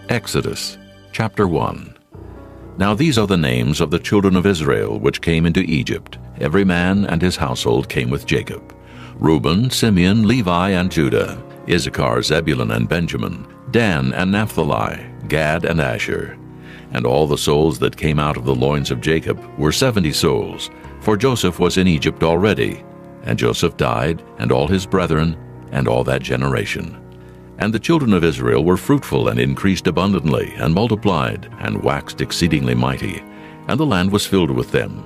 Exodus chapter 1. Now these are the names of the children of Israel which came into Egypt. Every man and his household came with Jacob: Reuben, Simeon, Levi, and Judah; Issachar, Zebulun, and Benjamin; Dan and Naphtali; Gad and Asher. And all the souls that came out of the loins of Jacob were 70 souls, for Joseph was in Egypt already. And Joseph died, and all his brethren, and all that generation. And the children of Israel were fruitful and increased abundantly, and multiplied, and waxed exceedingly mighty, and the land was filled with them.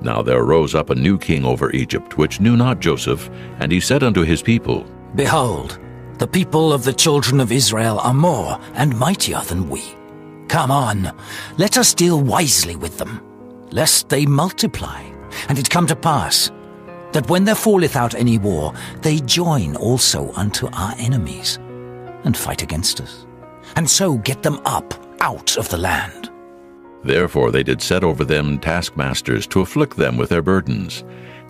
Now there arose up a new king over Egypt, which knew not Joseph, and he said unto his people, Behold, the people of the children of Israel are more and mightier than we. Come on, let us deal wisely with them, lest they multiply. And it come to pass, that when there falleth out any war, they join also unto our enemies, and fight against us, and so get them up out of the land. Therefore they did set over them taskmasters to afflict them with their burdens.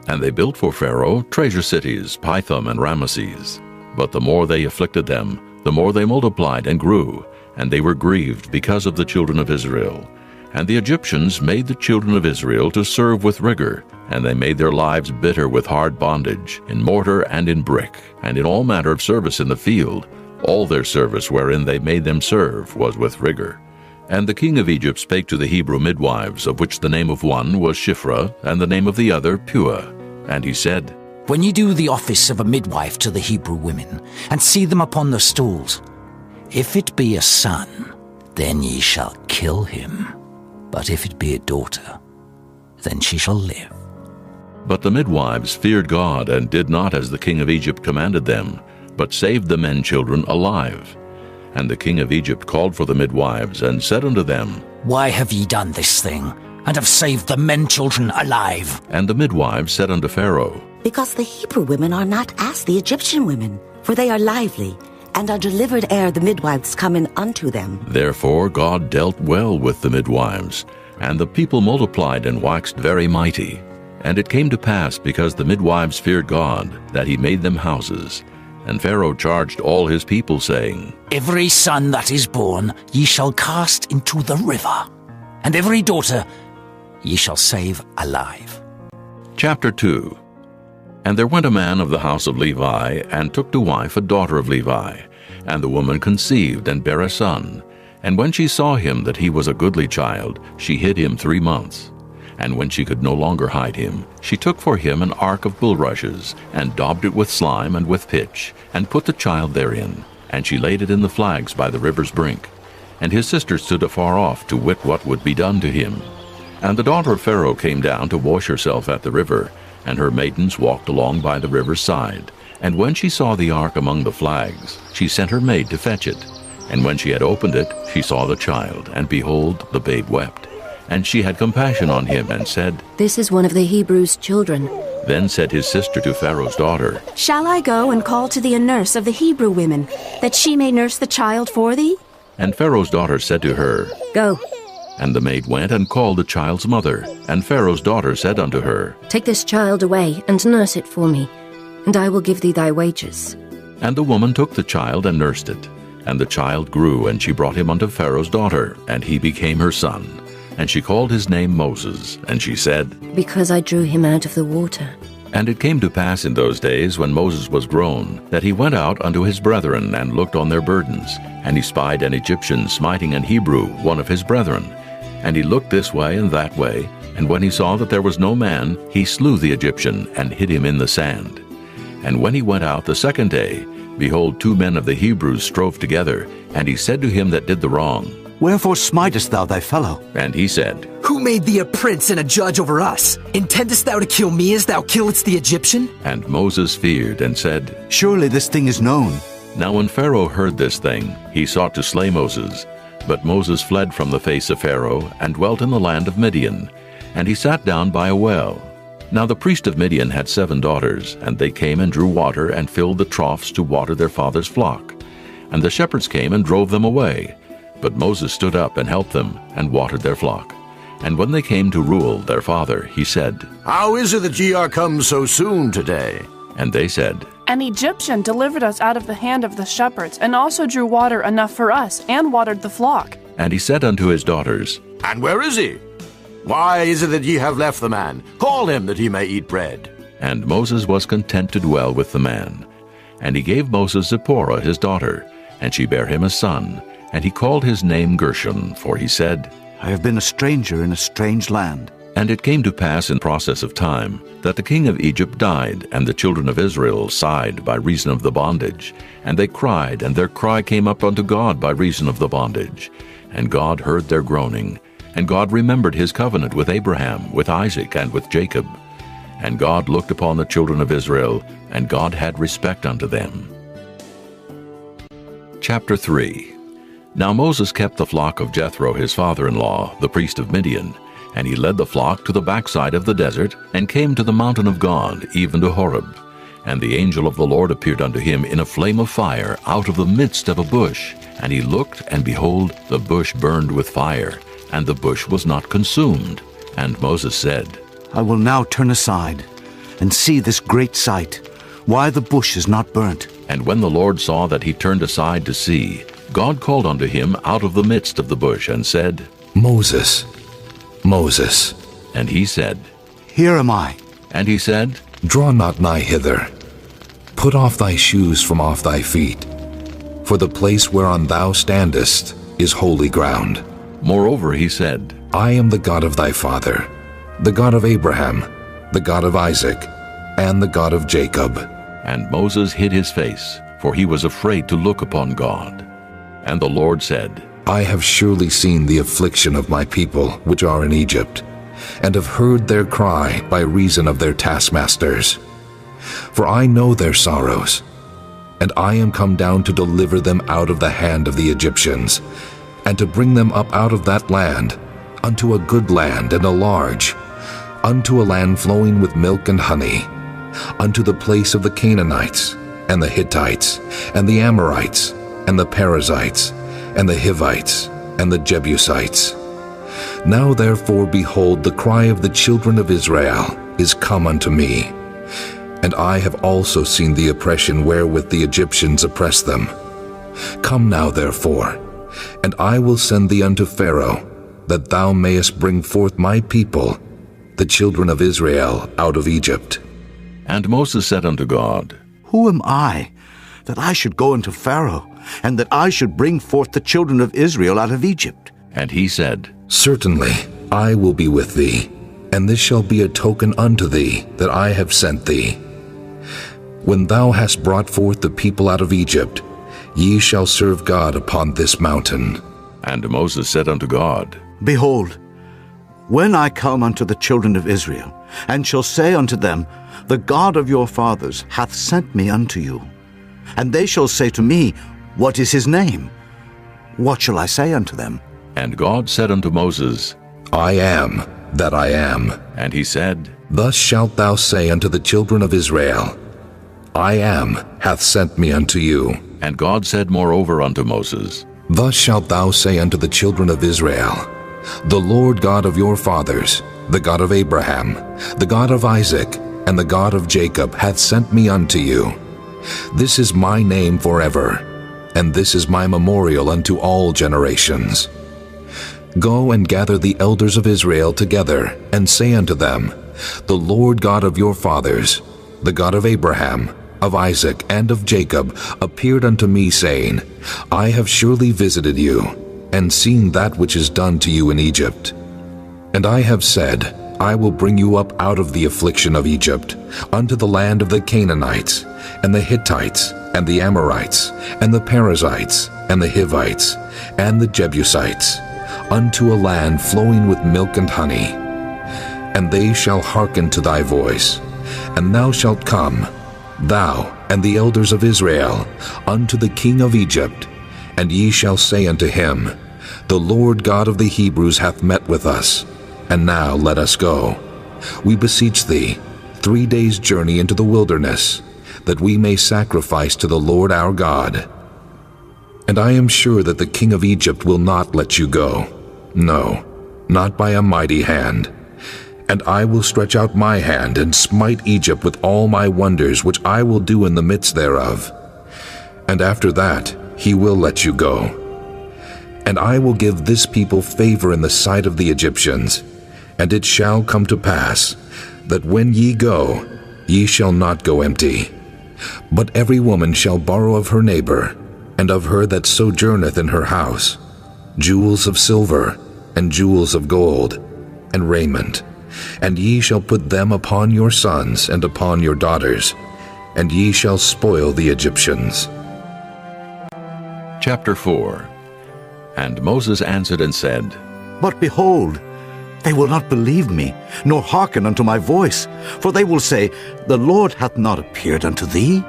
And they built for Pharaoh treasure cities, Pithom and Ramesses. But the more they afflicted them, the more they multiplied and grew, and they were grieved because of the children of Israel. And the Egyptians made the children of Israel to serve with rigor, and they made their lives bitter with hard bondage, in mortar and in brick, and in all manner of service in the field. All their service wherein they made them serve was with rigor. And the king of Egypt spake to the Hebrew midwives, of which the name of one was Shiphrah, and the name of the other Puah. And he said, When ye do the office of a midwife to the Hebrew women, and see them upon the stools, if it be a son, then ye shall kill him. But if it be a daughter, then she shall live. But the midwives feared God, and did not as the king of Egypt commanded them, but saved the men children alive. And the king of Egypt called for the midwives, and said unto them, Why have ye done this thing, and have saved the men children alive? And the midwives said unto Pharaoh, Because the Hebrew women are not as the Egyptian women, for they are lively, and are delivered ere the midwives come in unto them. Therefore God dealt well with the midwives, and the people multiplied and waxed very mighty. And it came to pass, because the midwives feared God, that he made them houses. And Pharaoh charged all his people, saying, Every son that is born ye shall cast into the river, and every daughter ye shall save alive. Chapter 2. And there went a man of the house of Levi, and took to wife a daughter of Levi. And the woman conceived, and bare a son. And when she saw him that he was a goodly child, she hid him 3 months. And when she could no longer hide him, she took for him an ark of bulrushes, and daubed it with slime and with pitch, and put the child therein. And she laid it in the flags by the river's brink. And his sister stood afar off to wit what would be done to him. And the daughter of Pharaoh came down to wash herself at the river, and her maidens walked along by the river's side. And when she saw the ark among the flags, she sent her maid to fetch it. And when she had opened it, she saw the child, and behold, the babe wept. And she had compassion on him, and said, This is one of the Hebrews' children. Then said his sister to Pharaoh's daughter, Shall I go and call to thee a nurse of the Hebrew women, that she may nurse the child for thee? And Pharaoh's daughter said to her, Go. And the maid went and called the child's mother. And Pharaoh's daughter said unto her, Take this child away, and nurse it for me, and I will give thee thy wages. And the woman took the child and nursed it. And the child grew, and she brought him unto Pharaoh's daughter, and he became her son. And she called his name Moses, and she said, Because I drew him out of the water. And it came to pass in those days, when Moses was grown, that he went out unto his brethren, and looked on their burdens. And he spied an Egyptian smiting an Hebrew, one of his brethren. And he looked this way and that way, and when he saw that there was no man, he slew the Egyptian, and hid him in the sand. And when he went out the second day, behold, 2 men of the Hebrews strove together. And he said to him that did the wrong, Wherefore smitest thou thy fellow? And he said, Who made thee a prince and a judge over us? Intendest thou to kill me as thou killedst the Egyptian? And Moses feared, and said, Surely this thing is known. Now when Pharaoh heard this thing, he sought to slay Moses. But Moses fled from the face of Pharaoh, and dwelt in the land of Midian. And he sat down by a well. Now the priest of Midian had 7 daughters, and they came and drew water, and filled the troughs to water their father's flock. And the shepherds came and drove them away. But Moses stood up and helped them, and watered their flock. And when they came to Reuel their father, he said, How is it that ye are come so soon today? And they said, An Egyptian delivered us out of the hand of the shepherds, and also drew water enough for us, and watered the flock. And he said unto his daughters, And where is he? Why is it that ye have left the man? Call him that he may eat bread. And Moses was content to dwell with the man. And he gave Moses Zipporah his daughter, and she bare him a son, and he called his name Gershom, for he said, I have been a stranger in a strange land. And it came to pass in process of time that the king of Egypt died, and the children of Israel sighed by reason of the bondage. And they cried, and their cry came up unto God by reason of the bondage. And God heard their groaning. And God remembered his covenant with Abraham, with Isaac, and with Jacob. And God looked upon the children of Israel, and God had respect unto them. Chapter 3. Now Moses kept the flock of Jethro his father-in-law, the priest of Midian. And he led the flock to the backside of the desert, and came to the mountain of God, even to Horeb. And the angel of the Lord appeared unto him in a flame of fire out of the midst of a bush. And he looked, and behold, the bush burned with fire, and the bush was not consumed. And Moses said, I will now turn aside and see this great sight, why the bush is not burnt. And when the Lord saw that he turned aside to see, God called unto him out of the midst of the bush, and said, Moses, Moses. And he said, Here am I. And he said, Draw not nigh hither. Put off thy shoes from off thy feet, for the place whereon thou standest is holy ground. Moreover he said, I am the God of thy father, the God of Abraham, the God of Isaac, and the God of Jacob. And Moses hid his face, for he was afraid to look upon God. And the Lord said, I have surely seen the affliction of my people which are in Egypt, and have heard their cry by reason of their taskmasters. For I know their sorrows, and I am come down to deliver them out of the hand of the Egyptians, and to bring them up out of that land, unto a good land and a large, unto a land flowing with milk and honey, unto the place of the Canaanites, and the Hittites, and the Amorites, and the Perizzites, and the Hivites, and the Jebusites. Now therefore, behold, the cry of the children of Israel is come unto me, and I have also seen the oppression wherewith the Egyptians oppress them. Come now therefore, and I will send thee unto Pharaoh, that thou mayest bring forth my people, the children of Israel, out of Egypt. And Moses said unto God, Who am I, that I should go unto Pharaoh, and that I should bring forth the children of Israel out of Egypt? And he said, Certainly I will be with thee, and this shall be a token unto thee that I have sent thee. When thou hast brought forth the people out of Egypt, ye shall serve God upon this mountain. And Moses said unto God, Behold, when I come unto the children of Israel, and shall say unto them, The God of your fathers hath sent me unto you, and they shall say to me, What is his name? What shall I say unto them? And God said unto Moses, I am that I am. And he said, Thus shalt thou say unto the children of Israel, I am hath sent me unto you. And God said moreover unto Moses, Thus shalt thou say unto the children of Israel, The Lord God of your fathers, the God of Abraham, the God of Isaac, and the God of Jacob hath sent me unto you. This is my name forever, and this is my memorial unto all generations. Go and gather the elders of Israel together, and say unto them, The Lord God of your fathers, the God of Abraham, of Isaac, and of Jacob, appeared unto me, saying, I have surely visited you, and seen that which is done to you in Egypt. And I have said, I will bring you up out of the affliction of Egypt, unto the land of the Canaanites, and the Hittites, and the Amorites, and the Perizzites, and the Hivites, and the Jebusites, unto a land flowing with milk and honey. And they shall hearken to thy voice, and thou shalt come, thou and the elders of Israel, unto the king of Egypt, and ye shall say unto him, The Lord God of the Hebrews hath met with us, and now let us go. We beseech thee, 3 days' journey into the wilderness, that we may sacrifice to the Lord our God. And I am sure that the king of Egypt will not let you go, no, not by a mighty hand. And I will stretch out my hand and smite Egypt with all my wonders which I will do in the midst thereof. And after that he will let you go. And I will give this people favor in the sight of the Egyptians. And it shall come to pass, that when ye go, ye shall not go empty. But every woman shall borrow of her neighbor, and of her that sojourneth in her house, jewels of silver, and jewels of gold, and raiment. And ye shall put them upon your sons and upon your daughters, and ye shall spoil the Egyptians. Chapter 4. And Moses answered and said, But behold, they will not believe me, nor hearken unto my voice. For they will say, The Lord hath not appeared unto thee.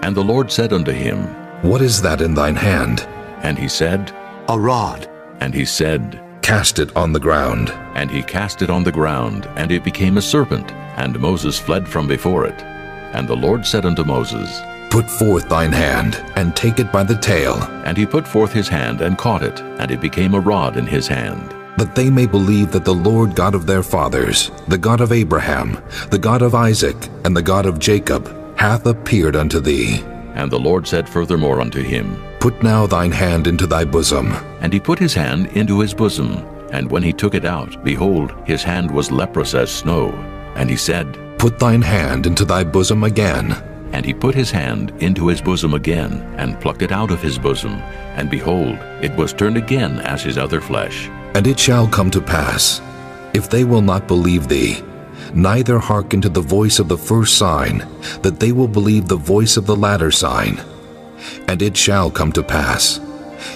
And the Lord said unto him, What is that in thine hand? And he said, A rod. And he said, Cast it on the ground. And he cast it on the ground, and it became a serpent, and Moses fled from before it. And the Lord said unto Moses, Put forth thine hand, and take it by the tail. And he put forth his hand, and caught it, and it became a rod in his hand. That they may believe that the Lord God of their fathers, the God of Abraham, the God of Isaac, and the God of Jacob, hath appeared unto thee. And the Lord said furthermore unto him, Put now thine hand into thy bosom. And he put his hand into his bosom, and when he took it out, behold, his hand was leprous as snow. And he said, Put thine hand into thy bosom again. And he put his hand into his bosom again, and plucked it out of his bosom, and behold, it was turned again as his other flesh. And it shall come to pass, if they will not believe thee, neither hearken to the voice of the first sign, that they will believe the voice of the latter sign. And it shall come to pass,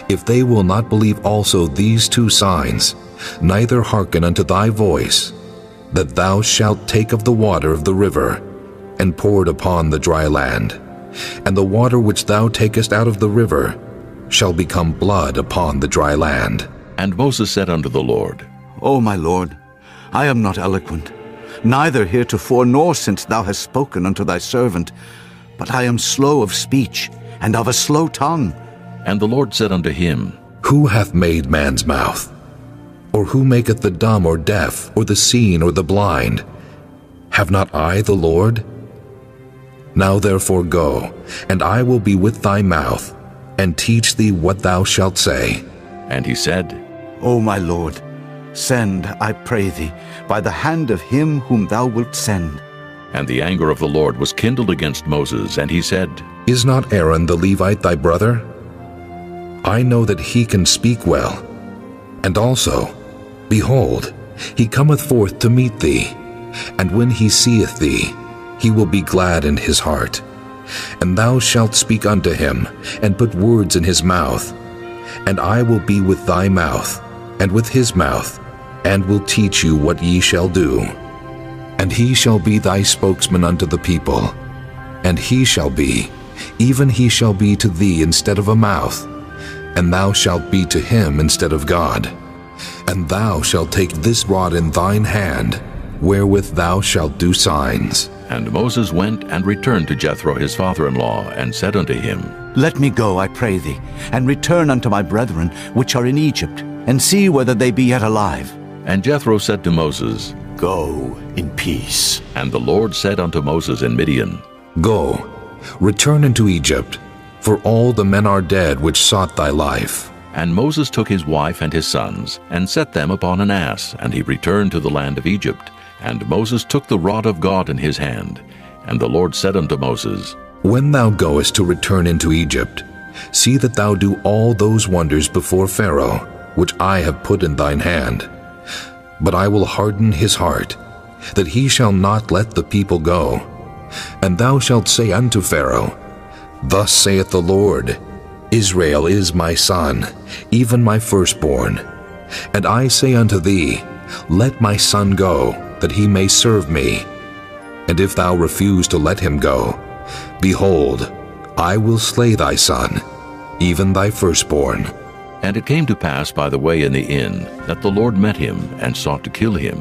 if they will not believe also these two signs, neither hearken unto thy voice, that thou shalt take of the water of the river, and pour it upon the dry land. And the water which thou takest out of the river shall become blood upon the dry land. And Moses said unto the Lord, O my Lord, I am not eloquent, neither heretofore nor since thou hast spoken unto thy servant, but I am slow of speech, and of a slow tongue. And the Lord said unto him, Who hath made man's mouth? Or who maketh the dumb or deaf, or the seen or the blind? Have not I the Lord? Now therefore go, and I will be with thy mouth, and teach thee what thou shalt say. And he said, O my Lord, send, I pray thee, by the hand of him whom thou wilt send. And the anger of the Lord was kindled against Moses, and he said, Is not Aaron the Levite thy brother? I know that he can speak well. And also, behold, he cometh forth to meet thee, and when he seeth thee, he will be glad in his heart. And thou shalt speak unto him, and put words in his mouth. And I will be with thy mouth, and with his mouth, and will teach you what ye shall do. And he shall be thy spokesman unto the people. And he shall be, even he shall be to thee instead of a mouth, and thou shalt be to him instead of God. And thou shalt take this rod in thine hand, wherewith thou shalt do signs. And Moses went and returned to Jethro his father-in-law, and said unto him, Let me go, I pray thee, and return unto my brethren which are in Egypt, and see whether they be yet alive. And Jethro said to Moses, Go in peace. And the Lord said unto Moses in Midian, Go, return into Egypt, for all the men are dead which sought thy life. And Moses took his wife and his sons, and set them upon an ass, and he returned to the land of Egypt. And Moses took the rod of God in his hand. And the Lord said unto Moses, When thou goest to return into Egypt, see that thou do all those wonders before Pharaoh, which I have put in thine hand. But I will harden his heart, that he shall not let the people go. And thou shalt say unto Pharaoh, Thus saith the Lord, Israel is my son, even my firstborn. And I say unto thee, Let my son go, that he may serve me. And if thou refuse to let him go, behold, I will slay thy son, even thy firstborn. And it came to pass by the way in the inn, that the Lord met him, and sought to kill him.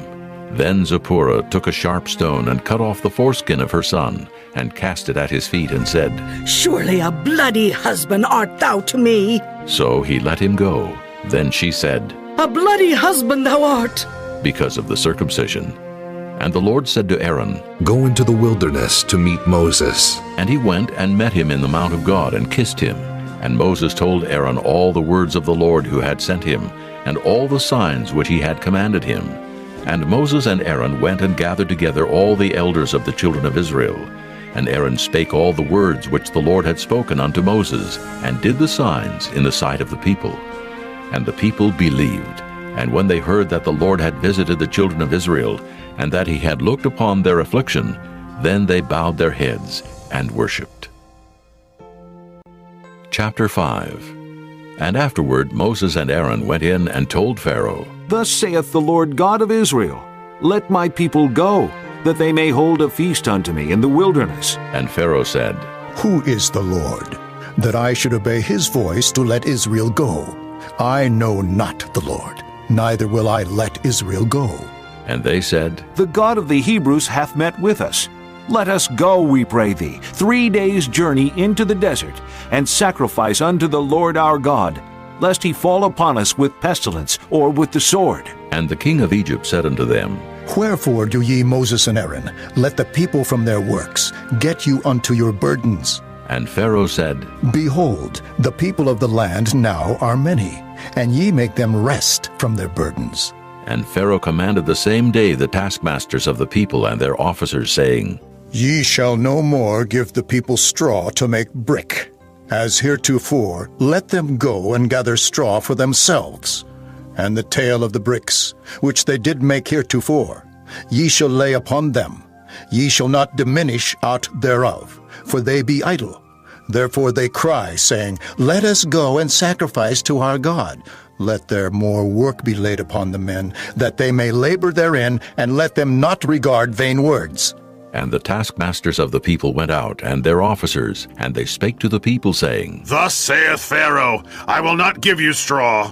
Then Zipporah took a sharp stone, and cut off the foreskin of her son, and cast it at his feet, and said, Surely a bloody husband art thou to me. So he let him go. Then she said, A bloody husband thou art. because of the circumcision. And the Lord said to Aaron, Go into the wilderness to meet Moses. And he went and met him in the mount of God and kissed him. And Moses told Aaron all the words of the Lord who had sent him, and all the signs which he had commanded him. And Moses and Aaron went and gathered together all the elders of the children of Israel. And Aaron spake all the words which the Lord had spoken unto Moses, and did the signs in the sight of the people. And the people believed. And when they heard that the Lord had visited the children of Israel, and that he had looked upon their affliction, then they bowed their heads and worshipped. Chapter 5. And afterward Moses and Aaron went in and told Pharaoh, Thus saith the Lord God of Israel, Let my people go, that they may hold a feast unto me in the wilderness. And Pharaoh said, Who is the Lord, that I should obey his voice to let Israel go? I know not the Lord, neither will I let Israel go. And they said, The God of the Hebrews hath met with us. Let us go, we pray thee, 3 days' journey into the desert, and sacrifice unto the Lord our God, lest he fall upon us with pestilence or with the sword. And the king of Egypt said unto them, Wherefore do ye, Moses and Aaron, let the people from their works get you unto your burdens? And Pharaoh said, Behold, the people of the land now are many, and ye make them rest from their burdens. And Pharaoh commanded the same day the taskmasters of the people and their officers, saying, Ye shall no more give the people straw to make brick. As heretofore, let them go and gather straw for themselves. And the tale of the bricks, which they did make heretofore, ye shall lay upon them. Ye shall not diminish aught thereof, for they be idle. Therefore they cry, saying, Let us go and sacrifice to our God. Let their more work be laid upon the men, that they may labor therein, and let them not regard vain words. And the taskmasters of the people went out, and their officers, and they spake to the people, saying, Thus saith Pharaoh, I will not give you straw.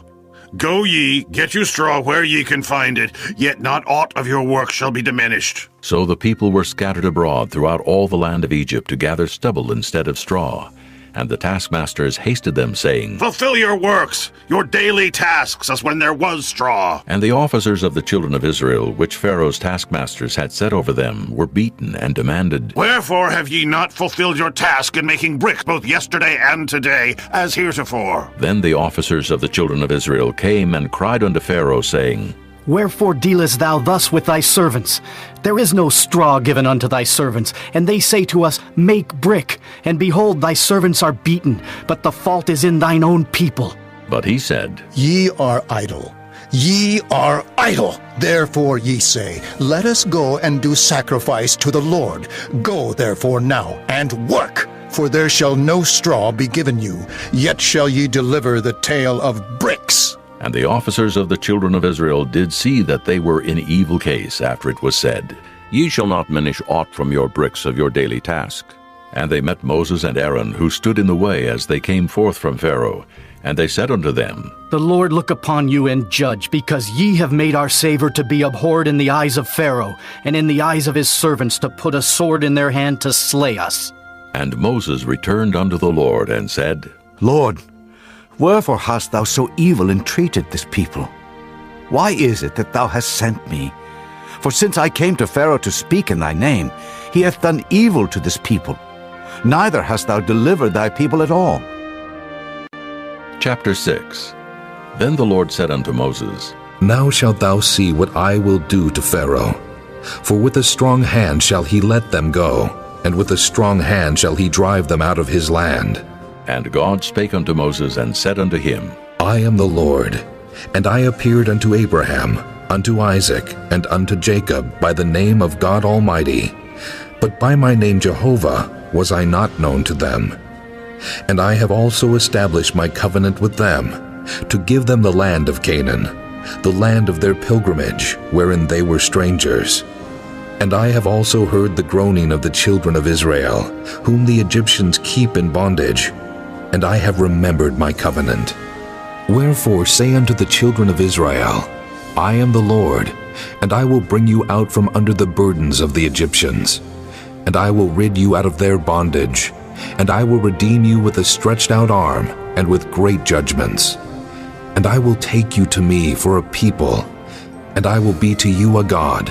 Go ye, get you straw where ye can find it, yet not aught of your work shall be diminished. So the people were scattered abroad throughout all the land of Egypt to gather stubble instead of straw. And the taskmasters hasted them, saying, Fulfill your works, your daily tasks, as when there was straw. And the officers of the children of Israel, which Pharaoh's taskmasters had set over them, were beaten and demanded, Wherefore have ye not fulfilled your task in making brick both yesterday and today, as heretofore? Then the officers of the children of Israel came and cried unto Pharaoh, saying, Wherefore dealest thou thus with thy servants? There is no straw given unto thy servants, and they say to us, Make brick. And behold, thy servants are beaten, but the fault is in thine own people. But he said, Ye are idle. Ye are idle. Therefore ye say, Let us go and do sacrifice to the Lord. Go therefore now, and work. For there shall no straw be given you, yet shall ye deliver the tale of bricks. And the officers of the children of Israel did see that they were in evil case after it was said, Ye shall not diminish aught from your bricks of your daily task. And they met Moses and Aaron, who stood in the way as they came forth from Pharaoh. And they said unto them, The Lord look upon you and judge, because ye have made our Saviour to be abhorred in the eyes of Pharaoh, and in the eyes of his servants to put a sword in their hand to slay us. And Moses returned unto the Lord and said, Lord, wherefore hast thou so evil entreated this people? Why is it that thou hast sent me? For since I came to Pharaoh to speak in thy name, he hath done evil to this people. Neither hast thou delivered thy people at all. Chapter 6. Then the Lord said unto Moses, Now shalt thou see what I will do to Pharaoh. For with a strong hand shall he let them go, and with a strong hand shall he drive them out of his land. And God spake unto Moses and said unto him, I am the Lord, and I appeared unto Abraham, unto Isaac, and unto Jacob by the name of God Almighty. But by my name Jehovah was I not known to them. And I have also established my covenant with them, to give them the land of Canaan, the land of their pilgrimage, wherein they were strangers. And I have also heard the groaning of the children of Israel, whom the Egyptians keep in bondage, and I have remembered my covenant. Wherefore say unto the children of Israel, I am the Lord, and I will bring you out from under the burdens of the Egyptians, and I will rid you out of their bondage, and I will redeem you with a stretched out arm, and with great judgments. And I will take you to me for a people, and I will be to you a God.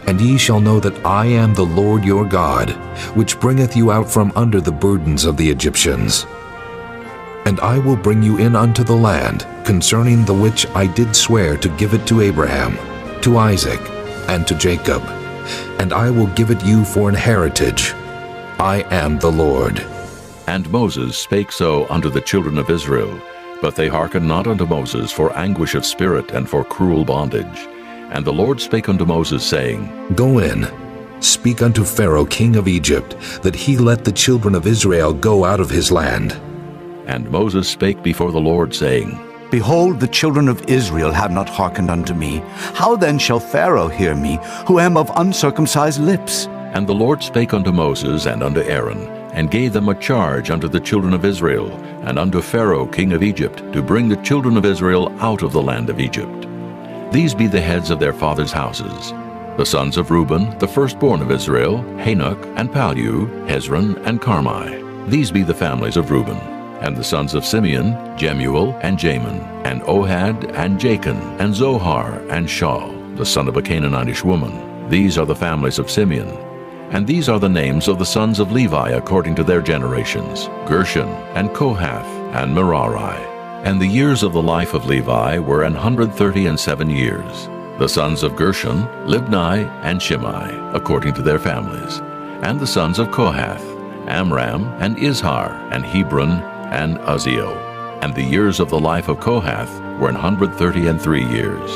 And ye shall know that I am the Lord your God, which bringeth you out from under the burdens of the Egyptians. And I will bring you in unto the land, concerning the which I did swear to give it to Abraham, to Isaac, and to Jacob. And I will give it you for an heritage. I am the Lord. And Moses spake so unto the children of Israel, but they hearkened not unto Moses for anguish of spirit and for cruel bondage. And the Lord spake unto Moses, saying, Go in, speak unto Pharaoh king of Egypt, that he let the children of Israel go out of his land. And Moses spake before the Lord, saying, Behold, the children of Israel have not hearkened unto me. How then shall Pharaoh hear me, who am of uncircumcised lips? And the Lord spake unto Moses and unto Aaron, and gave them a charge unto the children of Israel, and unto Pharaoh king of Egypt, to bring the children of Israel out of the land of Egypt. These be the heads of their fathers' houses. The sons of Reuben, the firstborn of Israel, Hanok, and Pallu, Hezron, and Carmi. These be the families of Reuben. And the sons of Simeon, Jemuel, and Jamin, and Ohad, and Jachin, and Zohar, and Shaul, the son of a Canaanitish woman. These are the families of Simeon. And these are the names of the sons of Levi according to their generations, Gershon, and Kohath, and Merari. And the years of the life of Levi were 137 years. The sons of Gershon, Libni, and Shimei, according to their families. And the sons of Kohath, Amram, and Izhar, and Hebron, and Uzziel. And the years of the life of Kohath were 133 years.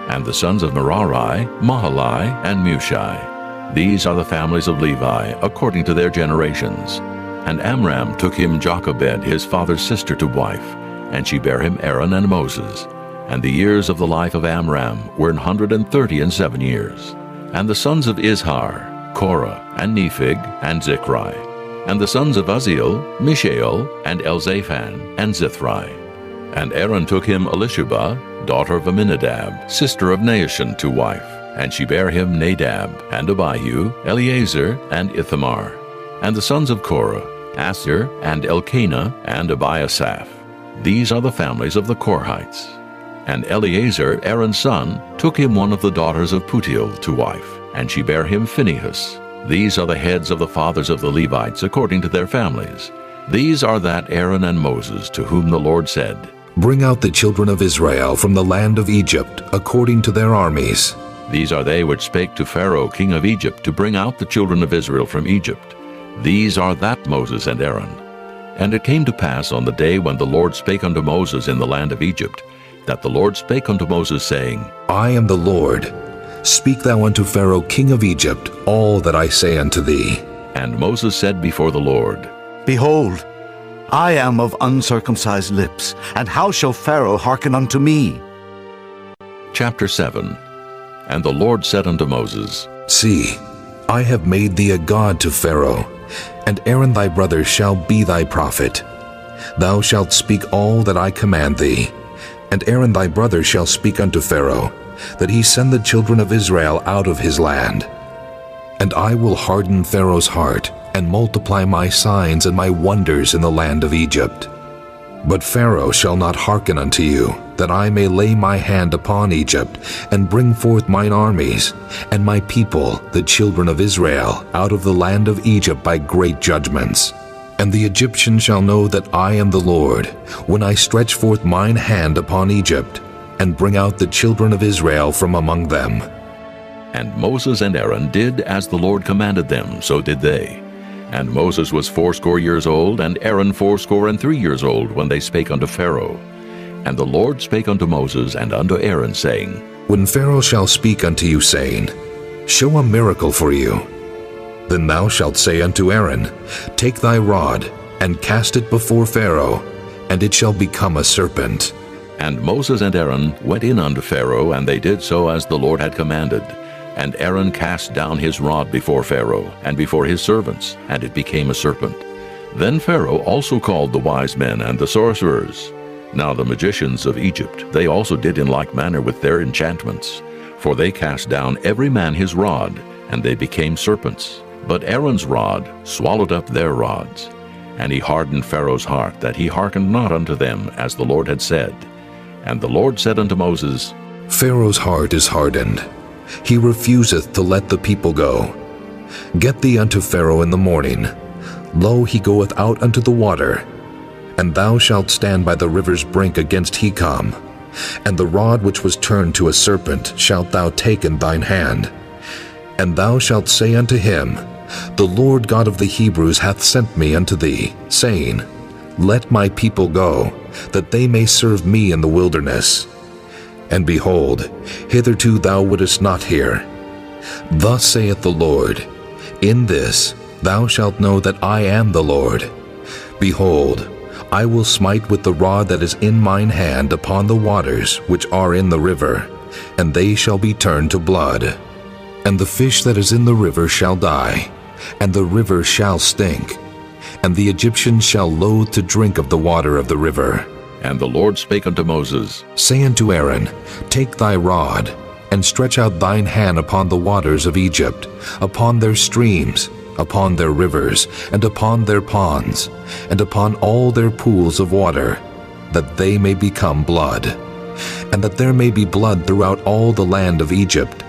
And the sons of Merari, Mahali, and Mushi. These are the families of Levi, according to their generations. And Amram took him Jochebed, his father's sister, to wife, and she bare him Aaron and Moses. And the years of the life of Amram were 137 years. And the sons of Izhar, Korah, and Nephig, and Zichri. And the sons of Uzziel, Mishael, and Elzaphan, and Zithri. And Aaron took him Elisheba, daughter of Aminadab, sister of Naashon, to wife. And she bare him Nadab, and Abihu, Eleazar, and Ithamar. And the sons of Korah, Asir, and Elkanah, and Abiasaph. These are the families of the Korhites. And Eleazar, Aaron's son, took him one of the daughters of Putiel to wife, and she bare him Phinehas. These are the heads of the fathers of the Levites according to their families. These are that Aaron and Moses, to whom the Lord said, Bring out the children of Israel from the land of Egypt according to their armies. These are they which spake to Pharaoh king of Egypt to bring out the children of Israel from Egypt. These are that Moses and Aaron. And it came to pass on the day when the Lord spake unto Moses in the land of Egypt, that the Lord spake unto Moses, saying, I am the Lord. Speak thou unto Pharaoh king of Egypt all that I say unto thee. And Moses said before the Lord, Behold, I am of uncircumcised lips, and how shall Pharaoh hearken unto me? Chapter 7. And the Lord said unto Moses, See, I have made thee a god to Pharaoh, and Aaron thy brother shall be thy prophet. Thou shalt speak all that I command thee, and Aaron thy brother shall speak unto Pharaoh, that he send the children of Israel out of his land. And I will harden Pharaoh's heart, and multiply my signs and my wonders in the land of Egypt. But Pharaoh shall not hearken unto you, that I may lay my hand upon Egypt, and bring forth mine armies, and my people, the children of Israel, out of the land of Egypt by great judgments. And the Egyptians shall know that I am the Lord, when I stretch forth mine hand upon Egypt, and bring out the children of Israel from among them. And Moses and Aaron did as the Lord commanded them, so did they. And Moses was 80 years old, and Aaron 83 years old, when they spake unto Pharaoh. And the Lord spake unto Moses and unto Aaron, saying, When Pharaoh shall speak unto you, saying, Show a miracle for you, then thou shalt say unto Aaron, Take thy rod, and cast it before Pharaoh, and it shall become a serpent. And Moses and Aaron went in unto Pharaoh, and they did so as the Lord had commanded. And Aaron cast down his rod before Pharaoh, and before his servants, and it became a serpent. Then Pharaoh also called the wise men and the sorcerers. Now the magicians of Egypt, they also did in like manner with their enchantments. For they cast down every man his rod, and they became serpents. But Aaron's rod swallowed up their rods. And he hardened Pharaoh's heart, that he hearkened not unto them, as the Lord had said. And the Lord said unto Moses, Pharaoh's heart is hardened, he refuseth to let the people go. Get thee unto Pharaoh in the morning. Lo, he goeth out unto the water. And thou shalt stand by the river's brink against Hekam. And the rod which was turned to a serpent shalt thou take in thine hand. And thou shalt say unto him, The Lord God of the Hebrews hath sent me unto thee, saying, Let my people go, that they may serve me in the wilderness. And behold, hitherto thou wouldest not hear. Thus saith the Lord, In this thou shalt know that I am the Lord. Behold, I will smite with the rod that is in mine hand upon the waters which are in the river, and they shall be turned to blood. And the fish that is in the river shall die, and the river shall stink, and the Egyptians shall loathe to drink of the water of the river. And the Lord spake unto Moses, Say unto Aaron, Take thy rod, and stretch out thine hand upon the waters of Egypt, upon their streams, upon their rivers, and upon their ponds, and upon all their pools of water, that they may become blood, and that there may be blood throughout all the land of Egypt,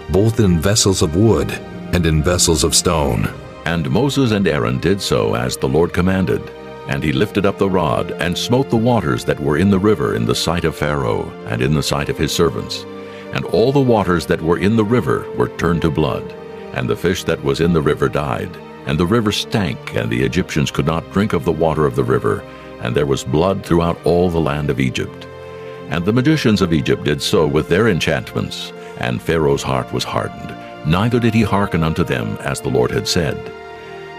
both in vessels of wood and in vessels of stone. And Moses and Aaron did so as the Lord commanded. And he lifted up the rod, and smote the waters that were in the river in the sight of Pharaoh, and in the sight of his servants. And all the waters that were in the river were turned to blood, and the fish that was in the river died. And the river stank, and the Egyptians could not drink of the water of the river, and there was blood throughout all the land of Egypt. And the magicians of Egypt did so with their enchantments, and Pharaoh's heart was hardened, neither did he hearken unto them as the Lord had said.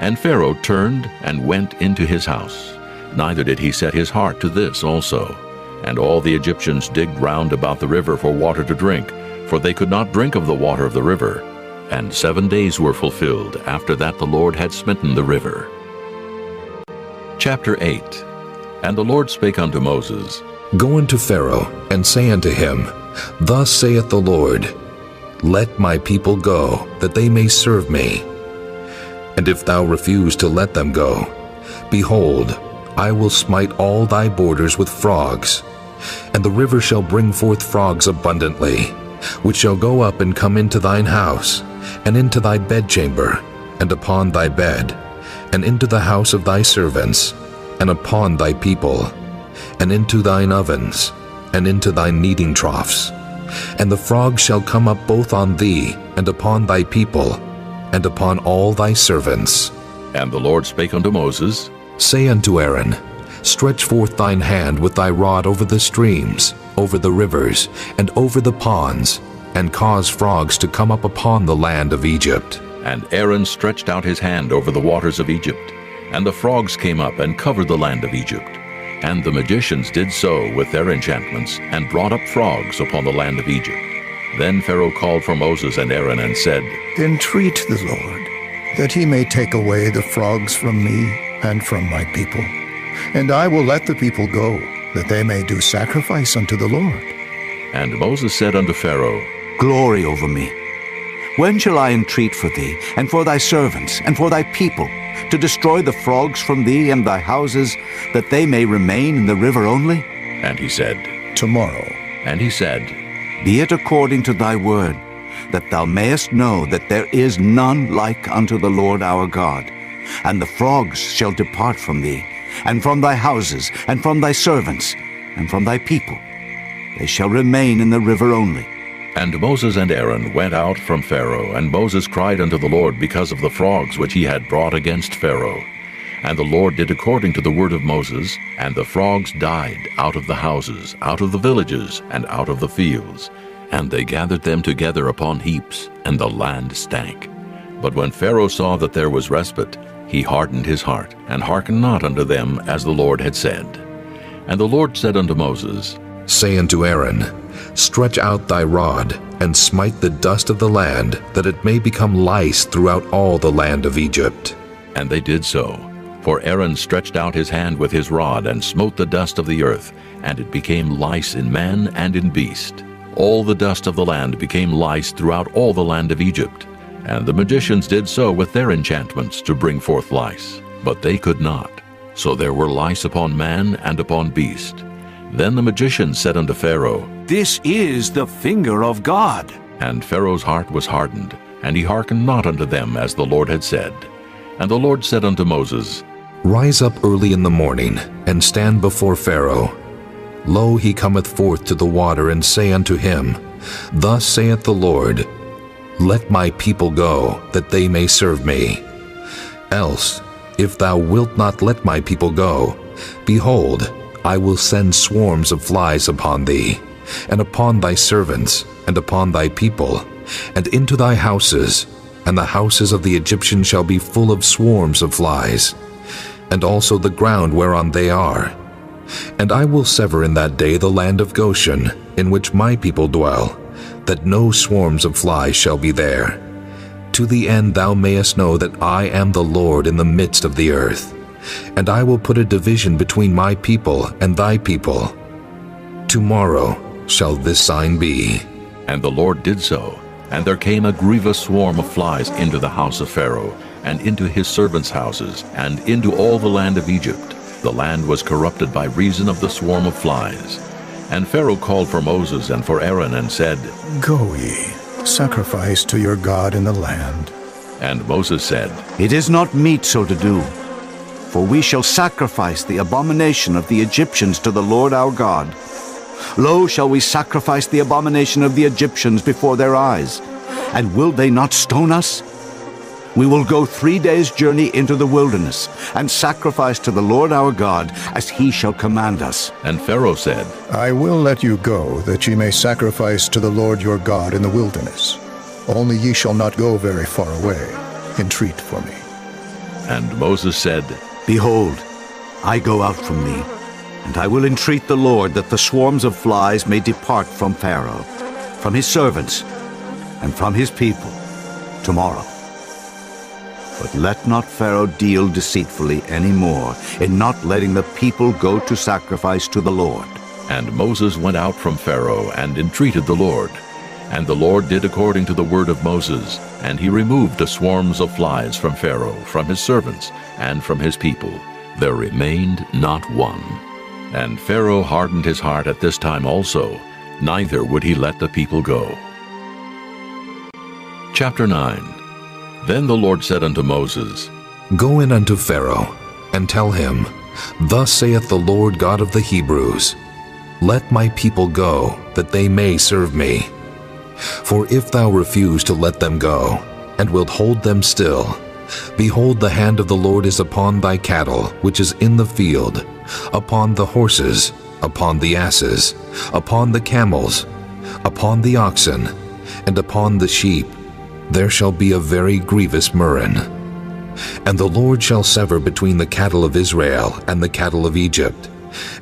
And Pharaoh turned and went into his house, neither did he set his heart to this also. And all the Egyptians digged round about the river for water to drink, for they could not drink of the water of the river. And 7 days were fulfilled after that the Lord had smitten the river. Chapter 8. And the Lord spake unto Moses, Go unto Pharaoh, and say unto him, Thus saith the Lord, Let my people go, that they may serve me. And if thou refuse to let them go, behold, I will smite all thy borders with frogs, and the river shall bring forth frogs abundantly, which shall go up and come into thine house, and into thy bedchamber, and upon thy bed, and into the house of thy servants, and upon thy people, and into thine ovens, and into thy kneading troughs. And the frogs shall come up both on thee, and upon thy people, and upon all thy servants. And the Lord spake unto Moses, Say unto Aaron, Stretch forth thine hand with thy rod over the streams, over the rivers, and over the ponds, and cause frogs to come up upon the land of Egypt. And Aaron stretched out his hand over the waters of Egypt, and the frogs came up and covered the land of Egypt. And the magicians did so with their enchantments, and brought up frogs upon the land of Egypt. Then Pharaoh called for Moses and Aaron and said, Entreat the Lord, that he may take away the frogs from me and from my people. And I will let the people go, that they may do sacrifice unto the Lord. And Moses said unto Pharaoh, Glory over me. When shall I entreat for thee, and for thy servants, and for thy people, to destroy the frogs from thee and thy houses, that they may remain in the river only? And he said, Tomorrow. And he said, Be it according to thy word, that thou mayest know that there is none like unto the Lord our God. And the frogs shall depart from thee, and from thy houses, and from thy servants, and from thy people. They shall remain in the river only. And Moses and Aaron went out from Pharaoh, and Moses cried unto the Lord because of the frogs which he had brought against Pharaoh. And the Lord did according to the word of Moses, and the frogs died out of the houses, out of the villages, and out of the fields. And they gathered them together upon heaps, and the land stank. But when Pharaoh saw that there was respite, he hardened his heart, and hearkened not unto them as the Lord had said. And the Lord said unto Moses, Say unto Aaron, Stretch out thy rod, and smite the dust of the land, that it may become lice throughout all the land of Egypt. And they did so. For Aaron stretched out his hand with his rod, and smote the dust of the earth, and it became lice in man and in beast. All the dust of the land became lice throughout all the land of Egypt. And the magicians did so with their enchantments to bring forth lice, but they could not. So there were lice upon man and upon beast. Then the magicians said unto Pharaoh, This is the finger of God. And Pharaoh's heart was hardened, and he hearkened not unto them as the Lord had said. And the Lord said unto Moses, Rise up early in the morning, and stand before Pharaoh. Lo, he cometh forth to the water, and say unto him, Thus saith the Lord, Let my people go, that they may serve me. Else, if thou wilt not let my people go, behold, I will send swarms of flies upon thee, and upon thy servants, and upon thy people, and into thy houses, and the houses of the Egyptians shall be full of swarms of flies, and also the ground whereon they are. And I will sever in that day the land of Goshen, in which my people dwell, that no swarms of flies shall be there, to the end thou mayest know that I am the Lord in the midst of the earth. And I will put a division between my people and thy people. Tomorrow shall this sign be. And the Lord did so, and there came a grievous swarm of flies into the house of Pharaoh, and into his servants' houses, and into all the land of Egypt. The land was corrupted by reason of the swarm of flies. And Pharaoh called for Moses and for Aaron, and said, Go ye, sacrifice to your God in the land. And Moses said, It is not meet so to do, for we shall sacrifice the abomination of the Egyptians to the Lord our God. Lo, shall we sacrifice the abomination of the Egyptians before their eyes? And will they not stone us? We will go 3 days' journey into the wilderness, and sacrifice to the Lord our God, as he shall command us. And Pharaoh said, I will let you go, that ye may sacrifice to the Lord your God in the wilderness. Only ye shall not go very far away. Entreat for me. And Moses said, Behold, I go out from thee, and I will entreat the Lord that the swarms of flies may depart from Pharaoh, from his servants, and from his people, tomorrow. But let not Pharaoh deal deceitfully any more in not letting the people go to sacrifice to the Lord. And Moses went out from Pharaoh and entreated the Lord. And the Lord did according to the word of Moses, and he removed the swarms of flies from Pharaoh, from his servants, and from his people. There remained not one. And Pharaoh hardened his heart at this time also, neither would he let the people go. Chapter 9. Then the Lord said unto Moses, Go in unto Pharaoh, and tell him, Thus saith the Lord God of the Hebrews, Let my people go, that they may serve me. For if thou refuse to let them go, and wilt hold them still, behold, the hand of the Lord is upon thy cattle, which is in the field, upon the horses, upon the asses, upon the camels, upon the oxen, and upon the sheep. There shall be a very grievous murrain. And the Lord shall sever between the cattle of Israel and the cattle of Egypt,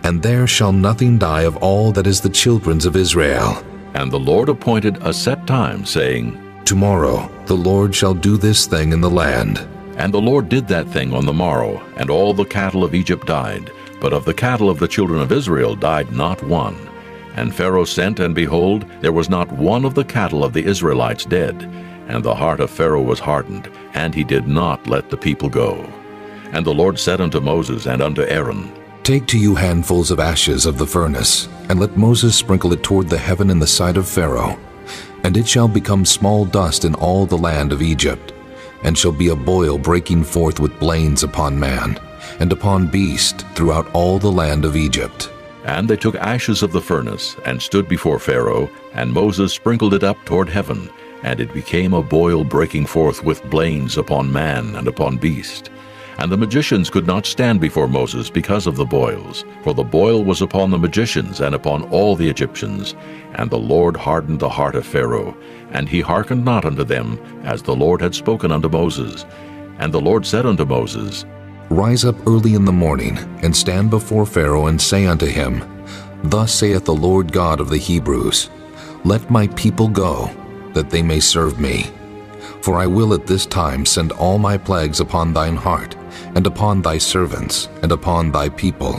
and there shall nothing die of all that is the children's of Israel. And the Lord appointed a set time, saying, Tomorrow the Lord shall do this thing in the land. And the Lord did that thing on the morrow, and all the cattle of Egypt died, but of the cattle of the children of Israel died not one. And Pharaoh sent, and behold, there was not one of the cattle of the Israelites dead. And the heart of Pharaoh was hardened, and he did not let the people go. And the Lord said unto Moses and unto Aaron, Take to you handfuls of ashes of the furnace, and let Moses sprinkle it toward the heaven in the sight of Pharaoh. And it shall become small dust in all the land of Egypt, and shall be a boil breaking forth with blains upon man, and upon beast throughout all the land of Egypt. And they took ashes of the furnace, and stood before Pharaoh, and Moses sprinkled it up toward heaven, and it became a boil breaking forth with blains upon man and upon beast. And the magicians could not stand before Moses because of the boils, for the boil was upon the magicians and upon all the Egyptians. And the Lord hardened the heart of Pharaoh, and he hearkened not unto them, as the Lord had spoken unto Moses. And the Lord said unto Moses, Rise up early in the morning, and stand before Pharaoh, and say unto him, Thus saith the Lord God of the Hebrews, Let my people go, that they may serve me. For I will at this time send all my plagues upon thine heart, and upon thy servants, and upon thy people,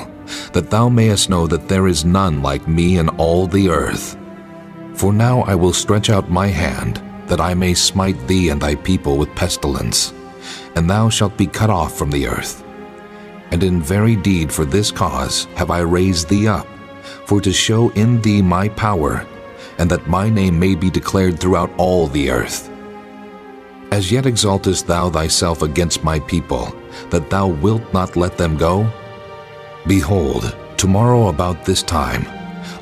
that thou mayest know that there is none like me in all the earth. For now I will stretch out my hand, that I may smite thee and thy people with pestilence, and thou shalt be cut off from the earth. And in very deed for this cause have I raised thee up, for to show in thee my power, and that my name may be declared throughout all the earth. As yet exaltest thou thyself against my people, that thou wilt not let them go? Behold, tomorrow about this time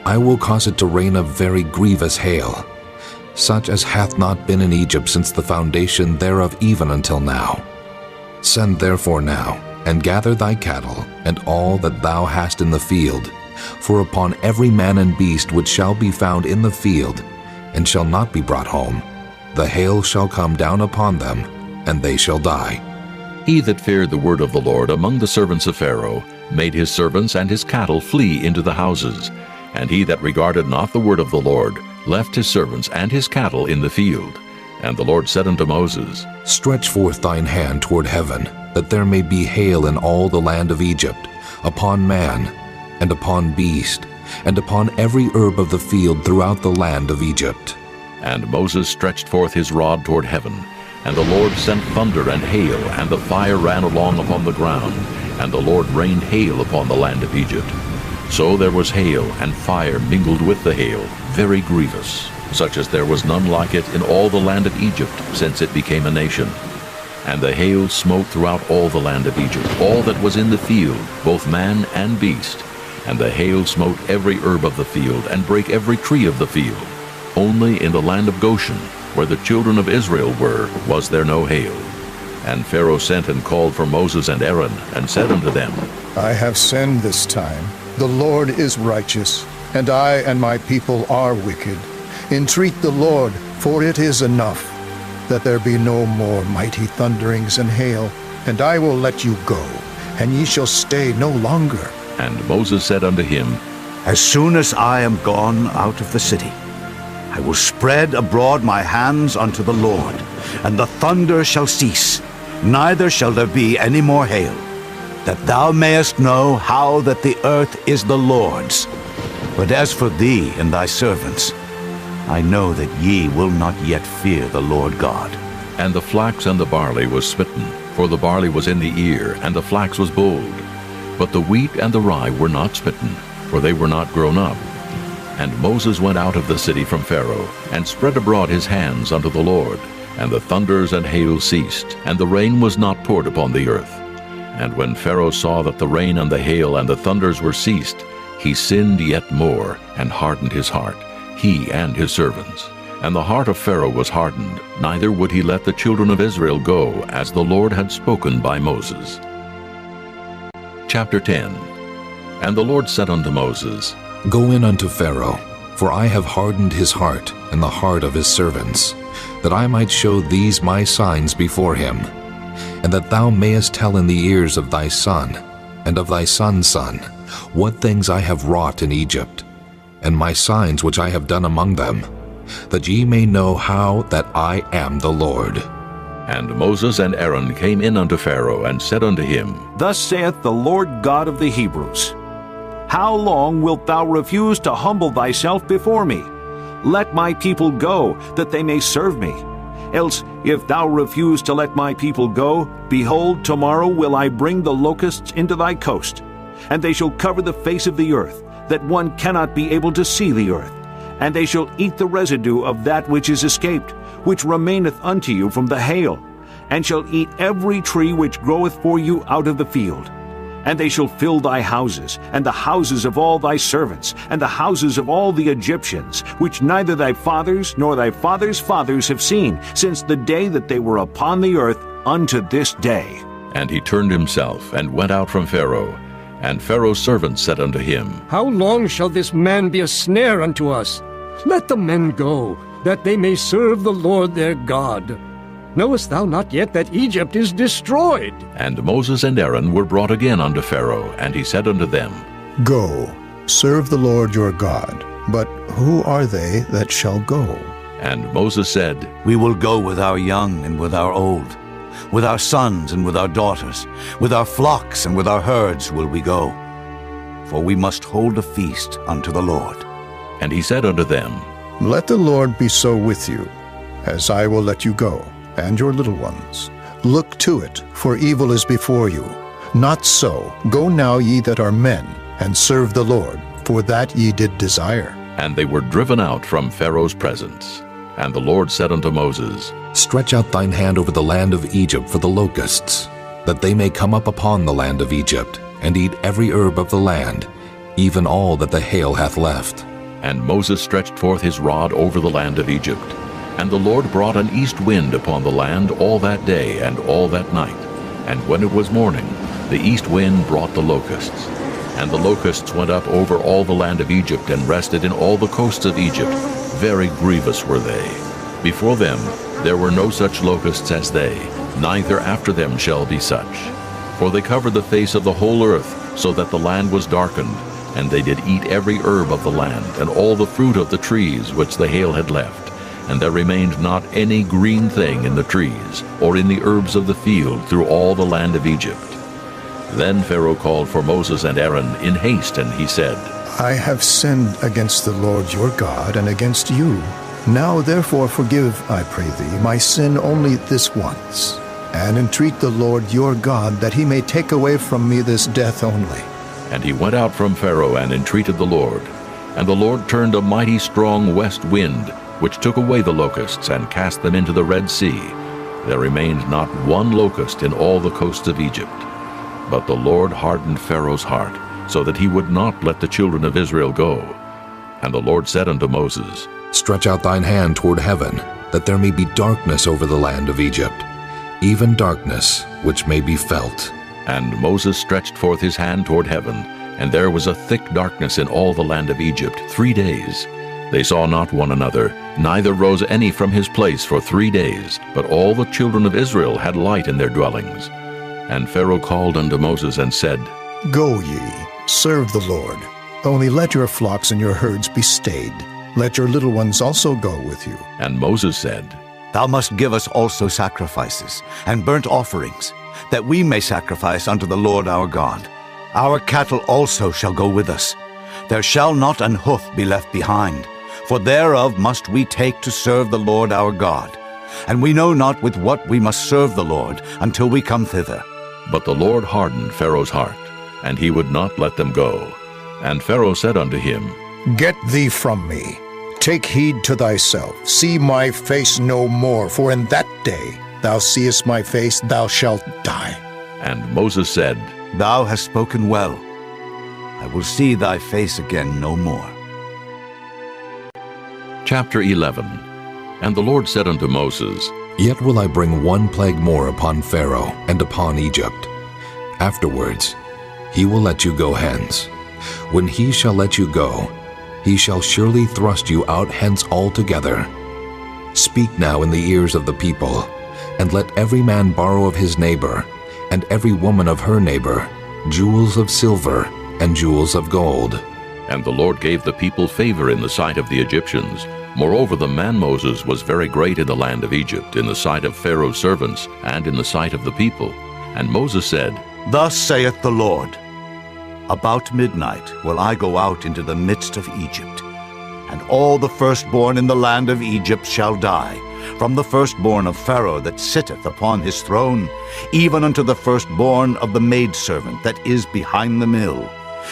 I will cause it to rain a very grievous hail, such as hath not been in Egypt since the foundation thereof even until now. Send therefore now, and gather thy cattle, and all that thou hast in the field, for upon every man and beast which shall be found in the field, and shall not be brought home, the hail shall come down upon them, and they shall die. He that feared the word of the Lord among the servants of Pharaoh made his servants and his cattle flee into the houses, and he that regarded not the word of the Lord left his servants and his cattle in the field. And the Lord said unto Moses, Stretch forth thine hand toward heaven, that there may be hail in all the land of Egypt, upon man, and upon beast, and upon every herb of the field throughout the land of Egypt. And Moses stretched forth his rod toward heaven, and the Lord sent thunder and hail, and the fire ran along upon the ground, and the Lord rained hail upon the land of Egypt. So there was hail and fire mingled with the hail, very grievous, such as there was none like it in all the land of Egypt since it became a nation. And the hail smote throughout all the land of Egypt, all that was in the field, both man and beast. And the hail smote every herb of the field, and brake every tree of the field. Only in the land of Goshen, where the children of Israel were, was there no hail. And Pharaoh sent and called for Moses and Aaron, and said unto them, I have sinned this time. The Lord is righteous, and I and my people are wicked. Entreat the Lord, for it is enough, that there be no more mighty thunderings and hail, and I will let you go, and ye shall stay no longer. And Moses said unto him, As soon as I am gone out of the city, I will spread abroad my hands unto the Lord, and the thunder shall cease, neither shall there be any more hail, that thou mayest know how that the earth is the Lord's. But as for thee and thy servants, I know that ye will not yet fear the Lord God. And the flax and the barley was smitten, for the barley was in the ear, and the flax was bold. But the wheat and the rye were not smitten, for they were not grown up. And Moses went out of the city from Pharaoh, and spread abroad his hands unto the Lord. And the thunders and hail ceased, and the rain was not poured upon the earth. And when Pharaoh saw that the rain and the hail and the thunders were ceased, he sinned yet more, and hardened his heart, he and his servants. And the heart of Pharaoh was hardened, neither would he let the children of Israel go, as the Lord had spoken by Moses. Chapter 10. And the Lord said unto Moses, Go in unto Pharaoh, for I have hardened his heart and the heart of his servants, that I might show these my signs before him, and that thou mayest tell in the ears of thy son, and of thy son's son, what things I have wrought in Egypt, and my signs which I have done among them, that ye may know how that I am the Lord. And Moses and Aaron came in unto Pharaoh, and said unto him, Thus saith the Lord God of the Hebrews, How long wilt thou refuse to humble thyself before me? Let my people go, that they may serve me. Else, if thou refuse to let my people go, behold, tomorrow will I bring the locusts into thy coast, and they shall cover the face of the earth, that one cannot be able to see the earth. And they shall eat the residue of that which is escaped, which remaineth unto you from the hail, and shall eat every tree which groweth for you out of the field. And they shall fill thy houses, and the houses of all thy servants, and the houses of all the Egyptians, which neither thy fathers nor thy fathers' fathers have seen, since the day that they were upon the earth unto this day. And he turned himself, and went out from Pharaoh. And Pharaoh's servants said unto him, How long shall this man be a snare unto us? Let the men go, that they may serve the Lord their God. Knowest thou not yet that Egypt is destroyed? And Moses and Aaron were brought again unto Pharaoh, and he said unto them, Go, serve the Lord your God. But who are they that shall go? And Moses said, We will go with our young and with our old, with our sons and with our daughters, with our flocks and with our herds will we go. For we must hold a feast unto the Lord. And he said unto them, Let the Lord be so with you, as I will let you go, and your little ones. Look to it, for evil is before you. Not so. Go now, ye that are men, and serve the Lord, for that ye did desire. And they were driven out from Pharaoh's presence. And the Lord said unto Moses, Stretch out thine hand over the land of Egypt for the locusts, that they may come up upon the land of Egypt, and eat every herb of the land, even all that the hail hath left. And Moses stretched forth his rod over the land of Egypt. And the Lord brought an east wind upon the land all that day and all that night. And when it was morning, the east wind brought the locusts. And the locusts went up over all the land of Egypt, and rested in all the coasts of Egypt. Very grievous were they. Before them there were no such locusts as they, neither after them shall be such. For they covered the face of the whole earth, so that the land was darkened. And they did eat every herb of the land, and all the fruit of the trees which the hail had left. And there remained not any green thing in the trees, or in the herbs of the field, through all the land of Egypt. Then Pharaoh called for Moses and Aaron in haste, and he said, I have sinned against the Lord your God, and against you. Now therefore forgive, I pray thee, my sin only this once, and entreat the Lord your God, that he may take away from me this death only. And he went out from Pharaoh and entreated the Lord. And the Lord turned a mighty strong west wind, which took away the locusts, and cast them into the Red Sea. There remained not one locust in all the coasts of Egypt. But the Lord hardened Pharaoh's heart, so that he would not let the children of Israel go. And the Lord said unto Moses, Stretch out thine hand toward heaven, that there may be darkness over the land of Egypt, even darkness which may be felt. And Moses stretched forth his hand toward heaven, and there was a thick darkness in all the land of Egypt 3 days. They saw not one another, neither rose any from his place for 3 days, but all the children of Israel had light in their dwellings. And Pharaoh called unto Moses and said, Go ye, serve the Lord. Only let your flocks and your herds be stayed. Let your little ones also go with you. And Moses said, Thou must give us also sacrifices and burnt offerings, that we may sacrifice unto the Lord our God. Our cattle also shall go with us. There shall not an hoof be left behind, for thereof must we take to serve the Lord our God. And we know not with what we must serve the Lord until we come thither. But the Lord hardened Pharaoh's heart, and he would not let them go. And Pharaoh said unto him, Get thee from me. Take heed to thyself. See my face no more, for in that day thou seest my face, thou shalt die. And Moses said, Thou hast spoken well. I will see thy face again no more. Chapter 11. And the Lord said unto Moses, Yet will I bring one plague more upon Pharaoh and upon Egypt. Afterwards he will let you go hence. When he shall let you go, he shall surely thrust you out hence altogether. Speak now in the ears of the people, and let every man borrow of his neighbor, and every woman of her neighbor, jewels of silver and jewels of gold. And the Lord gave the people favor in the sight of the Egyptians. Moreover, the man Moses was very great in the land of Egypt, in the sight of Pharaoh's servants, and in the sight of the people. And Moses said, Thus saith the Lord, About midnight will I go out into the midst of Egypt, and all the firstborn in the land of Egypt shall die, from the firstborn of Pharaoh that sitteth upon his throne, even unto the firstborn of the maidservant that is behind the mill,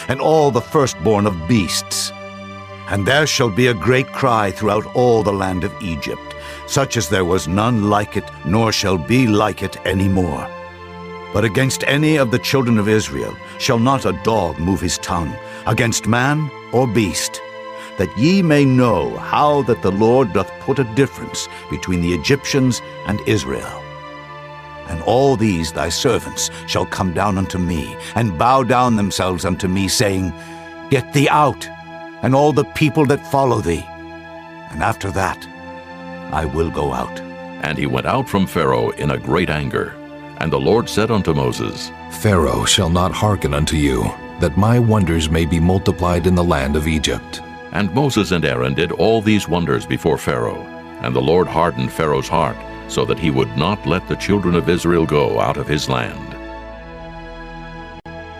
and all the firstborn of beasts. And there shall be a great cry throughout all the land of Egypt, such as there was none like it, nor shall be like it any more. But against any of the children of Israel shall not a dog move his tongue, against man or beast, that ye may know how that the Lord doth put a difference between the Egyptians and Israel. And all these thy servants shall come down unto me, and bow down themselves unto me, saying, Get thee out, and all the people that follow thee. And after that I will go out. And he went out from Pharaoh in a great anger. And the Lord said unto Moses, Pharaoh shall not hearken unto you, that my wonders may be multiplied in the land of Egypt. And Moses and Aaron did all these wonders before Pharaoh. And the Lord hardened Pharaoh's heart, so that he would not let the children of Israel go out of his land.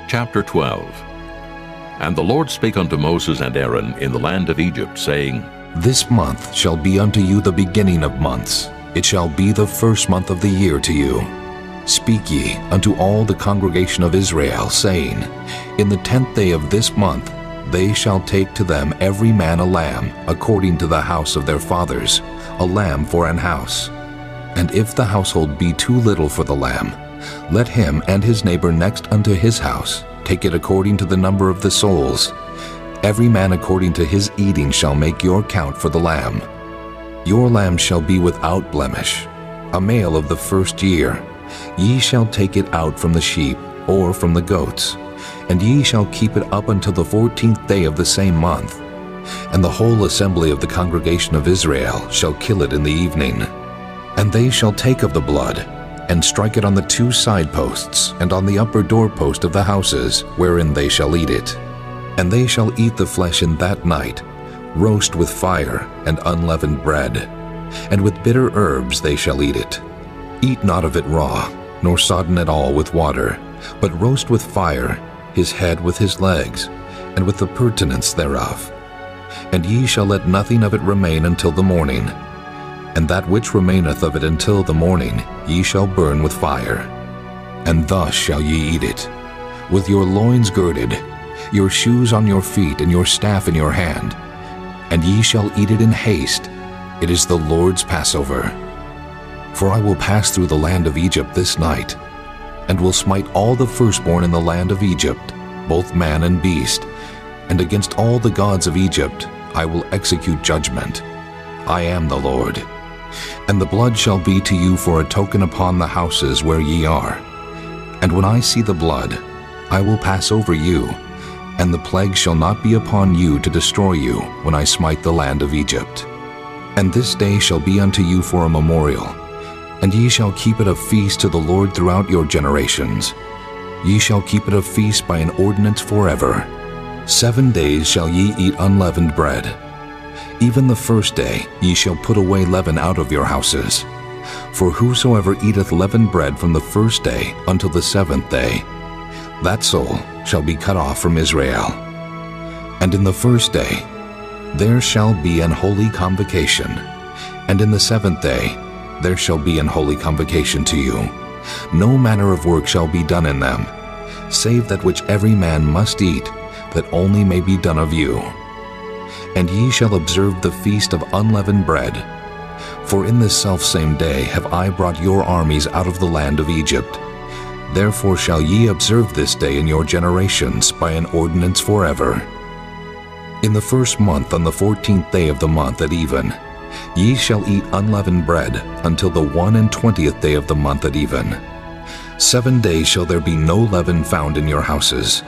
Chapter 12. And the Lord spake unto Moses and Aaron in the land of Egypt, saying, This month shall be unto you the beginning of months. It shall be the first month of the year to you. Speak ye unto all the congregation of Israel, saying, In the 10th day of this month they shall take to them every man a lamb, according to the house of their fathers, a lamb for an house. And if the household be too little for the lamb, let him and his neighbor next unto his house take it according to the number of the souls. Every man according to his eating shall make your count for the lamb. Your lamb shall be without blemish, a male of the first year. Ye shall take it out from the sheep, or from the goats, and ye shall keep it up until the 14th day of the same month. And the whole assembly of the congregation of Israel shall kill it in the evening. And they shall take of the blood, and strike it on the 2 side posts, and on the upper doorpost of the houses, wherein they shall eat it. And they shall eat the flesh in that night, roast with fire and unleavened bread, and with bitter herbs they shall eat it. Eat not of it raw, nor sodden at all with water, but roast with fire his head with his legs, and with the purtenance thereof. And ye shall let nothing of it remain until the morning. And that which remaineth of it until the morning ye shall burn with fire. And thus shall ye eat it, with your loins girded, your shoes on your feet, and your staff in your hand. And ye shall eat it in haste. It is the Lord's Passover. For I will pass through the land of Egypt this night, and will smite all the firstborn in the land of Egypt, both man and beast, and against all the gods of Egypt I will execute judgment. I am the Lord. And the blood shall be to you for a token upon the houses where ye are. And when I see the blood, I will pass over you, and the plague shall not be upon you to destroy you when I smite the land of Egypt. And this day shall be unto you for a memorial, and ye shall keep it a feast to the Lord throughout your generations. Ye shall keep it a feast by an ordinance forever. 7 days shall ye eat unleavened bread. Even the first day ye shall put away leaven out of your houses. For whosoever eateth leavened bread from the first day until the 7th day, that soul shall be cut off from Israel. And in the first day there shall be an holy convocation, and in the 7th day there shall be an holy convocation to you. No manner of work shall be done in them, save that which every man must eat, that only may be done of you. And ye shall observe the feast of unleavened bread. For in this selfsame day have I brought your armies out of the land of Egypt. Therefore shall ye observe this day in your generations by an ordinance forever. In the first month, on the 14th day of the month at even, ye shall eat unleavened bread until the 21st day of the month at even. 7 days shall there be no leaven found in your houses.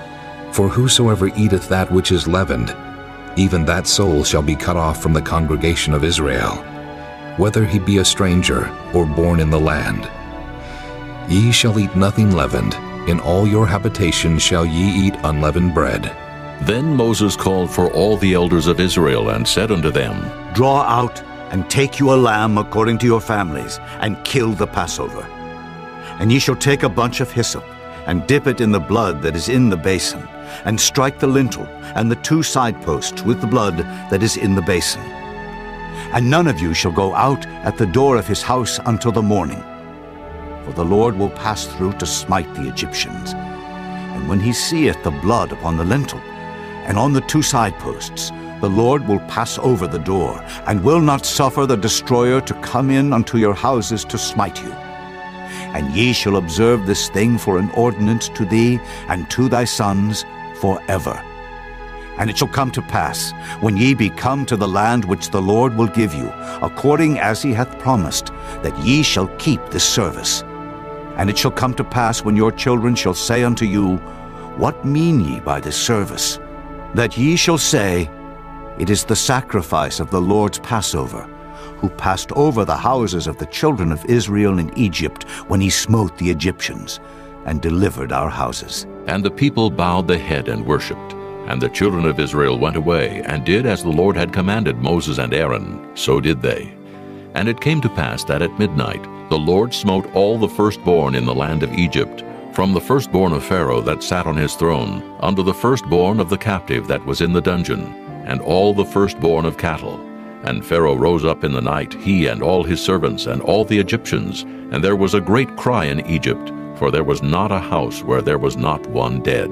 For whosoever eateth that which is leavened, even that soul shall be cut off from the congregation of Israel, whether he be a stranger or born in the land. Ye shall eat nothing leavened. In all your habitations shall ye eat unleavened bread. Then Moses called for all the elders of Israel, and said unto them, Draw out and take you a lamb according to your families, and kill the Passover. And ye shall take a bunch of hyssop, and dip it in the blood that is in the basin, and strike the lintel and the 2 side posts with the blood that is in the basin. And none of you shall go out at the door of his house until the morning, for the Lord will pass through to smite the Egyptians. And when he seeth the blood upon the lintel and on the 2 side posts, the Lord will pass over the door, and will not suffer the destroyer to come in unto your houses to smite you. And ye shall observe this thing for an ordinance to thee and to thy sons forever. And it shall come to pass, when ye be come to the land which the Lord will give you, according as he hath promised, that ye shall keep this service. And it shall come to pass, when your children shall say unto you, What mean ye by this service? That ye shall say, It is the sacrifice of the Lord's Passover, who passed over the houses of the children of Israel in Egypt, when he smote the Egyptians, and delivered our houses. And the people bowed the head and worshipped. And the children of Israel went away, and did as the Lord had commanded Moses and Aaron, so did they. And it came to pass that at midnight the Lord smote all the firstborn in the land of Egypt, from the firstborn of Pharaoh that sat on his throne, unto the firstborn of the captive that was in the dungeon, and all the firstborn of cattle. And Pharaoh rose up in the night, he and all his servants, and all the Egyptians, and there was a great cry in Egypt, for there was not a house where there was not one dead.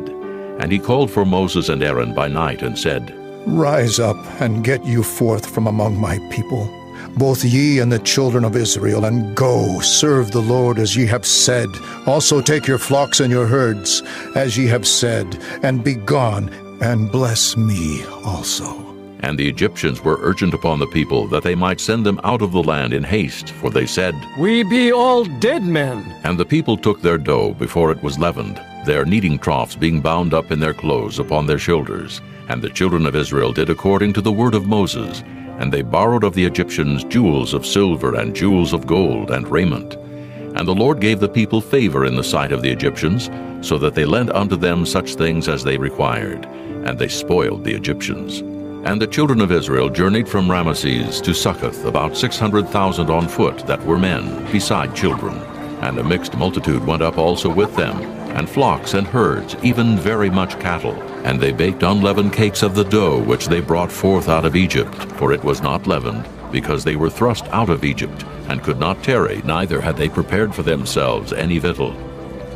And he called for Moses and Aaron by night and said, Rise up and get you forth from among my people, both ye and the children of Israel, and go, serve the Lord as ye have said. Also take your flocks and your herds, as ye have said, and be gone, and bless me also. And the Egyptians were urgent upon the people that they might send them out of the land in haste, for they said, We be all dead men. And the people took their dough before it was leavened, their kneading troughs being bound up in their clothes upon their shoulders. And the children of Israel did according to the word of Moses, and they borrowed of the Egyptians jewels of silver and jewels of gold and raiment. And the Lord gave the people favor in the sight of the Egyptians, so that they lent unto them such things as they required, and they spoiled the Egyptians. And the children of Israel journeyed from Ramesses to Succoth, about 600,000 on foot that were men, beside children. And a mixed multitude went up also with them, and flocks and herds, even very much cattle. And they baked unleavened cakes of the dough which they brought forth out of Egypt, for it was not leavened, because they were thrust out of Egypt, and could not tarry, neither had they prepared for themselves any victual.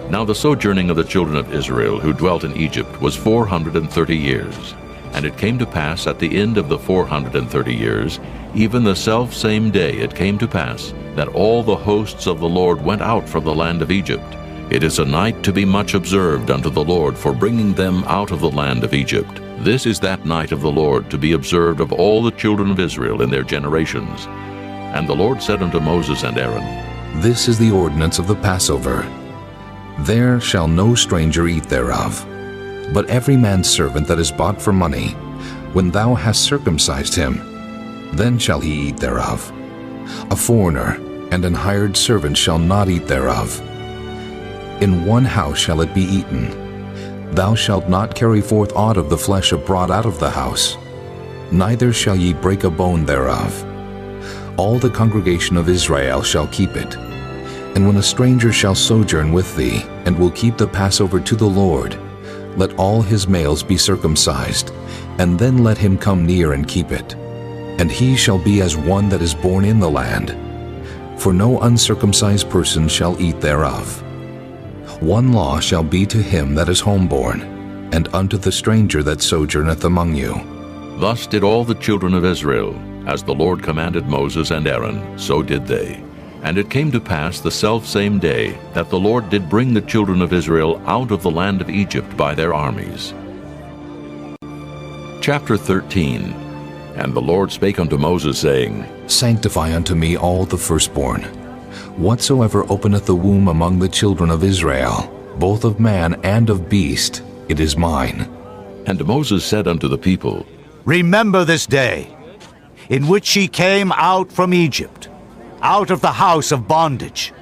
Now the sojourning of the children of Israel who dwelt in Egypt was 430 years. And it came to pass at the end of the 430 years, even the selfsame day it came to pass, that all the hosts of the Lord went out from the land of Egypt. It is a night to be much observed unto the Lord for bringing them out of the land of Egypt. This is that night of the Lord to be observed of all the children of Israel in their generations. And the Lord said unto Moses and Aaron, This is the ordinance of the Passover. There shall no stranger eat thereof. But every man's servant that is bought for money, when thou hast circumcised him, then shall he eat thereof. A foreigner and an hired servant shall not eat thereof. In one house shall it be eaten. Thou shalt not carry forth aught of the flesh abroad out of the house, neither shall ye break a bone thereof. All the congregation of Israel shall keep it. And when a stranger shall sojourn with thee, and will keep the Passover to the Lord, let all his males be circumcised, and then let him come near and keep it. And he shall be as one that is born in the land, for no uncircumcised person shall eat thereof. One law shall be to him that is homeborn, and unto the stranger that sojourneth among you. Thus did all the children of Israel, as the Lord commanded Moses and Aaron, so did they. And it came to pass the selfsame day that the Lord did bring the children of Israel out of the land of Egypt by their armies. Chapter 13. And the Lord spake unto Moses, saying, Sanctify unto me all the firstborn. Whatsoever openeth the womb among the children of Israel, both of man and of beast, it is mine. And Moses said unto the people, Remember this day, in which ye came out from Egypt, out of the house of bondage.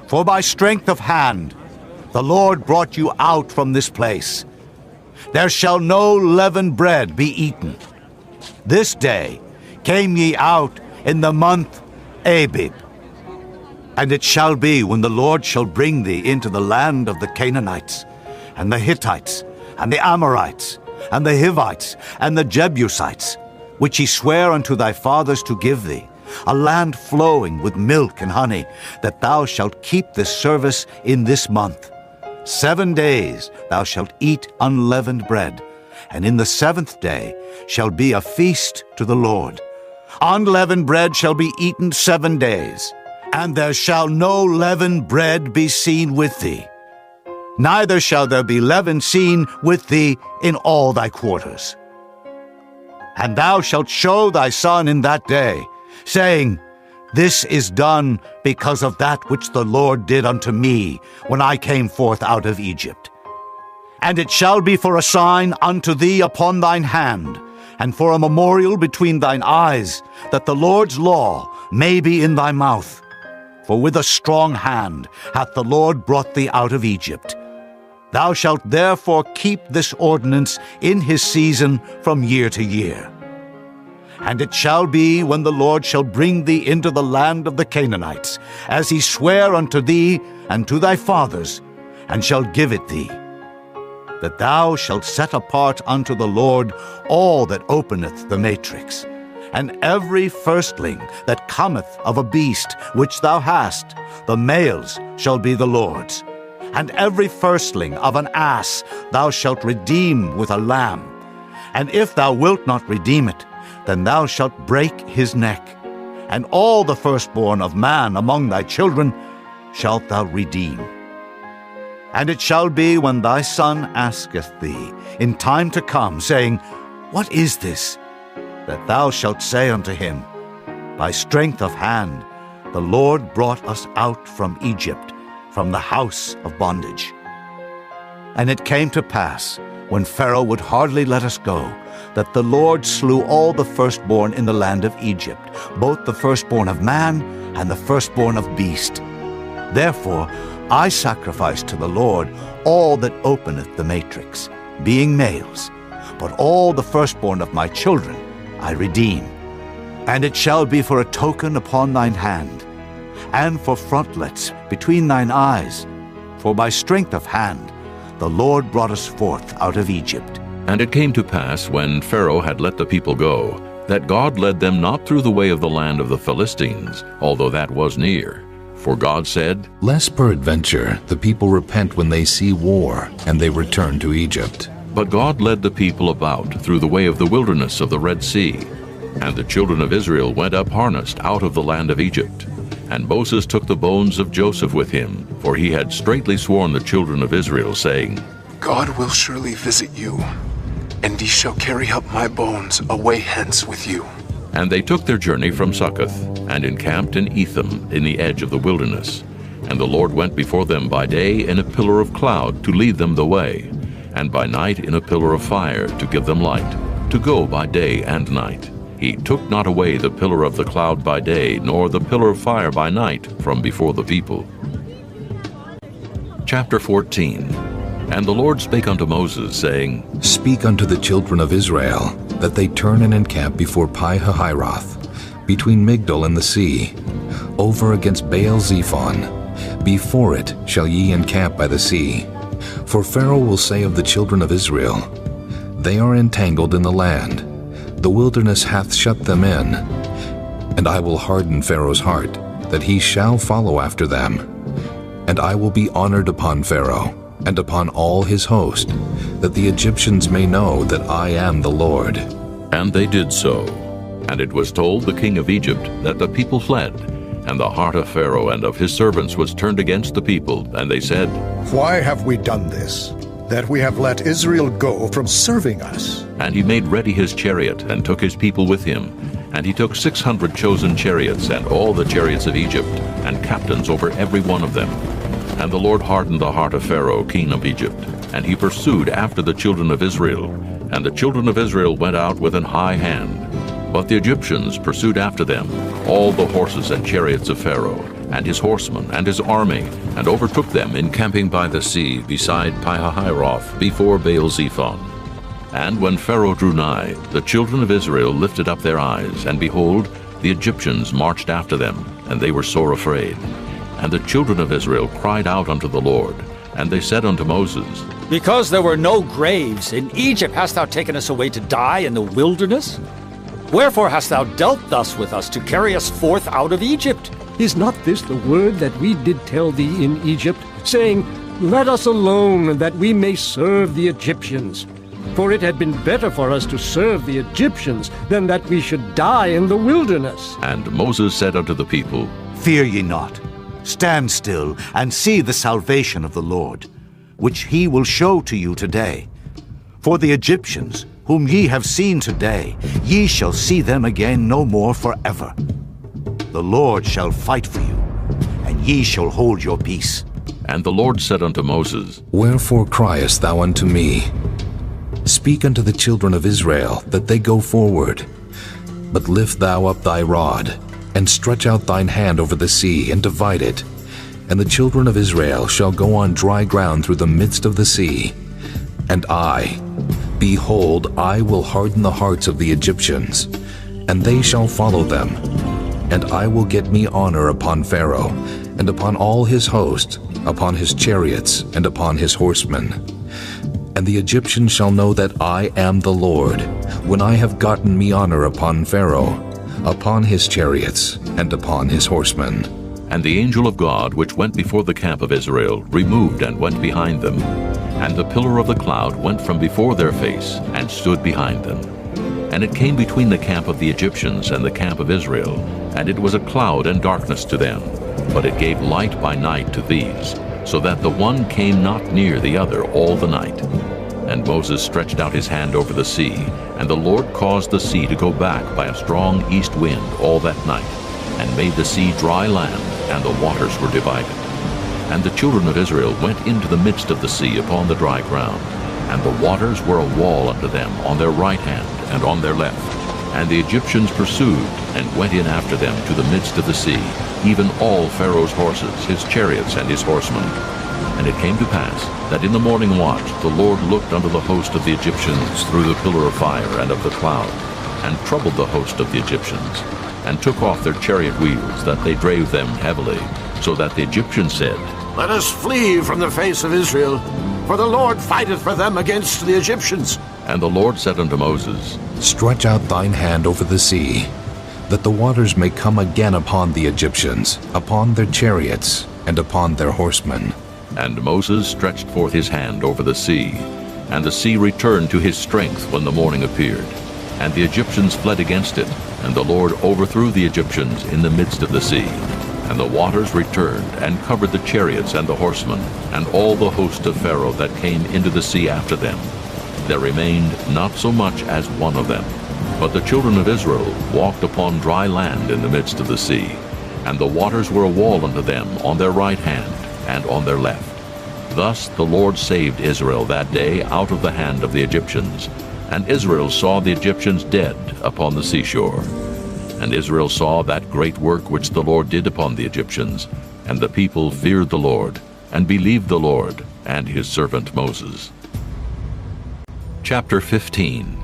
For by strength of hand the Lord brought you out from this place. There shall no leavened bread be eaten. This day came ye out in the month Abib. And it shall be, when the Lord shall bring thee into the land of the Canaanites, and the Hittites, and the Amorites, and the Hivites, and the Jebusites, which he sware unto thy fathers to give thee, a land flowing with milk and honey, that thou shalt keep this service in this month. 7 days thou shalt eat unleavened bread, and in the 7th day shall be a feast to the Lord. Unleavened bread shall be eaten 7 days, and there shall no leavened bread be seen with thee. Neither shall there be leaven seen with thee in all thy quarters. And thou shalt show thy son in that day, saying, This is done because of that which the Lord did unto me when I came forth out of Egypt. And it shall be for a sign unto thee upon thine hand, and for a memorial between thine eyes, that the Lord's law may be in thy mouth. For with a strong hand hath the Lord brought thee out of Egypt. Thou shalt therefore keep this ordinance in his season from year to year. And it shall be, when the Lord shall bring thee into the land of the Canaanites, as he sware unto thee and to thy fathers, and shall give it thee, that thou shalt set apart unto the Lord all that openeth the matrix, and every firstling that cometh of a beast which thou hast, the males shall be the Lord's. And every firstling of an ass thou shalt redeem with a lamb. And if thou wilt not redeem it, then thou shalt break his neck. And all the firstborn of man among thy children shalt thou redeem. And it shall be when thy son asketh thee in time to come, saying, What is this? That thou shalt say unto him, By strength of hand the Lord brought us out from Egypt, from the house of bondage. And it came to pass, when Pharaoh would hardly let us go, that the Lord slew all the firstborn in the land of Egypt, both the firstborn of man and the firstborn of beast. Therefore I sacrifice to the Lord all that openeth the matrix, being males, but all the firstborn of my children I redeem. And it shall be for a token upon thine hand, and for frontlets between thine eyes, for by strength of hand the Lord brought us forth out of Egypt. And it came to pass, when Pharaoh had let the people go, that God led them not through the way of the land of the Philistines, although that was near. For God said, Lest peradventure the people repent when they see war, and they return to Egypt. But God led the people about through the way of the wilderness of the Red Sea. And the children of Israel went up harnessed out of the land of Egypt. And Moses took the bones of Joseph with him, for he had straitly sworn the children of Israel, saying, God will surely visit you, and ye shall carry up my bones away hence with you. And they took their journey from Succoth, and encamped in Etham in the edge of the wilderness. And the Lord went before them by day in a pillar of cloud to lead them the way, and by night in a pillar of fire to give them light, to go by day and night. He took not away the pillar of the cloud by day, nor the pillar of fire by night from before the people. Chapter 14. And the Lord spake unto Moses, saying, Speak unto the children of Israel, that they turn and encamp before Pi-hahiroth, between Migdol and the sea, over against Baal-zephon. Before it shall ye encamp by the sea. For Pharaoh will say of the children of Israel, They are entangled in the land. The wilderness hath shut them in. And I will harden Pharaoh's heart, that he shall follow after them. And I will be honored upon Pharaoh, and upon all his host, that the Egyptians may know that I am the Lord. And they did so. And it was told the king of Egypt that the people fled, and the heart of Pharaoh and of his servants was turned against the people, and they said, Why have we done this, that we have let Israel go from serving us? And he made ready his chariot, and took his people with him. And he took 600 chosen chariots, and all the chariots of Egypt, and captains over every one of them. And the Lord hardened the heart of Pharaoh, king of Egypt, and he pursued after the children of Israel. And the children of Israel went out with an high hand. But the Egyptians pursued after them, all the horses and chariots of Pharaoh, and his horsemen, and his army, and overtook them encamping by the sea beside Pi-hahiroth, before Baal-zephon. And when Pharaoh drew nigh, the children of Israel lifted up their eyes, and behold, the Egyptians marched after them, and they were sore afraid. And the children of Israel cried out unto the Lord, and they said unto Moses, Because there were no graves, in Egypt hast thou taken us away to die in the wilderness? Wherefore hast thou dealt thus with us, to carry us forth out of Egypt? Is not this the word that we did tell thee in Egypt, saying, Let us alone, that we may serve the Egyptians? For it had been better for us to serve the Egyptians than that we should die in the wilderness. And Moses said unto the people, Fear ye not. Stand still, and see the salvation of the Lord, which he will show to you today. For the Egyptians, whom ye have seen today, ye shall see them again no more forever. The Lord shall fight for you, and ye shall hold your peace. And the Lord said unto Moses, Wherefore criest thou unto me? Speak unto the children of Israel, that they go forward. But lift thou up thy rod, and stretch out thine hand over the sea, and divide it. And the children of Israel shall go on dry ground through the midst of the sea. And behold, I will harden the hearts of the Egyptians, and they shall follow them. And I will get me honor upon Pharaoh, and upon all his host, upon his chariots, and upon his horsemen. And the Egyptians shall know that I am the Lord, when I have gotten me honor upon Pharaoh, upon his chariots, and upon his horsemen. And the angel of God, which went before the camp of Israel, removed and went behind them. And the pillar of the cloud went from before their face, and stood behind them. And it came between the camp of the Egyptians and the camp of Israel, and it was a cloud and darkness to them, but it gave light by night to these, so that the one came not near the other all the night. And Moses stretched out his hand over the sea, and the Lord caused the sea to go back by a strong east wind all that night, and made the sea dry land, and the waters were divided. And the children of Israel went into the midst of the sea upon the dry ground, and the waters were a wall unto them on their right hand and on their left. And the Egyptians pursued, and went in after them to the midst of the sea, even all Pharaoh's horses, his chariots, and his horsemen. And it came to pass that in the morning watch the Lord looked unto the host of the Egyptians through the pillar of fire and of the cloud, and troubled the host of the Egyptians, and took off their chariot wheels, that they drave them heavily, so that the Egyptians said, Let us flee from the face of Israel, for the Lord fighteth for them against the Egyptians. And the Lord said unto Moses, Stretch out thine hand over the sea, that the waters may come again upon the Egyptians, upon their chariots, and upon their horsemen. And Moses stretched forth his hand over the sea, and the sea returned to his strength when the morning appeared. And the Egyptians fled against it, and the Lord overthrew the Egyptians in the midst of the sea. And the waters returned, and covered the chariots and the horsemen, and all the host of Pharaoh that came into the sea after them. There remained not so much as one of them. But the children of Israel walked upon dry land in the midst of the sea, and the waters were a wall unto them on their right hand and on their left. Thus the Lord saved Israel that day out of the hand of the Egyptians. And Israel saw the Egyptians dead upon the seashore. And Israel saw that great work which the Lord did upon the Egyptians. And the people feared the Lord, and believed the Lord and his servant Moses. Chapter 15.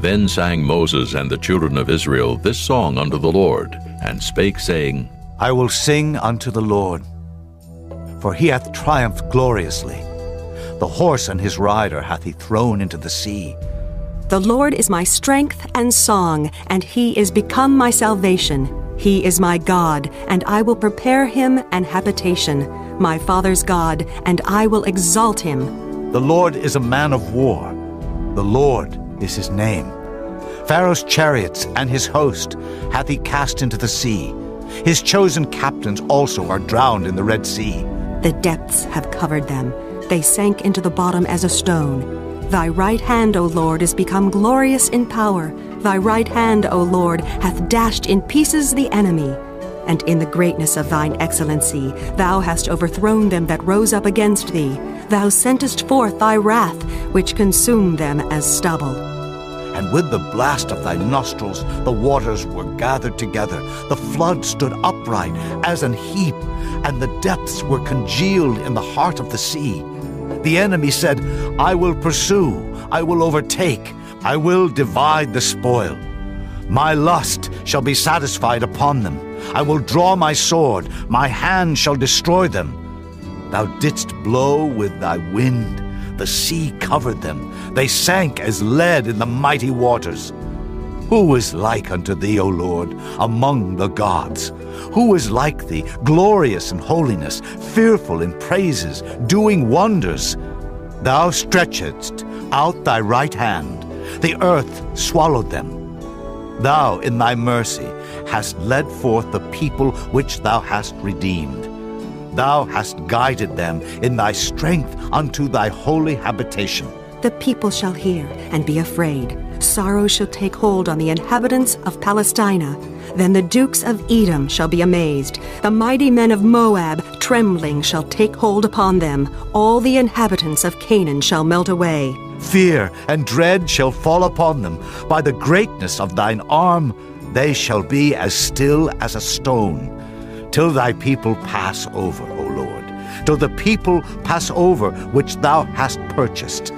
Then sang Moses and the children of Israel this song unto the Lord, and spake, saying, I will sing unto the Lord, for he hath triumphed gloriously. The horse and his rider hath he thrown into the sea. The Lord is my strength and song, and he is become my salvation. He is my God, and I will prepare him an habitation, my father's God, and I will exalt him. The Lord is a man of war. The Lord is his name. Pharaoh's chariots and his host hath he cast into the sea. His chosen captains also are drowned in the Red Sea. The depths have covered them. They sank into the bottom as a stone. Thy right hand, O Lord, is become glorious in power. Thy right hand, O Lord, hath dashed in pieces the enemy. And in the greatness of thine excellency, thou hast overthrown them that rose up against thee. Thou sentest forth thy wrath, which consumed them as stubble. And with the blast of thy nostrils the waters were gathered together. The flood stood upright as an heap, and the depths were congealed in the heart of the sea. The enemy said, I will pursue, I will overtake, I will divide the spoil. My lust shall be satisfied upon them. I will draw my sword, my hand shall destroy them. Thou didst blow with thy wind, the sea covered them. They sank as lead in the mighty waters. Who is like unto thee, O Lord, among the gods? Who is like thee, glorious in holiness, fearful in praises, doing wonders? Thou stretchedst out thy right hand, the earth swallowed them. Thou in thy mercy hast led forth the people which thou hast redeemed. Thou hast guided them in thy strength unto thy holy habitation. The people shall hear and be afraid. Sorrow shall take hold on the inhabitants of Palestina. Then the dukes of Edom shall be amazed. The mighty men of Moab, trembling, shall take hold upon them. All the inhabitants of Canaan shall melt away. Fear and dread shall fall upon them. By the greatness of thine arm they shall be as still as a stone, till thy people pass over, O Lord, till the people pass over which thou hast purchased.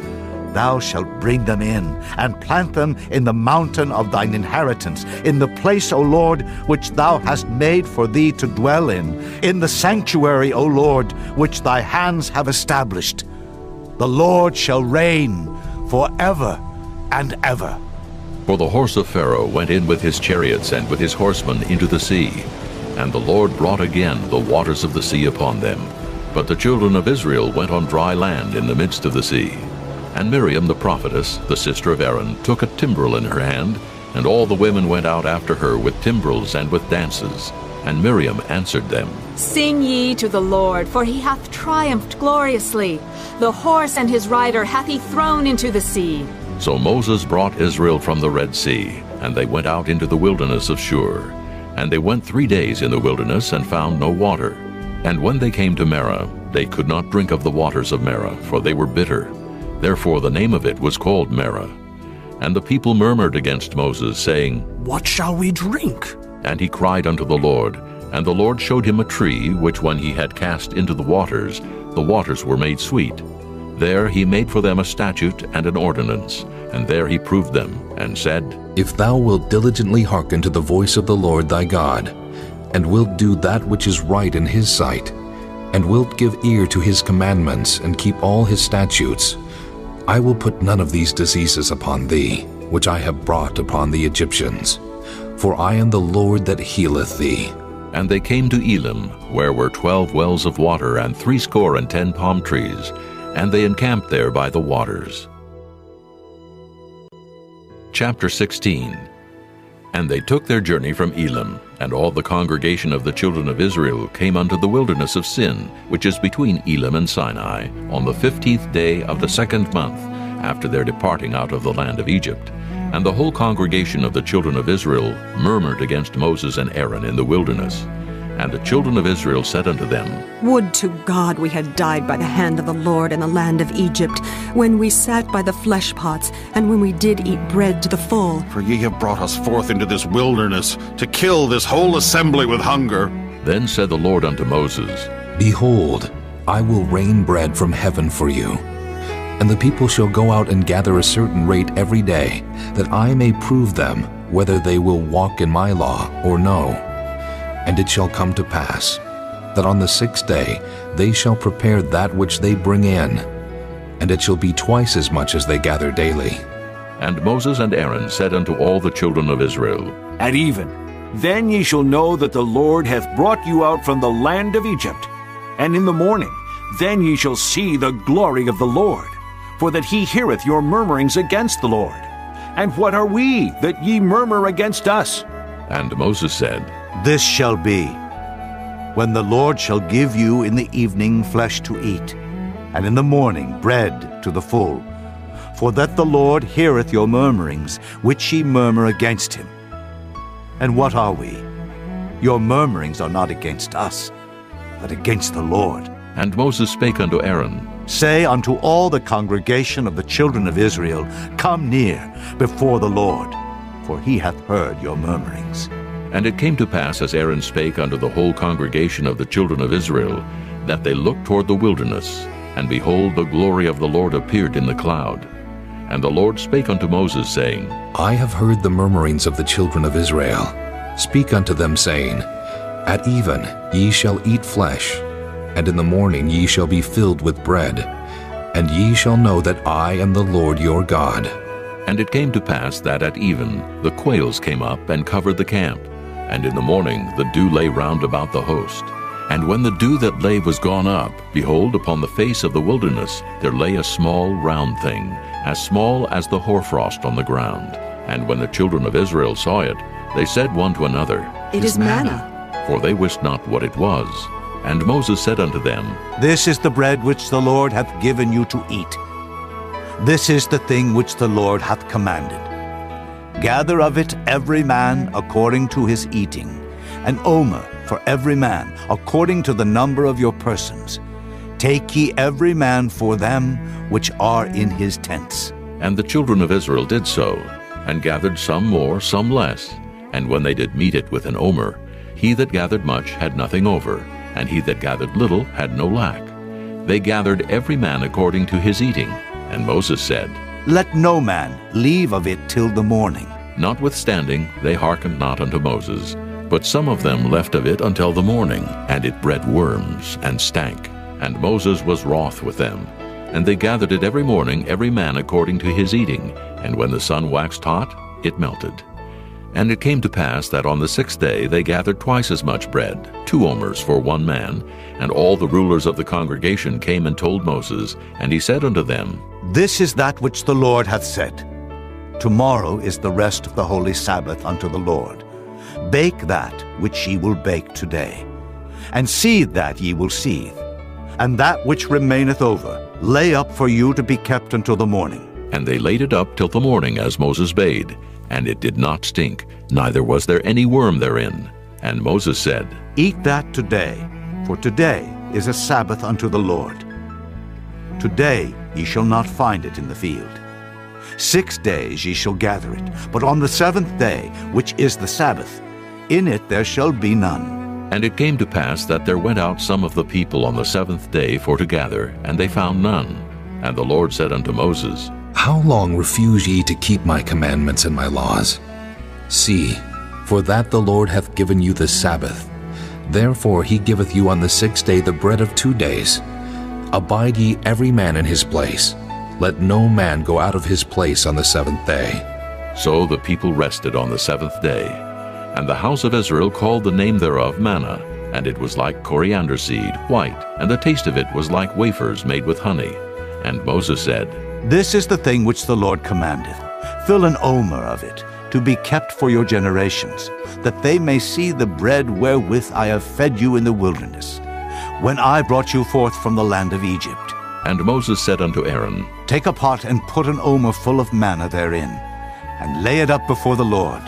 Thou shalt bring them in, and plant them in the mountain of thine inheritance, in the place, O Lord, which thou hast made for thee to dwell in the sanctuary, O Lord, which thy hands have established. The Lord shall reign forever and ever. For the horse of Pharaoh went in with his chariots and with his horsemen into the sea, And the Lord brought again the waters of the sea upon them. But the children of Israel went on dry land in the midst of the sea. And Miriam the prophetess, the sister of Aaron, took a timbrel in her hand, and all the women went out after her with timbrels and with dances. And Miriam answered them, Sing ye to the Lord, for he hath triumphed gloriously. The horse and his rider hath he thrown into the sea. So Moses brought Israel from the Red Sea, and they went out into the wilderness of Shur. And they went 3 days in the wilderness and found no water. And when they came to Marah, they could not drink of the waters of Marah, for they were bitter. Therefore the name of it was called Marah. And the people murmured against Moses, saying, What shall we drink? And he cried unto the Lord, and the Lord showed him a tree, which when he had cast into the waters were made sweet. There he made for them a statute and an ordinance, and there he proved them, and said, If thou wilt diligently hearken to the voice of the Lord thy God, and wilt do that which is right in his sight, and wilt give ear to his commandments, and keep all his statutes, I will put none of these diseases upon thee, which I have brought upon the Egyptians. For I am the Lord that healeth thee. And they came to Elim, where were 12 wells of water, and 70 palm trees, and they encamped there by the waters. Chapter 16. And they took their journey from Elim, and all the congregation of the children of Israel came unto the wilderness of Sin, which is between Elim and Sinai, on the 15th day of the 2nd month, after their departing out of the land of Egypt. And the whole congregation of the children of Israel murmured against Moses and Aaron in the wilderness. And the children of Israel said unto them, Would to God we had died by the hand of the Lord in the land of Egypt, when we sat by the flesh pots, and when we did eat bread to the full. For ye have brought us forth into this wilderness, to kill this whole assembly with hunger. Then said the Lord unto Moses, Behold, I will rain bread from heaven for you. And the people shall go out and gather a certain rate every day, that I may prove them whether they will walk in my law or no. And it shall come to pass, that on the 6th day they shall prepare that which they bring in, and it shall be twice as much as they gather daily. And Moses and Aaron said unto all the children of Israel, At even, then ye shall know that the Lord hath brought you out from the land of Egypt. And in the morning, then ye shall see the glory of the Lord, for that he heareth your murmurings against the Lord. And what are we, that ye murmur against us? And Moses said, This shall be, when the Lord shall give you in the evening flesh to eat, and in the morning bread to the full, for that the Lord heareth your murmurings, which ye murmur against him. And what are we? Your murmurings are not against us, but against the Lord. And Moses spake unto Aaron, Say unto all the congregation of the children of Israel, Come near before the Lord, for he hath heard your murmurings. And it came to pass, as Aaron spake unto the whole congregation of the children of Israel, that they looked toward the wilderness, and behold, the glory of the Lord appeared in the cloud. And the Lord spake unto Moses, saying, I have heard the murmurings of the children of Israel. Speak unto them, saying, At even ye shall eat flesh, and in the morning ye shall be filled with bread, and ye shall know that I am the Lord your God. And it came to pass that at even the quails came up and covered the camp, and in the morning the dew lay round about the host. And when the dew that lay was gone up, behold, upon the face of the wilderness there lay a small round thing, as small as the hoarfrost on the ground. And when the children of Israel saw it, they said one to another, It is manna. For they wist not what it was. And Moses said unto them, This is the bread which the Lord hath given you to eat. This is the thing which the Lord hath commanded. Gather of it every man according to his eating, an omer for every man according to the number of your persons. Take ye every man for them which are in his tents. And the children of Israel did so, and gathered some more, some less. And when they did meet it with an omer, he that gathered much had nothing over, and he that gathered little had no lack. They gathered every man according to his eating. And Moses said, Let no man leave of it till the morning. Notwithstanding, they hearkened not unto Moses, but some of them left of it until the morning, and it bred worms, and stank. And Moses was wroth with them. And they gathered it every morning, every man according to his eating, and when the sun waxed hot, it melted. And it came to pass that on the 6th day they gathered twice as much bread, 2 omers for 1 man. And all the rulers of the congregation came and told Moses, and he said unto them, This is that which the Lord hath said. Tomorrow is the rest of the holy Sabbath unto the Lord. Bake that which ye will bake today, and seethe that ye will seethe, and that which remaineth over lay up for you to be kept until the morning. And they laid it up till the morning, as Moses bade. And it did not stink, neither was there any worm therein. And Moses said, Eat that today, for today is a Sabbath unto the Lord. Today ye shall not find it in the field. 6 days ye shall gather it, but on the 7th day, which is the Sabbath, in it there shall be none. And it came to pass that there went out some of the people on the 7th day for to gather, and they found none. And the Lord said unto Moses, How long refuse ye to keep my commandments and my laws? See, for that the Lord hath given you the Sabbath. Therefore he giveth you on the 6th day the bread of 2 days. Abide ye every man in his place. Let no man go out of his place on the 7th day. So the people rested on the 7th day. And the house of Israel called the name thereof manna, and it was like coriander seed, white, and the taste of it was like wafers made with honey. And Moses said, This is the thing which the Lord commandeth. Fill an omer of it, to be kept for your generations, that they may see the bread wherewith I have fed you in the wilderness, when I brought you forth from the land of Egypt. And Moses said unto Aaron, Take a pot and put an omer full of manna therein, and lay it up before the Lord,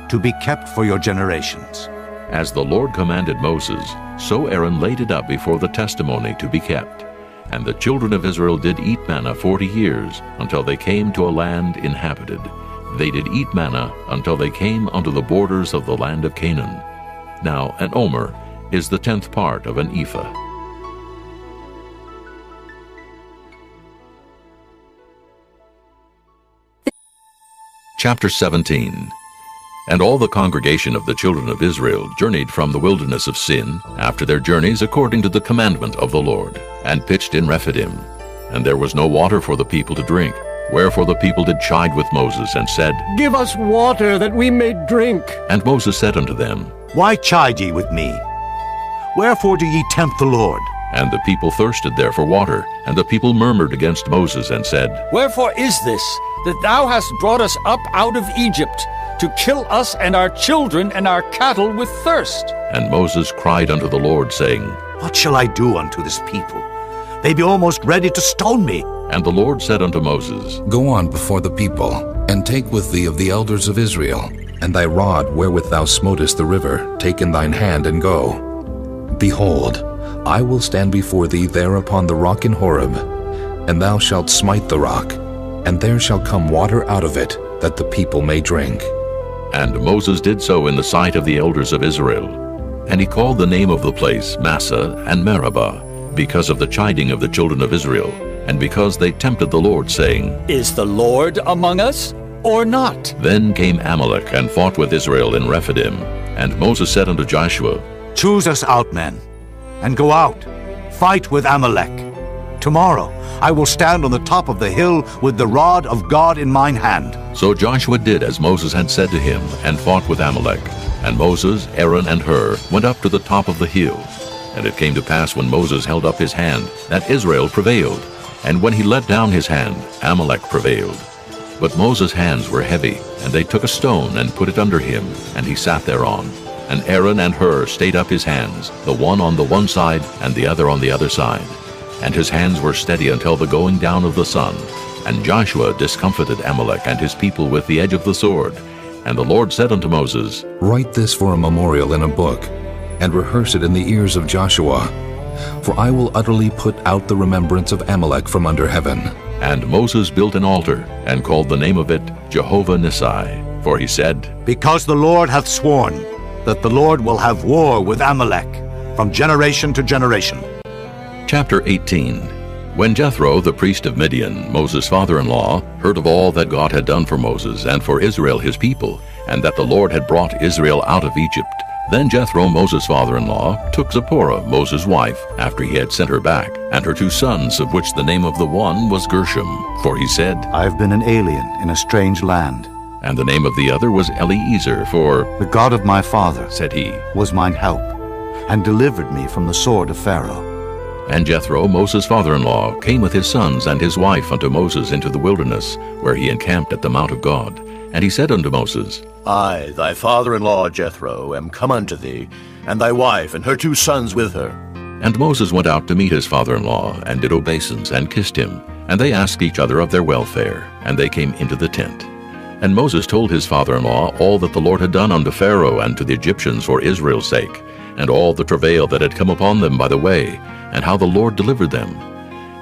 to be kept for your generations. As the Lord commanded Moses, so Aaron laid it up before the testimony to be kept. And the children of Israel did eat manna 40 years, until they came to a land inhabited. They did eat manna until they came unto the borders of the land of Canaan. Now an omer is the 10th part of an ephah. Chapter 17. And all the congregation of the children of Israel journeyed from the wilderness of Sin, after their journeys according to the commandment of the Lord, and pitched in Rephidim. And there was no water for the people to drink. Wherefore the people did chide with Moses, and said, Give us water that we may drink. And Moses said unto them, Why chide ye with me? Wherefore do ye tempt the Lord? And the people thirsted there for water, and the people murmured against Moses, and said, Wherefore is this, that thou hast brought us up out of Egypt, to kill us and our children and our cattle with thirst? And Moses cried unto the Lord, saying, What shall I do unto this people? They be almost ready to stone me. And the Lord said unto Moses, Go on before the people, and take with thee of the elders of Israel, and thy rod wherewith thou smotest the river, take in thine hand, and go. Behold, I will stand before thee there upon the rock in Horeb, and thou shalt smite the rock, and there shall come water out of it, that the people may drink. And Moses did so in the sight of the elders of Israel. And he called the name of the place Massah and Meribah, because of the chiding of the children of Israel, and because they tempted the Lord, saying, Is the Lord among us, or not? Then came Amalek and fought with Israel in Rephidim. And Moses said unto Joshua, Choose us out men, and go out, fight with Amalek. Tomorrow I will stand on the top of the hill with the rod of God in mine hand. So Joshua did as Moses had said to him, and fought with Amalek. And Moses, Aaron, and Hur went up to the top of the hill. And it came to pass when Moses held up his hand, that Israel prevailed. And when he let down his hand, Amalek prevailed. But Moses' hands were heavy, and they took a stone and put it under him, and he sat thereon. And Aaron and Hur stayed up his hands, the one on the one side, and the other on the other side. And his hands were steady until the going down of the sun. And Joshua discomfited Amalek and his people with the edge of the sword. And the Lord said unto Moses, Write this for a memorial in a book, and rehearse it in the ears of Joshua. For I will utterly put out the remembrance of Amalek from under heaven. And Moses built an altar, and called the name of it Jehovah Nissi. For he said, Because the Lord hath sworn that the Lord will have war with Amalek from generation to generation. Chapter 18. When Jethro, the priest of Midian, Moses' father-in-law, heard of all that God had done for Moses and for Israel his people, and that the Lord had brought Israel out of Egypt, then Jethro, Moses' father-in-law, took Zipporah, Moses' wife, after he had sent her back, and her 2 sons, of which the name of the one was Gershom. For he said, I have been an alien in a strange land. And the name of the other was Eliezer, for "The God of my father," said he, "was mine help, and delivered me from the sword of Pharaoh." And Jethro, Moses' father-in-law, came with his sons and his wife unto Moses into the wilderness, where he encamped at the mount of God. And he said unto Moses, I, thy father-in-law Jethro, am come unto thee, and thy wife and her 2 sons with her. And Moses went out to meet his father-in-law, and did obeisance, and kissed him. And they asked each other of their welfare, and they came into the tent. And Moses told his father-in-law all that the Lord had done unto Pharaoh and to the Egyptians for Israel's sake, and all the travail that had come upon them by the way, and how the Lord delivered them.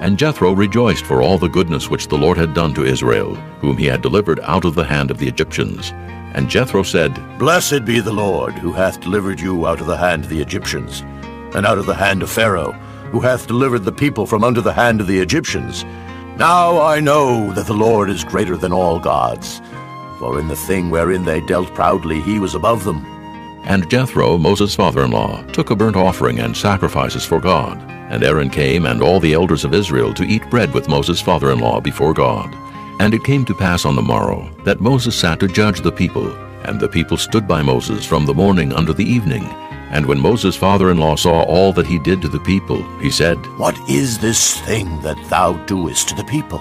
And Jethro rejoiced for all the goodness which the Lord had done to Israel, whom he had delivered out of the hand of the Egyptians. And Jethro said, Blessed be the Lord, who hath delivered you out of the hand of the Egyptians, and out of the hand of Pharaoh, who hath delivered the people from under the hand of the Egyptians. Now I know that the Lord is greater than all gods, for in the thing wherein they dealt proudly he was above them. And Jethro, Moses' father-in-law, took a burnt offering and sacrifices for God. And Aaron came and all the elders of Israel to eat bread with Moses' father-in-law before God. And it came to pass on the morrow that Moses sat to judge the people, and the people stood by Moses from the morning unto the evening. And when Moses' father-in-law saw all that he did to the people, he said, What is this thing that thou doest to the people?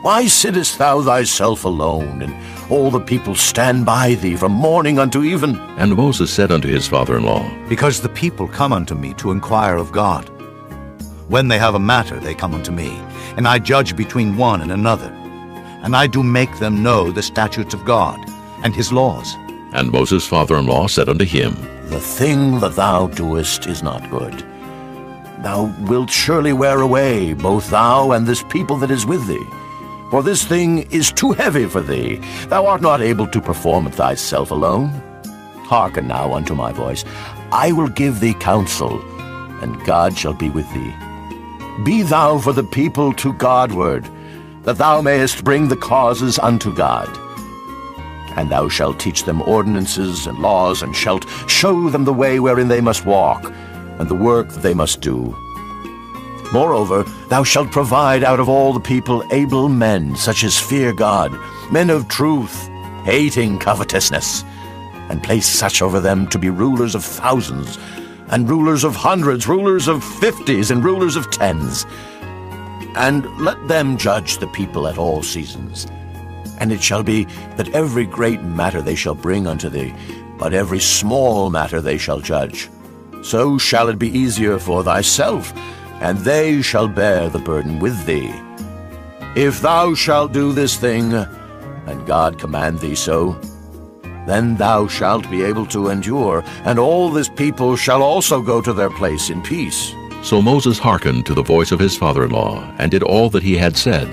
Why sittest thou thyself alone, and all the people stand by thee from morning unto even? And Moses said unto his father-in-law, Because the people come unto me to inquire of God. When they have a matter, they come unto me, and I judge between one and another. And I do make them know the statutes of God, and his laws. And Moses' father-in-law said unto him, The thing that thou doest is not good. Thou wilt surely wear away, both thou and this people that is with thee. For this thing is too heavy for thee. Thou art not able to perform it thyself alone. Hearken now unto my voice. I will give thee counsel, and God shall be with thee. Be thou for the people to Godward, that thou mayest bring the causes unto God. And thou shalt teach them ordinances and laws, and shalt show them the way wherein they must walk, and the work that they must do. Moreover, thou shalt provide out of all the people able men, such as fear God, men of truth, hating covetousness, and place such over them to be rulers of thousands, and rulers of hundreds, rulers of 50s, and rulers of 10s. And let them judge the people at all seasons. And it shall be that every great matter they shall bring unto thee, but every small matter they shall judge. So shall it be easier for thyself, and they shall bear the burden with thee. If thou shalt do this thing, and God command thee so, then thou shalt be able to endure, and all this people shall also go to their place in peace. So Moses hearkened to the voice of his father-in-law, and did all that he had said.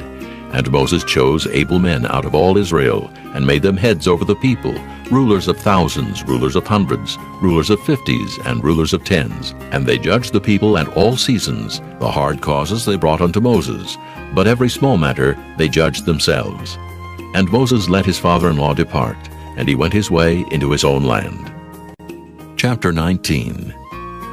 And Moses chose able men out of all Israel, and made them heads over the people, rulers of thousands, rulers of hundreds, rulers of 50s, and rulers of 10s. And they judged the people at all seasons. The hard causes they brought unto Moses, but every small matter they judged themselves. And Moses let his father-in-law depart, and he went his way into his own land. Chapter 19.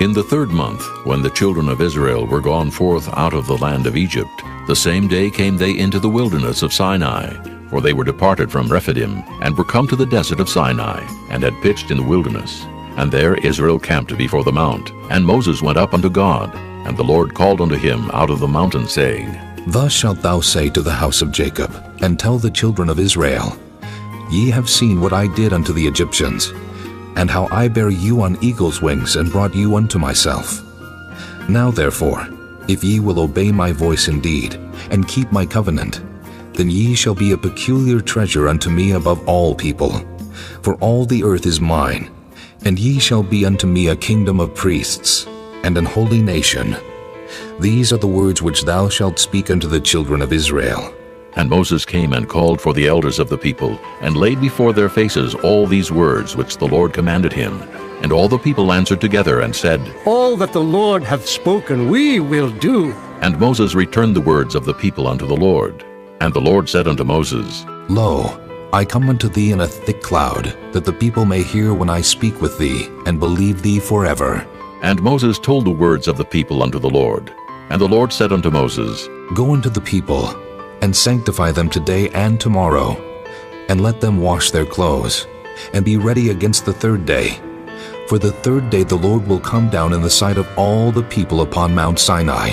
In the 3rd month, when the children of Israel were gone forth out of the land of Egypt, the same day came they into the wilderness of Sinai, for they were departed from Rephidim, and were come to the desert of Sinai, and had pitched in the wilderness. And there Israel camped before the mount. And Moses went up unto God, and the Lord called unto him out of the mountain, saying, Thus shalt thou say to the house of Jacob, and tell the children of Israel, Ye have seen what I did unto the Egyptians, and how I bare you on eagle's wings, and brought you unto myself. Now therefore, if ye will obey my voice indeed, and keep my covenant, then ye shall be a peculiar treasure unto me above all people. For all the earth is mine, and ye shall be unto me a kingdom of priests, and an holy nation. These are the words which thou shalt speak unto the children of Israel. And Moses came and called for the elders of the people, and laid before their faces all these words which the Lord commanded him. And all the people answered together and said, All that the Lord hath spoken we will do. And Moses returned the words of the people unto the Lord. And the Lord said unto Moses, Lo, I come unto thee in a thick cloud, that the people may hear when I speak with thee, and believe thee forever. And Moses told the words of the people unto the Lord. And the Lord said unto Moses, Go unto the people, and sanctify them today and tomorrow. and let them wash their clothes, and be ready against the third day. For the third day the Lord will come down in the sight of all the people upon Mount Sinai.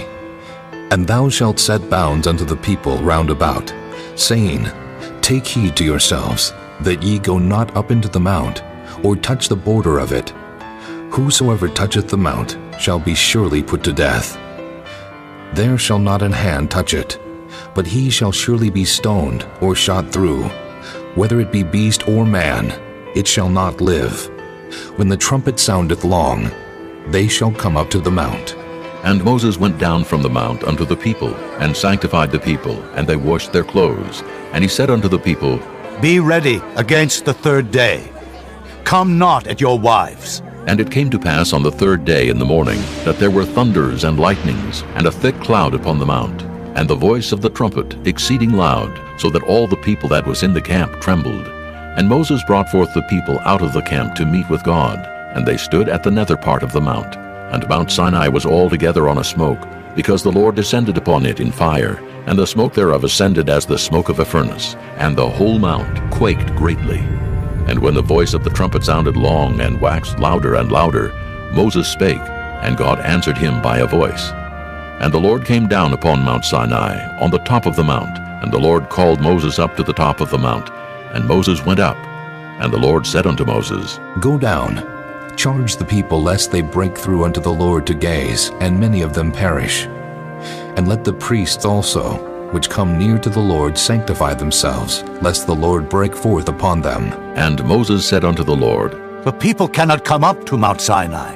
And thou shalt set bounds unto the people round about, saying, Take heed to yourselves, that ye go not up into the mount, or touch the border of it. Whosoever toucheth the mount shall be surely put to death. There shall not an hand touch it, but he shall surely be stoned or shot through. Whether it be beast or man, it shall not live. When the trumpet soundeth long, they shall come up to the mount. And Moses went down from the mount unto the people, and sanctified the people, and they washed their clothes. And he said unto the people, Be ready against the third day. Come not at your wives. And it came to pass on the third day in the morning, that there were thunders and lightnings, and a thick cloud upon the mount, and the voice of the trumpet exceeding loud, so that all the people that was in the camp trembled. And Moses brought forth the people out of the camp to meet with God, and they stood at the nether part of the mount. And Mount Sinai was altogether on a smoke, because the Lord descended upon it in fire, and the smoke thereof ascended as the smoke of a furnace, and the whole mount quaked greatly. And when the voice of the trumpet sounded long, and waxed louder and louder, Moses spake, and God answered him by a voice. And the Lord came down upon Mount Sinai, on the top of the mount, and the Lord called Moses up to the top of the mount, and Moses went up. And the Lord said unto Moses, Go down, charge the people lest they break through unto the Lord to gaze, and many of them perish. And let the priests also, which come near to the Lord, sanctify themselves, lest the Lord break forth upon them. And Moses said unto the Lord, The people cannot come up to Mount Sinai,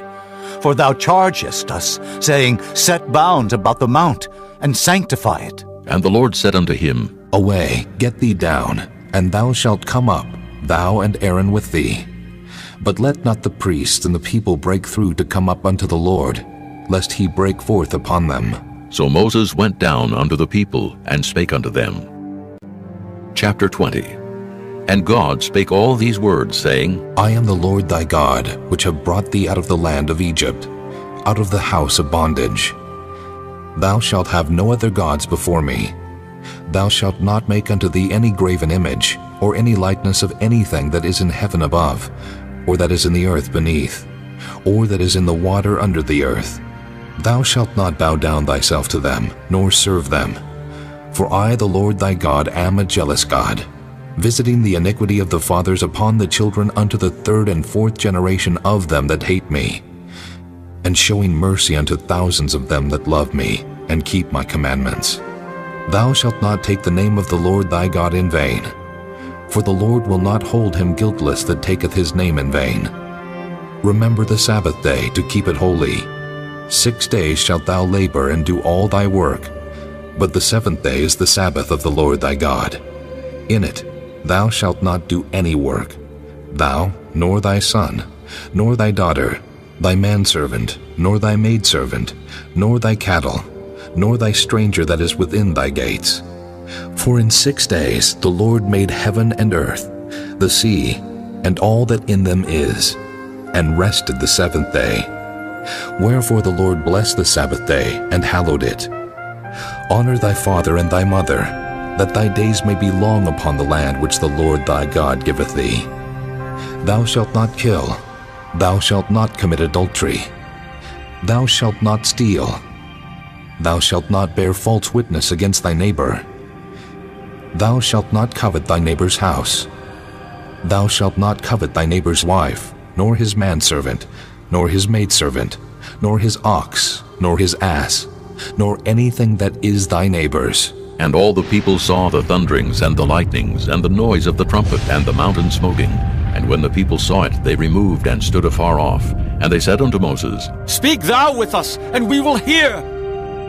for thou chargest us, saying, Set bounds about the mount, and sanctify it. And the Lord said unto him, Away, get thee down, and thou shalt come up, thou and Aaron with thee. But let not the priests and the people break through to come up unto the Lord, lest he break forth upon them. So Moses went down unto the people, and spake unto them. Chapter 20. And God spake all these words, saying, I am the Lord thy God, which have brought thee out of the land of Egypt, out of the house of bondage. Thou shalt have no other gods before me. Thou shalt not make unto thee any graven image, or any likeness of anything that is in heaven above, or that is in the earth beneath, or that is in the water under the earth. Thou shalt not bow down thyself to them, nor serve them. For I, the Lord thy God, am a jealous God, visiting the iniquity of the fathers upon the children unto the third and fourth generation of them that hate me, and showing mercy unto thousands of them that love me, and keep my commandments. Thou shalt not take the name of the Lord thy God in vain, for the Lord will not hold him guiltless that taketh his name in vain. Remember the Sabbath day to keep it holy. 6 days shalt thou labor and do all thy work, but the seventh day is the Sabbath of the Lord thy God. In it thou shalt not do any work, thou, nor thy son, nor thy daughter, thy manservant, nor thy maidservant, nor thy cattle, nor thy stranger that is within thy gates. For in 6 days the Lord made heaven and earth, the sea, and all that in them is, and rested the seventh day. Wherefore the Lord blessed the Sabbath day, and hallowed it. Honor thy father and thy mother, that thy days may be long upon the land which the Lord thy God giveth thee. Thou shalt not kill. Thou shalt not commit adultery. Thou shalt not steal. Thou shalt not bear false witness against thy neighbor. Thou shalt not covet thy neighbor's house. Thou shalt not covet thy neighbor's wife, nor his manservant, nor his maidservant, nor his ox, nor his ass, nor anything that is thy neighbor's. And all the people saw the thunderings and the lightnings, and the noise of the trumpet, and the mountain smoking. And when the people saw it, they removed and stood afar off. And they said unto Moses, Speak thou with us, and we will hear.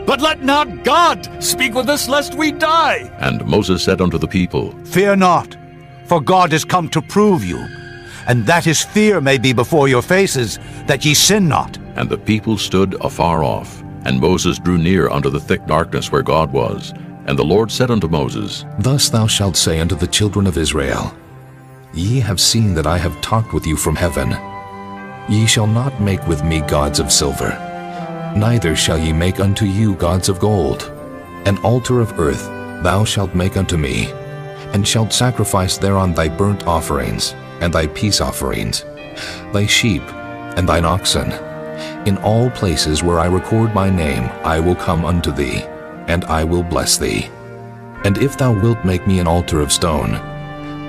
But let not God speak with us, lest we die. And Moses said unto the people, Fear not, for God is come to prove you, and that his fear may be before your faces, that ye sin not. And the people stood afar off. And Moses drew near unto the thick darkness where God was. And the Lord said unto Moses, Thus thou shalt say unto the children of Israel, Ye have seen that I have talked with you from heaven. Ye shall not make with me gods of silver, neither shall ye make unto you gods of gold. An altar of earth thou shalt make unto me, and shalt sacrifice thereon thy burnt offerings, and thy peace offerings, thy sheep, and thine oxen. In all places where I record my name I will come unto thee, and I will bless thee. And if thou wilt make me an altar of stone,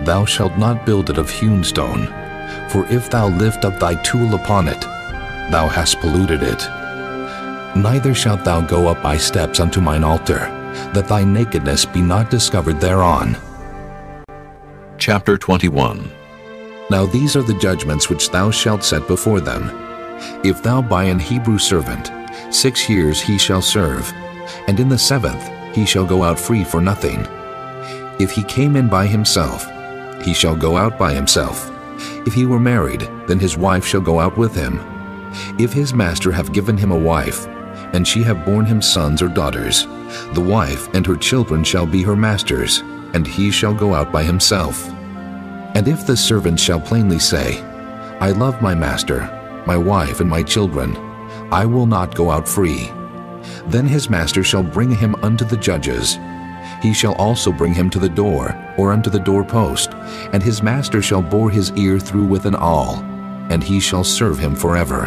thou shalt not build it of hewn stone, for if thou lift up thy tool upon it, thou hast polluted it. Neither shalt thou go up by steps unto mine altar, that thy nakedness be not discovered thereon. Chapter 21. Now these are the judgments which thou shalt set before them. If thou buy an Hebrew servant, 6 years he shall serve, and in the 7th he shall go out free for nothing. If he came in by himself, he shall go out by himself. If he were married, then his wife shall go out with him. If his master have given him a wife, and she have borne him sons or daughters, the wife and her children shall be her master's, and he shall go out by himself. And if the servant shall plainly say, I love my master, my wife, and my children, I will not go out free, then his master shall bring him unto the judges. He shall also bring him to the door, or unto the doorpost, and his master shall bore his ear through with an awl, and he shall serve him forever.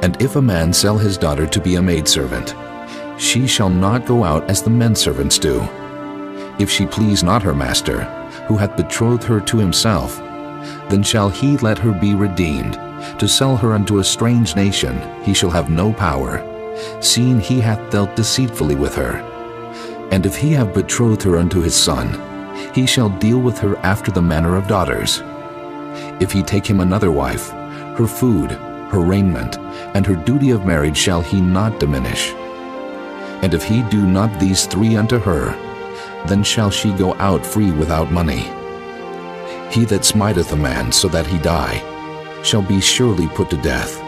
And if a man sell his daughter to be a maidservant, she shall not go out as the men servants do. If she please not her master, who hath betrothed her to himself, then shall he let her be redeemed. To sell her unto a strange nation he shall have no power, seeing he hath dealt deceitfully with her. And if he have betrothed her unto his son, he shall deal with her after the manner of daughters. If he take him another wife, her food, her raiment, and her duty of marriage shall he not diminish. And if he do not these 3 unto her, then shall she go out free without money. He that smiteth a man so that he die, shall be surely put to death.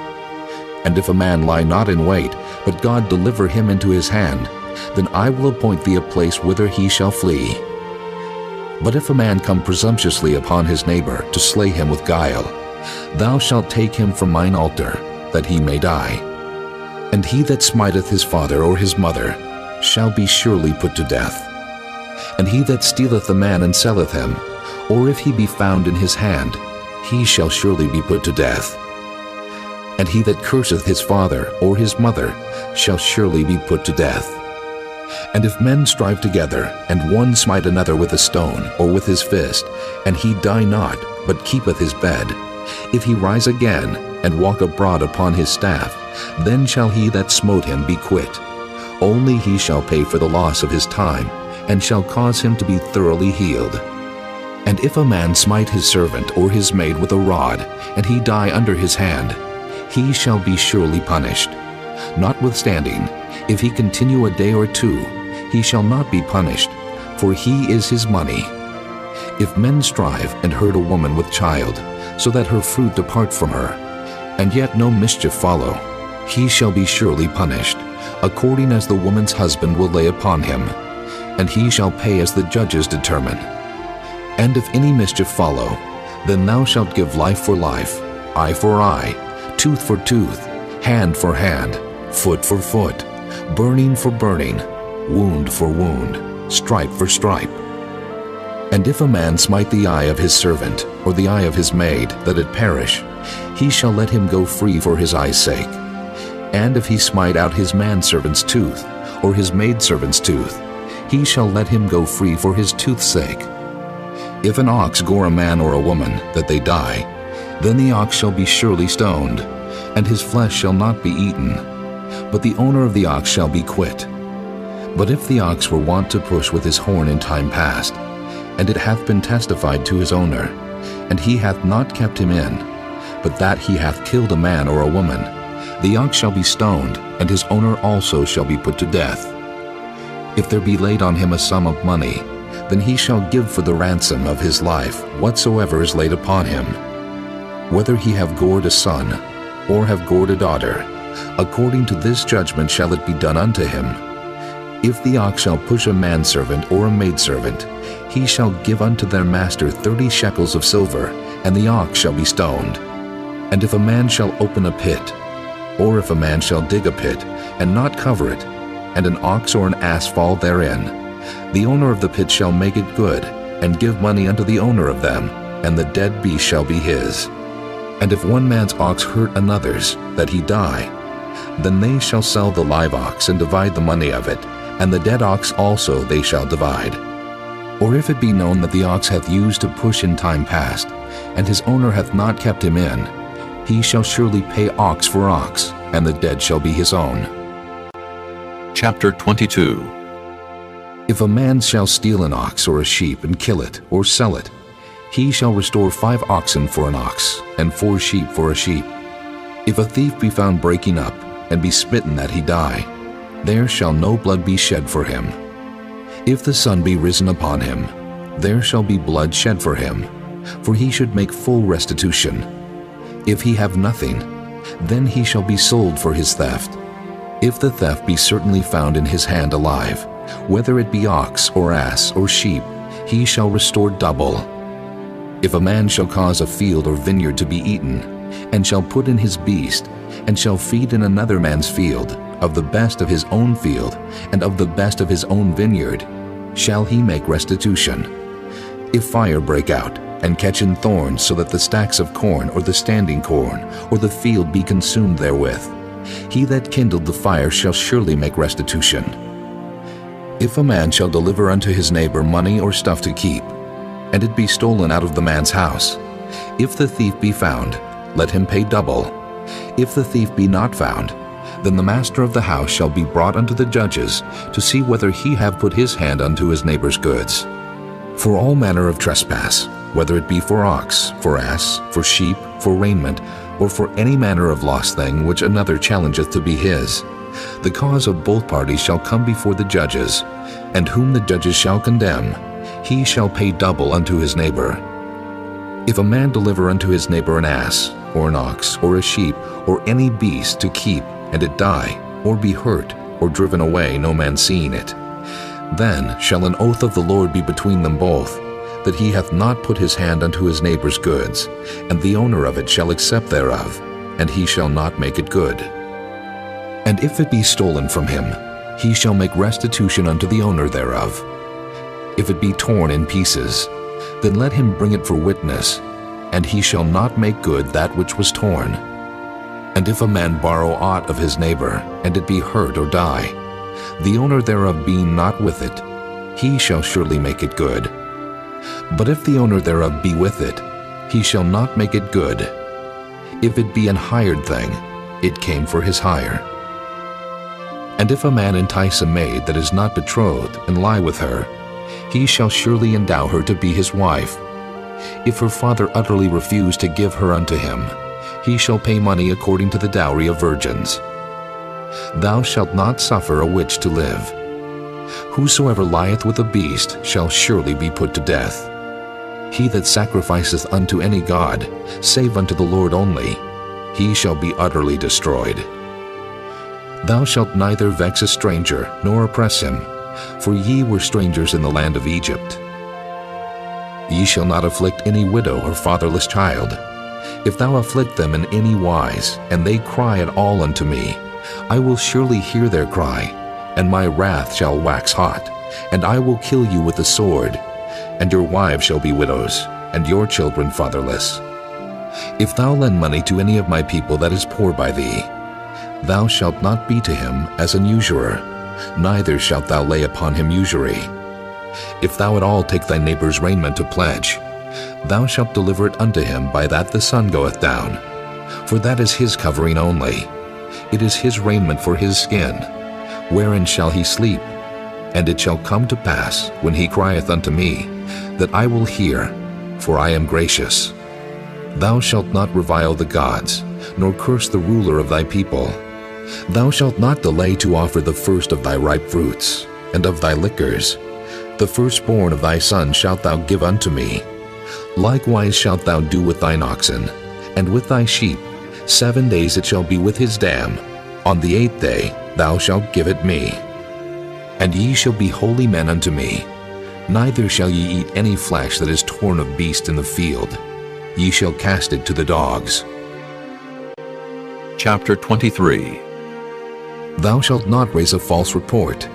And if a man lie not in wait, but God deliver him into his hand, then I will appoint thee a place whither he shall flee. But if a man come presumptuously upon his neighbor to slay him with guile, thou shalt take him from mine altar, that he may die. And he that smiteth his father or his mother shall be surely put to death. And he that stealeth a man and selleth him, or if he be found in his hand, he shall surely be put to death. And he that curseth his father or his mother shall surely be put to death. And if men strive together, and one smite another with a stone or with his fist, and he die not, but keepeth his bed, if he rise again, and walk abroad upon his staff, then shall he that smote him be quit. Only he shall pay for the loss of his time, and shall cause him to be thoroughly healed. And if a man smite his servant or his maid with a rod, and he die under his hand, he shall be surely punished. Notwithstanding, if he continue a day or 2, he shall not be punished, for he is his money. If men strive and hurt a woman with child, so that her fruit depart from her, and yet no mischief follow, he shall be surely punished, according as the woman's husband will lay upon him, and he shall pay as the judges determine. And if any mischief follow, then thou shalt give life for life, eye for eye, tooth for tooth, hand for hand, foot for foot, burning for burning, wound for wound, stripe for stripe. And if a man smite the eye of his servant, or the eye of his maid, that it perish, he shall let him go free for his eye's sake. And if he smite out his manservant's tooth, or his maidservant's tooth, he shall let him go free for his tooth's sake. If an ox gore a man or a woman, that they die, then the ox shall be surely stoned, and his flesh shall not be eaten, but the owner of the ox shall be quit. But if the ox were wont to push with his horn in time past, and it hath been testified to his owner, and he hath not kept him in, but that he hath killed a man or a woman, the ox shall be stoned, and his owner also shall be put to death. If there be laid on him a sum of money, then he shall give for the ransom of his life whatsoever is laid upon him. Whether he have gored a son, or have gored a daughter, according to this judgment shall it be done unto him. If the ox shall push a manservant or a maidservant, he shall give unto their master 30 shekels of silver, and the ox shall be stoned. And if a man shall open a pit, or if a man shall dig a pit, and not cover it, and an ox or an ass fall therein, the owner of the pit shall make it good, and give money unto the owner of them, and the dead beast shall be his. And if one man's ox hurt another's, that he die, then they shall sell the live ox and divide the money of it, and the dead ox also they shall divide. Or if it be known that the ox hath used to push in time past, and his owner hath not kept him in, he shall surely pay ox for ox, and the dead shall be his own. Chapter 22. If a man shall steal an ox or a sheep and kill it or sell it, he shall restore 5 oxen for an ox, and 4 sheep for a sheep. If a thief be found breaking up, and be smitten that he die, there shall no blood be shed for him. If the sun be risen upon him, there shall be blood shed for him, for he should make full restitution. If he have nothing, then he shall be sold for his theft. If the theft be certainly found in his hand alive, whether it be ox or ass or sheep, he shall restore double. If a man shall cause a field or vineyard to be eaten, and shall put in his beast, and shall feed in another man's field, of the best of his own field, and of the best of his own vineyard, shall he make restitution. If fire break out, and catch in thorns, so that the stacks of corn, or the standing corn, or the field be consumed therewith, he that kindled the fire shall surely make restitution. If a man shall deliver unto his neighbor money or stuff to keep, and it be stolen out of the man's house, if the thief be found, let him pay double. If the thief be not found, then the master of the house shall be brought unto the judges, to see whether he have put his hand unto his neighbor's goods. For all manner of trespass, whether it be for ox, for ass, for sheep, for raiment, or for any manner of lost thing which another challengeth to be his, the cause of both parties shall come before the judges, and whom the judges shall condemn, he shall pay double unto his neighbor. If a man deliver unto his neighbor an ass, or an ox, or a sheep, or any beast to keep, and it die, or be hurt, or driven away, no man seeing it, then shall an oath of the Lord be between them both, that he hath not put his hand unto his neighbor's goods, and the owner of it shall accept thereof, and he shall not make it good. And if it be stolen from him, he shall make restitution unto the owner thereof. If it be torn in pieces, then let him bring it for witness, and he shall not make good that which was torn. And if a man borrow aught of his neighbor, and it be hurt or die, the owner thereof being not with it, he shall surely make it good. But if the owner thereof be with it, he shall not make it good. If it be an hired thing, it came for his hire. And if a man entice a maid that is not betrothed, and lie with her, he shall surely endow her to be his wife. If her father utterly refuse to give her unto him, he shall pay money according to the dowry of virgins. Thou shalt not suffer a witch to live. Whosoever lieth with a beast shall surely be put to death. He that sacrificeth unto any god, save unto the Lord only, he shall be utterly destroyed. Thou shalt neither vex a stranger, nor oppress him, for ye were strangers in the land of Egypt. Ye shall not afflict any widow or fatherless child. If thou afflict them in any wise, and they cry at all unto me, I will surely hear their cry, and my wrath shall wax hot, and I will kill you with the sword, and your wives shall be widows, and your children fatherless. If thou lend money to any of my people that is poor by thee, thou shalt not be to him as an usurer, neither shalt thou lay upon him usury. If thou at all take thy neighbor's raiment to pledge, thou shalt deliver it unto him by that the sun goeth down, for that is his covering only. It is his raiment for his skin. Wherein shall he sleep? And it shall come to pass, when he crieth unto me, that I will hear, for I am gracious. Thou shalt not revile the gods, nor curse the ruler of thy people. Thou shalt not delay to offer the first of thy ripe fruits, and of thy liquors. The firstborn of thy son shalt thou give unto me. Likewise shalt thou do with thine oxen, and with thy sheep. 7 days it shall be with his dam. On the 8th day thou shalt give it me. And ye shall be holy men unto me. Neither shall ye eat any flesh that is torn of beast in the field. Ye shall cast it to the dogs. Chapter 23. Thou shalt not raise a false report.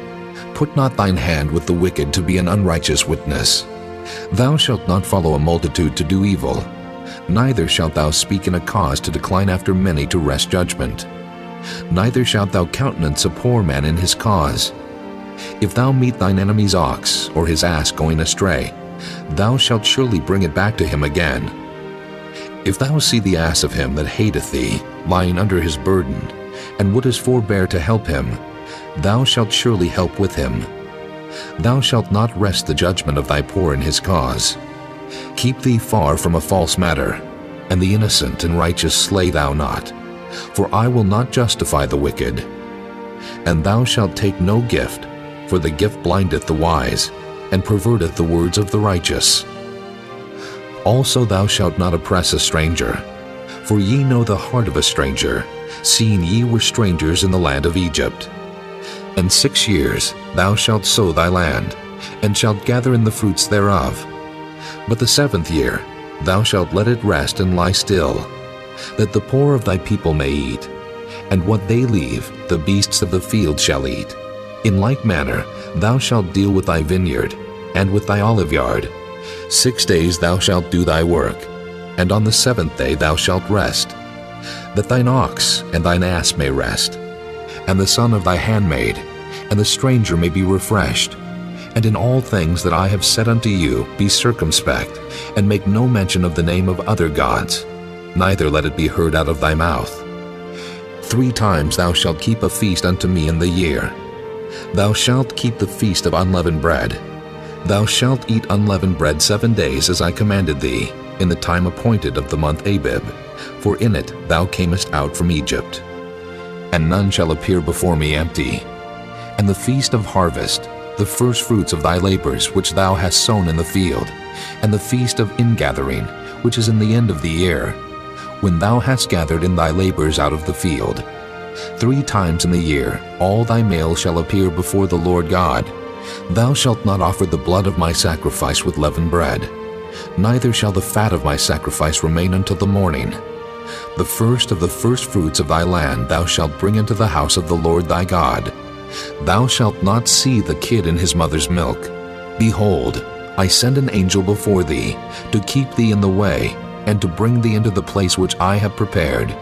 Put not thine hand with the wicked to be an unrighteous witness. Thou shalt not follow a multitude to do evil, neither shalt thou speak in a cause to decline after many to wrest judgment. Neither shalt thou countenance a poor man in his cause. If thou meet thine enemy's ox or his ass going astray, thou shalt surely bring it back to him again. If thou see the ass of him that hateth thee lying under his burden, and wouldest forbear to help him, thou shalt surely help with him. Thou shalt not wrest the judgment of thy poor in his cause. Keep thee far from a false matter, and the innocent and righteous slay thou not, for I will not justify the wicked. And thou shalt take no gift, for the gift blindeth the wise, and perverteth the words of the righteous. Also thou shalt not oppress a stranger, for ye know the heart of a stranger, seeing ye were strangers in the land of Egypt. And 6 years thou shalt sow thy land, and shalt gather in the fruits thereof. But the 7th year thou shalt let it rest and lie still, that the poor of thy people may eat, and what they leave the beasts of the field shall eat. In like manner thou shalt deal with thy vineyard, and with thy oliveyard. 6 days thou shalt do thy work, and on the 7th day thou shalt rest, that thine ox and thine ass may rest, and the son of thy handmaid, and the stranger may be refreshed. And in all things that I have said unto you be circumspect, and make no mention of the name of other gods, neither let it be heard out of thy mouth. 3 times thou shalt keep a feast unto me in the year. Thou shalt keep the feast of unleavened bread. Thou shalt eat unleavened bread 7 days, as I commanded thee, in the time appointed of the month Abib, for in it thou camest out from Egypt. And none shall appear before me empty. And the feast of harvest, the first fruits of thy labors which thou hast sown in the field, and the feast of ingathering, which is in the end of the year, when thou hast gathered in thy labors out of the field. 3 times in the year all thy males shall appear before the Lord God. Thou shalt not offer the blood of my sacrifice with leavened bread, neither shall the fat of my sacrifice remain until the morning. The first of the first fruits of thy land thou shalt bring into the house of the Lord thy God. Thou shalt not see the kid in his mother's milk. Behold, I send an angel before thee, to keep thee in the way, and to bring thee into the place which I have prepared.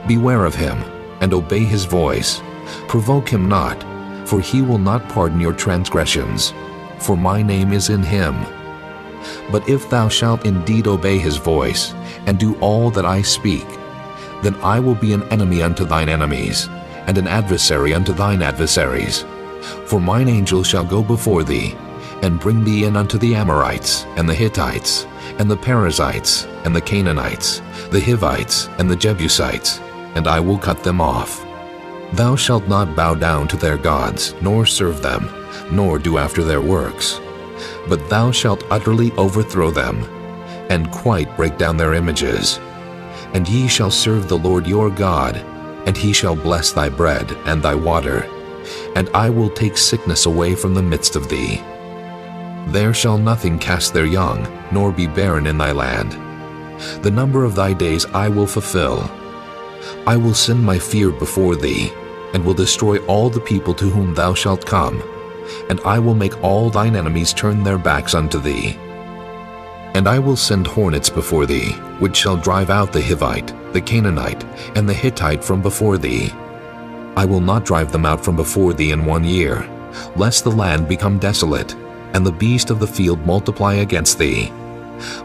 Beware of him, and obey his voice. Provoke him not, for he will not pardon your transgressions, for my name is in him. But if thou shalt indeed obey his voice, and do all that I speak, then I will be an enemy unto thine enemies, and an adversary unto thine adversaries. For mine angel shall go before thee, and bring thee in unto the Amorites, and the Hittites, and the Perizzites, and the Canaanites, the Hivites, and the Jebusites, and I will cut them off. Thou shalt not bow down to their gods, nor serve them, nor do after their works. But thou shalt utterly overthrow them, and quite break down their images. And ye shall serve the Lord your God, and he shall bless thy bread and thy water, and I will take sickness away from the midst of thee. There shall nothing cast their young, nor be barren in thy land. The number of thy days I will fulfill. I will send my fear before thee, and will destroy all the people to whom thou shalt come, and I will make all thine enemies turn their backs unto thee. And I will send hornets before thee, which shall drive out the Hivite, the Canaanite, and the Hittite from before thee. I will not drive them out from before thee in 1 year, lest the land become desolate, and the beast of the field multiply against thee.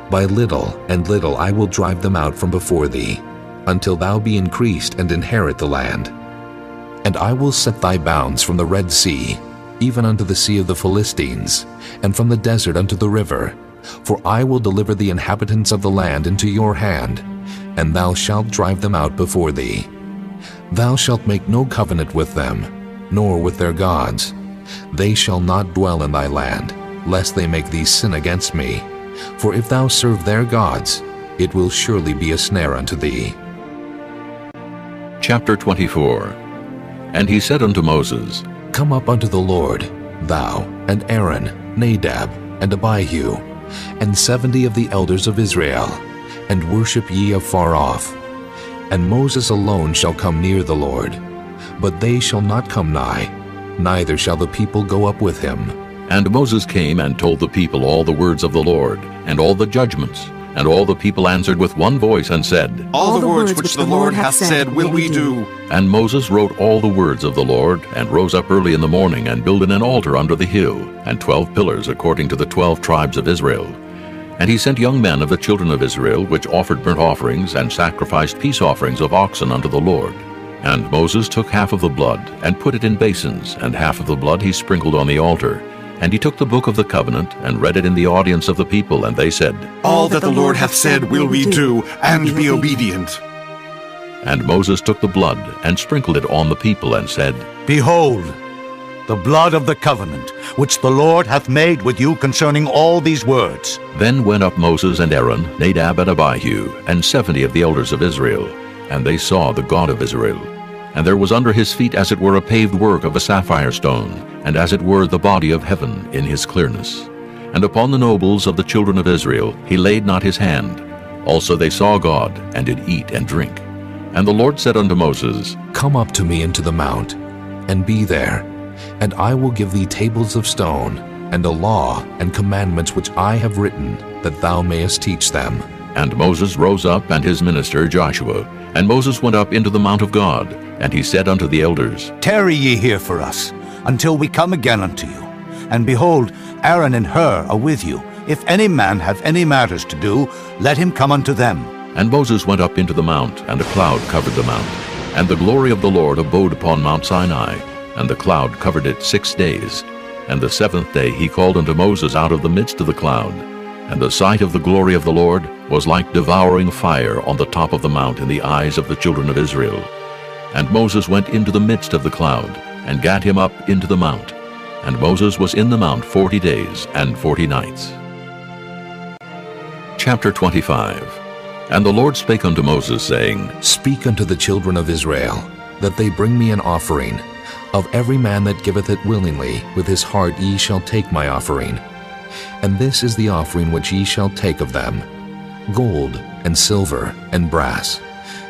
By little and little I will drive them out from before thee, until thou be increased and inherit the land. And I will set thy bounds from the Red Sea, even unto the sea of the Philistines, and from the desert unto the river. For I will deliver the inhabitants of the land into your hand, and thou shalt drive them out before thee. Thou shalt make no covenant with them, nor with their gods. They shall not dwell in thy land, lest they make thee sin against me. For if thou serve their gods, it will surely be a snare unto thee. Chapter 24. And he said unto Moses, Come up unto the Lord, thou, and Aaron, Nadab, and Abihu, and 70 of the elders of Israel, and worship ye afar off. And Moses alone shall come near the Lord, but they shall not come nigh, neither shall the people go up with him. And Moses came and told the people all the words of the Lord, and all the judgments. And all the people answered with one voice and said, All the words which the Lord hath said will we do. And Moses wrote all the words of the Lord, and rose up early in the morning, and builded an altar under the hill, and 12 pillars according to the 12 tribes of Israel. And he sent young men of the children of Israel, which offered burnt offerings, and sacrificed peace offerings of oxen unto the Lord. And Moses took half of the blood, and put it in basins, and half of the blood he sprinkled on the altar. And he took the book of the covenant, and read it in the audience of the people, and they said, All that the Lord hath said will we do, and be obedient. And Moses took the blood, and sprinkled it on the people, and said, Behold, the blood of the covenant, which the Lord hath made with you concerning all these words. Then went up Moses and Aaron, Nadab and Abihu, and 70 of the elders of Israel, and they saw the God of Israel. And there was under his feet as it were a paved work of a sapphire stone, and as it were the body of heaven in his clearness. And upon the nobles of the children of Israel he laid not his hand. Also they saw God, and did eat and drink. And the Lord said unto Moses, Come up to me into the mount, and be there, and I will give thee tables of stone, and a law and commandments which I have written, that thou mayest teach them. And Moses rose up, and his minister Joshua. And Moses went up into the mount of God, and he said unto the elders, Tarry ye here for us, until we come again unto you. And behold, Aaron and Hur are with you. If any man have any matters to do, let him come unto them. And Moses went up into the mount, and a cloud covered the mount. And the glory of the Lord abode upon Mount Sinai, and the cloud covered it 6 days. And the 7th day he called unto Moses out of the midst of the cloud. And the sight of the glory of the Lord was like devouring fire on the top of the mount in the eyes of the children of Israel. And Moses went into the midst of the cloud, and gat him up into the mount. And Moses was in the mount 40 days and 40 nights. Chapter 25. And the Lord spake unto Moses, saying, Speak unto the children of Israel, that they bring me an offering. Of every man that giveth it willingly, with his heart ye shall take my offering. And this is the offering which ye shall take of them: gold, and silver, and brass,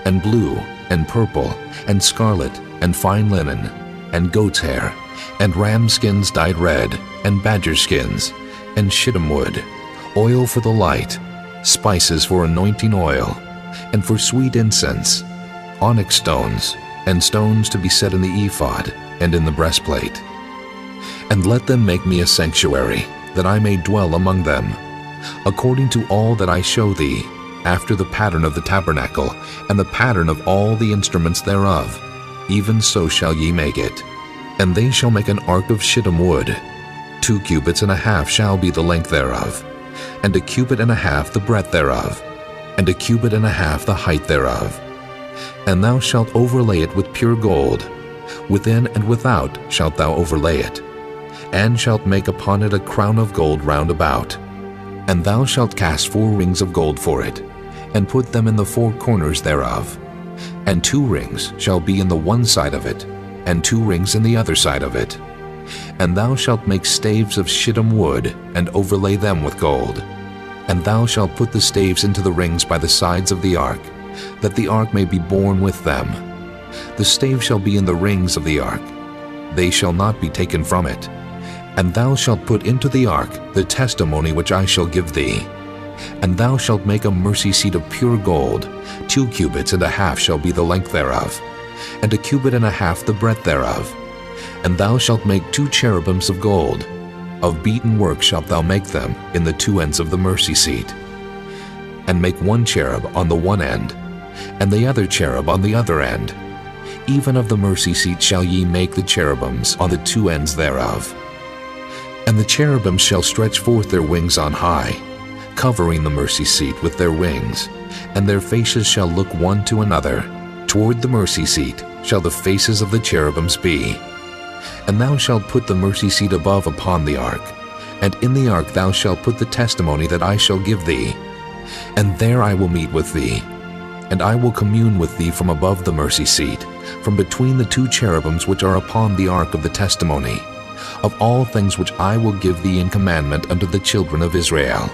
and blue, and purple, and scarlet, and fine linen, and goat's hair, and ram skins dyed red, and badger skins, and shittim wood, oil for the light, spices for anointing oil, and for sweet incense, onyx stones, and stones to be set in the ephod, and in the breastplate. And let them make me a sanctuary, that I may dwell among them, according to all that I show thee, after the pattern of the tabernacle, and the pattern of all the instruments thereof, even so shall ye make it. And they shall make an ark of shittim wood. 2 cubits and a half shall be the length thereof, and 1 cubit and a half the breadth thereof, and 1 cubit and a half the height thereof. And thou shalt overlay it with pure gold. Within and without shalt thou overlay it, and shalt make upon it a crown of gold round about. And thou shalt cast 4 rings of gold for it, and put them in the 4 corners thereof. And 2 rings shall be in the one side of it, and 2 rings in the other side of it. And thou shalt make staves of shittim wood, and overlay them with gold. And thou shalt put the staves into the rings by the sides of the ark, that the ark may be borne with them. The staves shall be in the rings of the ark. They shall not be taken from it. And thou shalt put into the ark the testimony which I shall give thee. And thou shalt make a mercy seat of pure gold. 2 cubits and a half shall be the length thereof, and 1 cubit and a half the breadth thereof. And thou shalt make 2 cherubims of gold. Of beaten work shalt thou make them in the 2 ends of the mercy seat. And make 1 cherub on the one end, and the other cherub on the other end. Even of the mercy seat shall ye make the cherubims on the 2 ends thereof. And the cherubims shall stretch forth their wings on high, covering the mercy seat with their wings, and their faces shall look one to another. Toward the mercy seat shall the faces of the cherubims be. And thou shalt put the mercy seat above upon the ark, and in the ark thou shalt put the testimony that I shall give thee. And there I will meet with thee, and I will commune with thee from above the mercy seat, from between the 2 cherubims which are upon the ark of the testimony, of all things which I will give thee in commandment unto the children of Israel.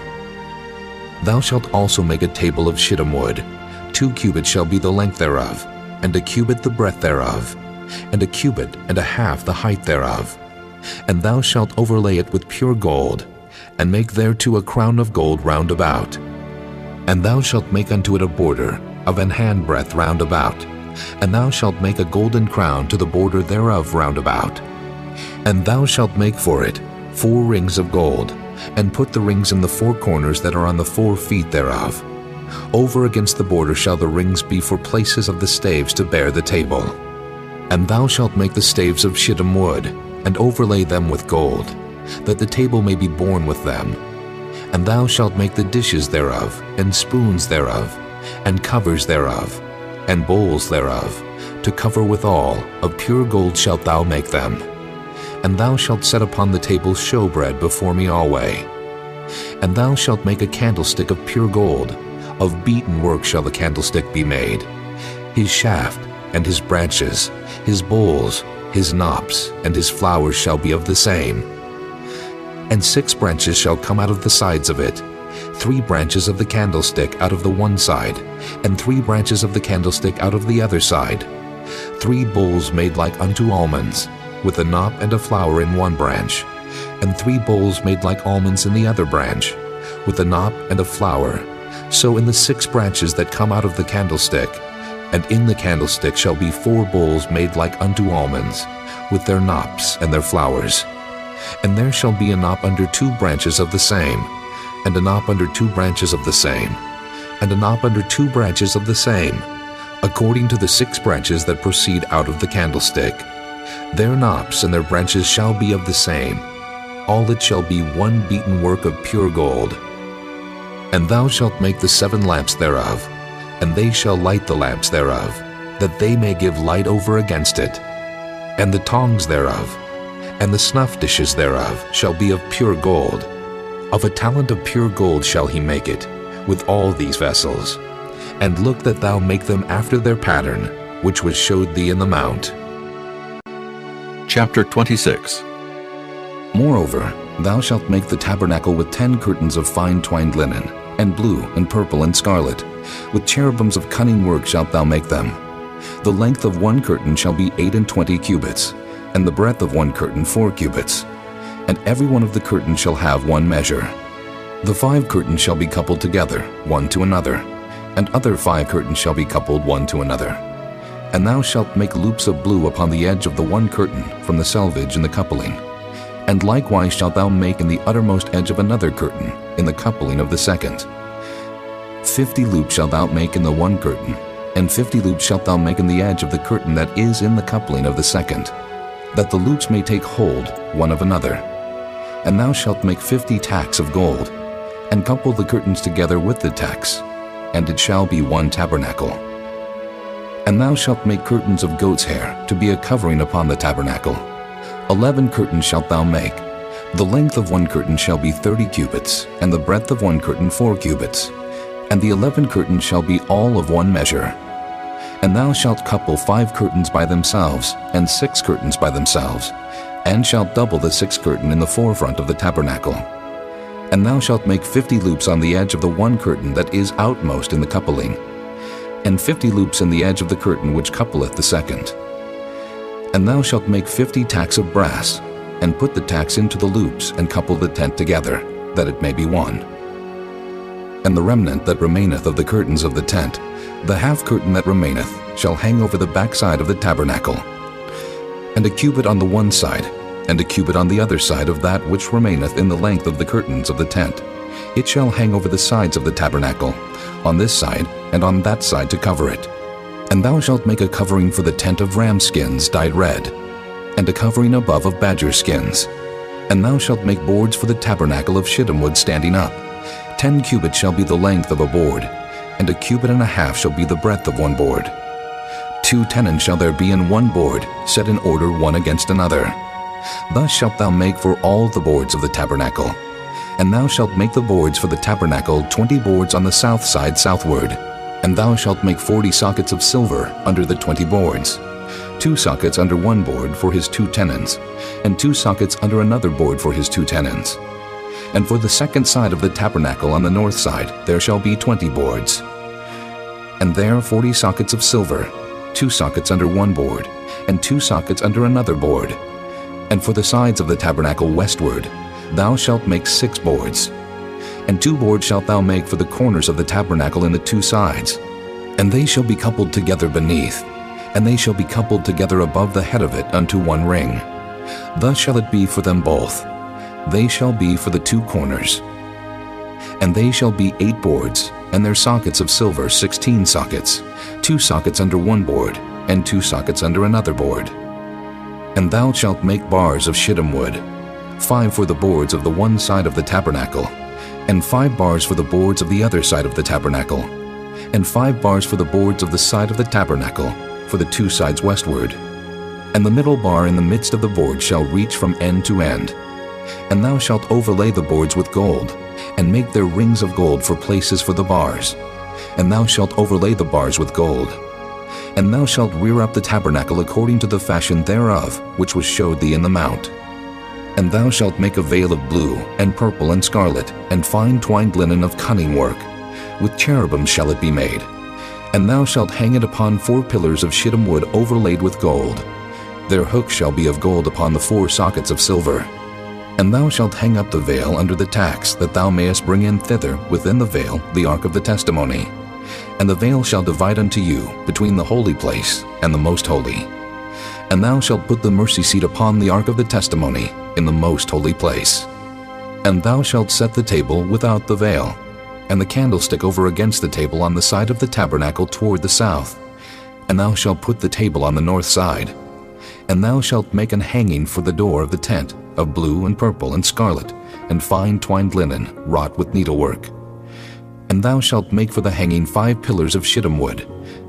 Thou shalt also make a table of shittim wood. 2 cubits shall be the length thereof, and 1 cubit the breadth thereof, and 1 cubit and a half the height thereof. And thou shalt overlay it with pure gold, and make thereto a crown of gold round about. And thou shalt make unto it a border of an handbreadth round about, and thou shalt make a golden crown to the border thereof round about. And thou shalt make for it 4 rings of gold, and put the rings in the 4 corners that are on the 4 feet thereof. Over against the border shall the rings be for places of the staves to bear the table. And thou shalt make the staves of shittim wood, and overlay them with gold, that the table may be borne with them. And thou shalt make the dishes thereof, and spoons thereof, and covers thereof, and bowls thereof, to cover withal, of pure gold shalt thou make them. And thou shalt set upon the table showbread before me alway. And thou shalt make a candlestick of pure gold, of beaten work shall the candlestick be made. His shaft, and his branches, his bowls, his knops, and his flowers shall be of the same. And 6 branches shall come out of the sides of it, 3 branches of the candlestick out of the one side, and 3 branches of the candlestick out of the other side. 3 bowls made like unto almonds, with a knop and a flower in one branch, and 3 bowls made like almonds in the other branch, with a knop and a flower. So in the 6 branches that come out of the candlestick, and in the candlestick shall be 4 bowls made like unto almonds, with their knops and their flowers. And there shall be a knop under 2 branches of the same, and a knop under 2 branches of the same, and a knop under 2 branches of the same, according to the 6 branches that proceed out of the candlestick. Their knops and their branches shall be of the same. All it shall be one beaten work of pure gold. And thou shalt make the 7 lamps thereof, and they shall light the lamps thereof, that they may give light over against it. And the tongs thereof, and the snuff dishes thereof, shall be of pure gold. Of a talent of pure gold shall he make it, with all these vessels. And look that thou make them after their pattern, which was showed thee in the mount. Chapter 26. Moreover, thou shalt make the tabernacle with 10 curtains of fine twined linen, and blue, and purple, and scarlet. With cherubims of cunning work shalt thou make them. The length of one curtain shall be 28 cubits, and the breadth of one curtain 4 cubits. And every one of the curtains shall have one measure. The 5 curtains shall be coupled together, one to another, and other 5 curtains shall be coupled one to another. And thou shalt make loops of blue upon the edge of the one curtain from the selvage in the coupling. And likewise shalt thou make in the uttermost edge of another curtain, in the coupling of the second. 50 loops shalt thou make in the one curtain, and 50 loops shalt thou make in the edge of the curtain that is in the coupling of the second, that the loops may take hold one of another. And thou shalt make 50 tacks of gold, and couple the curtains together with the tacks, and it shall be one tabernacle. And thou shalt make curtains of goat's hair to be a covering upon the tabernacle. 11 curtains shalt thou make. The length of one curtain shall be 30 cubits, and the breadth of one curtain 4 cubits. And the 11 curtains shall be all of one measure. And thou shalt couple 5 curtains by themselves, and 6 curtains by themselves, and shalt double the 6th curtain in the forefront of the tabernacle. And thou shalt make 50 loops on the edge of the one curtain that is outmost in the coupling, and 50 loops in the edge of the curtain which coupleth the second. And thou shalt make 50 tacks of brass, and put the tacks into the loops, and couple the tent together, that it may be one. And the remnant that remaineth of the curtains of the tent, the half curtain that remaineth, shall hang over the backside of the tabernacle. And a cubit on the one side, and a cubit on the other side of that which remaineth in the length of the curtains of the tent. It shall hang over the sides of the tabernacle, on this side and on that side to cover it. And thou shalt make a covering for the tent of ram skins dyed red, and a covering above of badger skins. And thou shalt make boards for the tabernacle of shittim wood standing up. 10 cubits shall be the length of a board, and a cubit and a half shall be the breadth of one board. 2 tenons shall there be in one board, set in order one against another. Thus shalt thou make for all the boards of the tabernacle. And thou shalt make the boards for the tabernacle 20 boards on the south side southward. And thou shalt make 40 sockets of silver under the 20 boards, 2 sockets under one board for his 2 tenons, and 2 sockets under another board for his 2 tenons. And for the second side of the tabernacle on the north side there shall be 20 boards. And there 40 sockets of silver, 2 sockets under one board, and 2 sockets under another board. And for the sides of the tabernacle westward, thou shalt make 6 boards. And 2 boards shalt thou make for the corners of the tabernacle in the 2 sides. And they shall be coupled together beneath, and they shall be coupled together above the head of it unto 1 ring. Thus shall it be for them both. They shall be for the 2 corners. And they shall be 8 boards, and their sockets of silver 16 sockets, 2 sockets under 1 board, and 2 sockets under another board. And thou shalt make bars of shittim wood, 5 for the boards of the one side of the tabernacle, and 5 bars for the boards of the other side of the tabernacle, and 5 bars for the boards of the side of the tabernacle, for the 2 sides westward. And the middle bar in the midst of the board shall reach from end to end. And thou shalt overlay the boards with gold, and make their rings of gold for places for the bars. And thou shalt overlay the bars with gold. And thou shalt rear up the tabernacle according to the fashion thereof, which was showed thee in the mount. And thou shalt make a veil of blue, and purple, and scarlet, and fine twined linen of cunning work. With cherubim shall it be made. And thou shalt hang it upon 4 pillars of shittim wood overlaid with gold. Their hooks shall be of gold upon the 4 sockets of silver. And thou shalt hang up the veil under the tacks, that thou mayest bring in thither within the veil the ark of the testimony. And the veil shall divide unto you between the holy place and the most holy. And thou shalt put the mercy seat upon the ark of the testimony in the most holy place. And thou shalt set the table without the veil, and the candlestick over against the table on the side of the tabernacle toward the south. And thou shalt put the table on the north side. And thou shalt make an hanging for the door of the tent of blue and purple and scarlet, and fine twined linen, wrought with needlework. And thou shalt make for the hanging 5 pillars of shittim wood,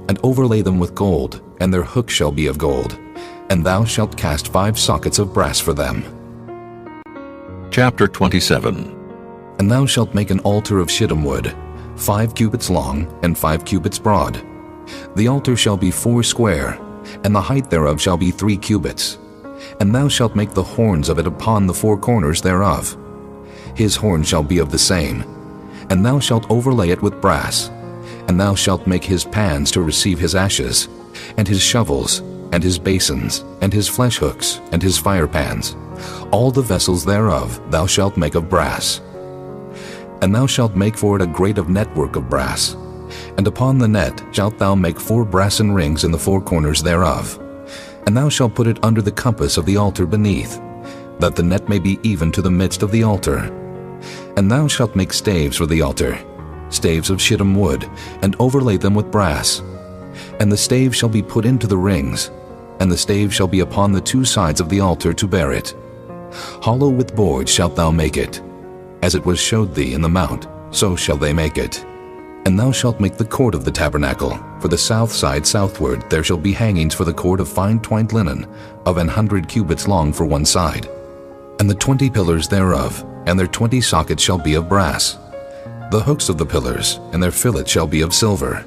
and overlay them with gold, and their hooks shall be of gold. And thou shalt cast 5 sockets of brass for them. Chapter 27. And thou shalt make an altar of shittim wood, 5 cubits long, and 5 cubits broad. The altar shall be 4 square, and the height thereof shall be 3 cubits. And thou shalt make the horns of it upon the 4 corners thereof. His horn shall be of the same. And thou shalt overlay it with brass. And thou shalt make his pans to receive his ashes, and his shovels, and his basins, and his flesh hooks, and his fire pans. All the vessels thereof thou shalt make of brass. And thou shalt make for it a grate of network of brass. And upon the net shalt thou make 4 brassen rings in the 4 corners thereof. And thou shalt put it under the compass of the altar beneath, that the net may be even to the midst of the altar. And thou shalt make staves for the altar, staves of shittim wood, and overlay them with brass. And the stave shall be put into the rings, and the stave shall be upon the 2 sides of the altar to bear it. Hollow with boards shalt thou make it. As it was showed thee in the mount, so shall they make it. And thou shalt make the court of the tabernacle. For the south side southward there shall be hangings for the cord of fine twined linen, of 100 cubits long for one side. And the 20 pillars thereof, and their 20 sockets shall be of brass. The hooks of the pillars, and their fillets shall be of silver.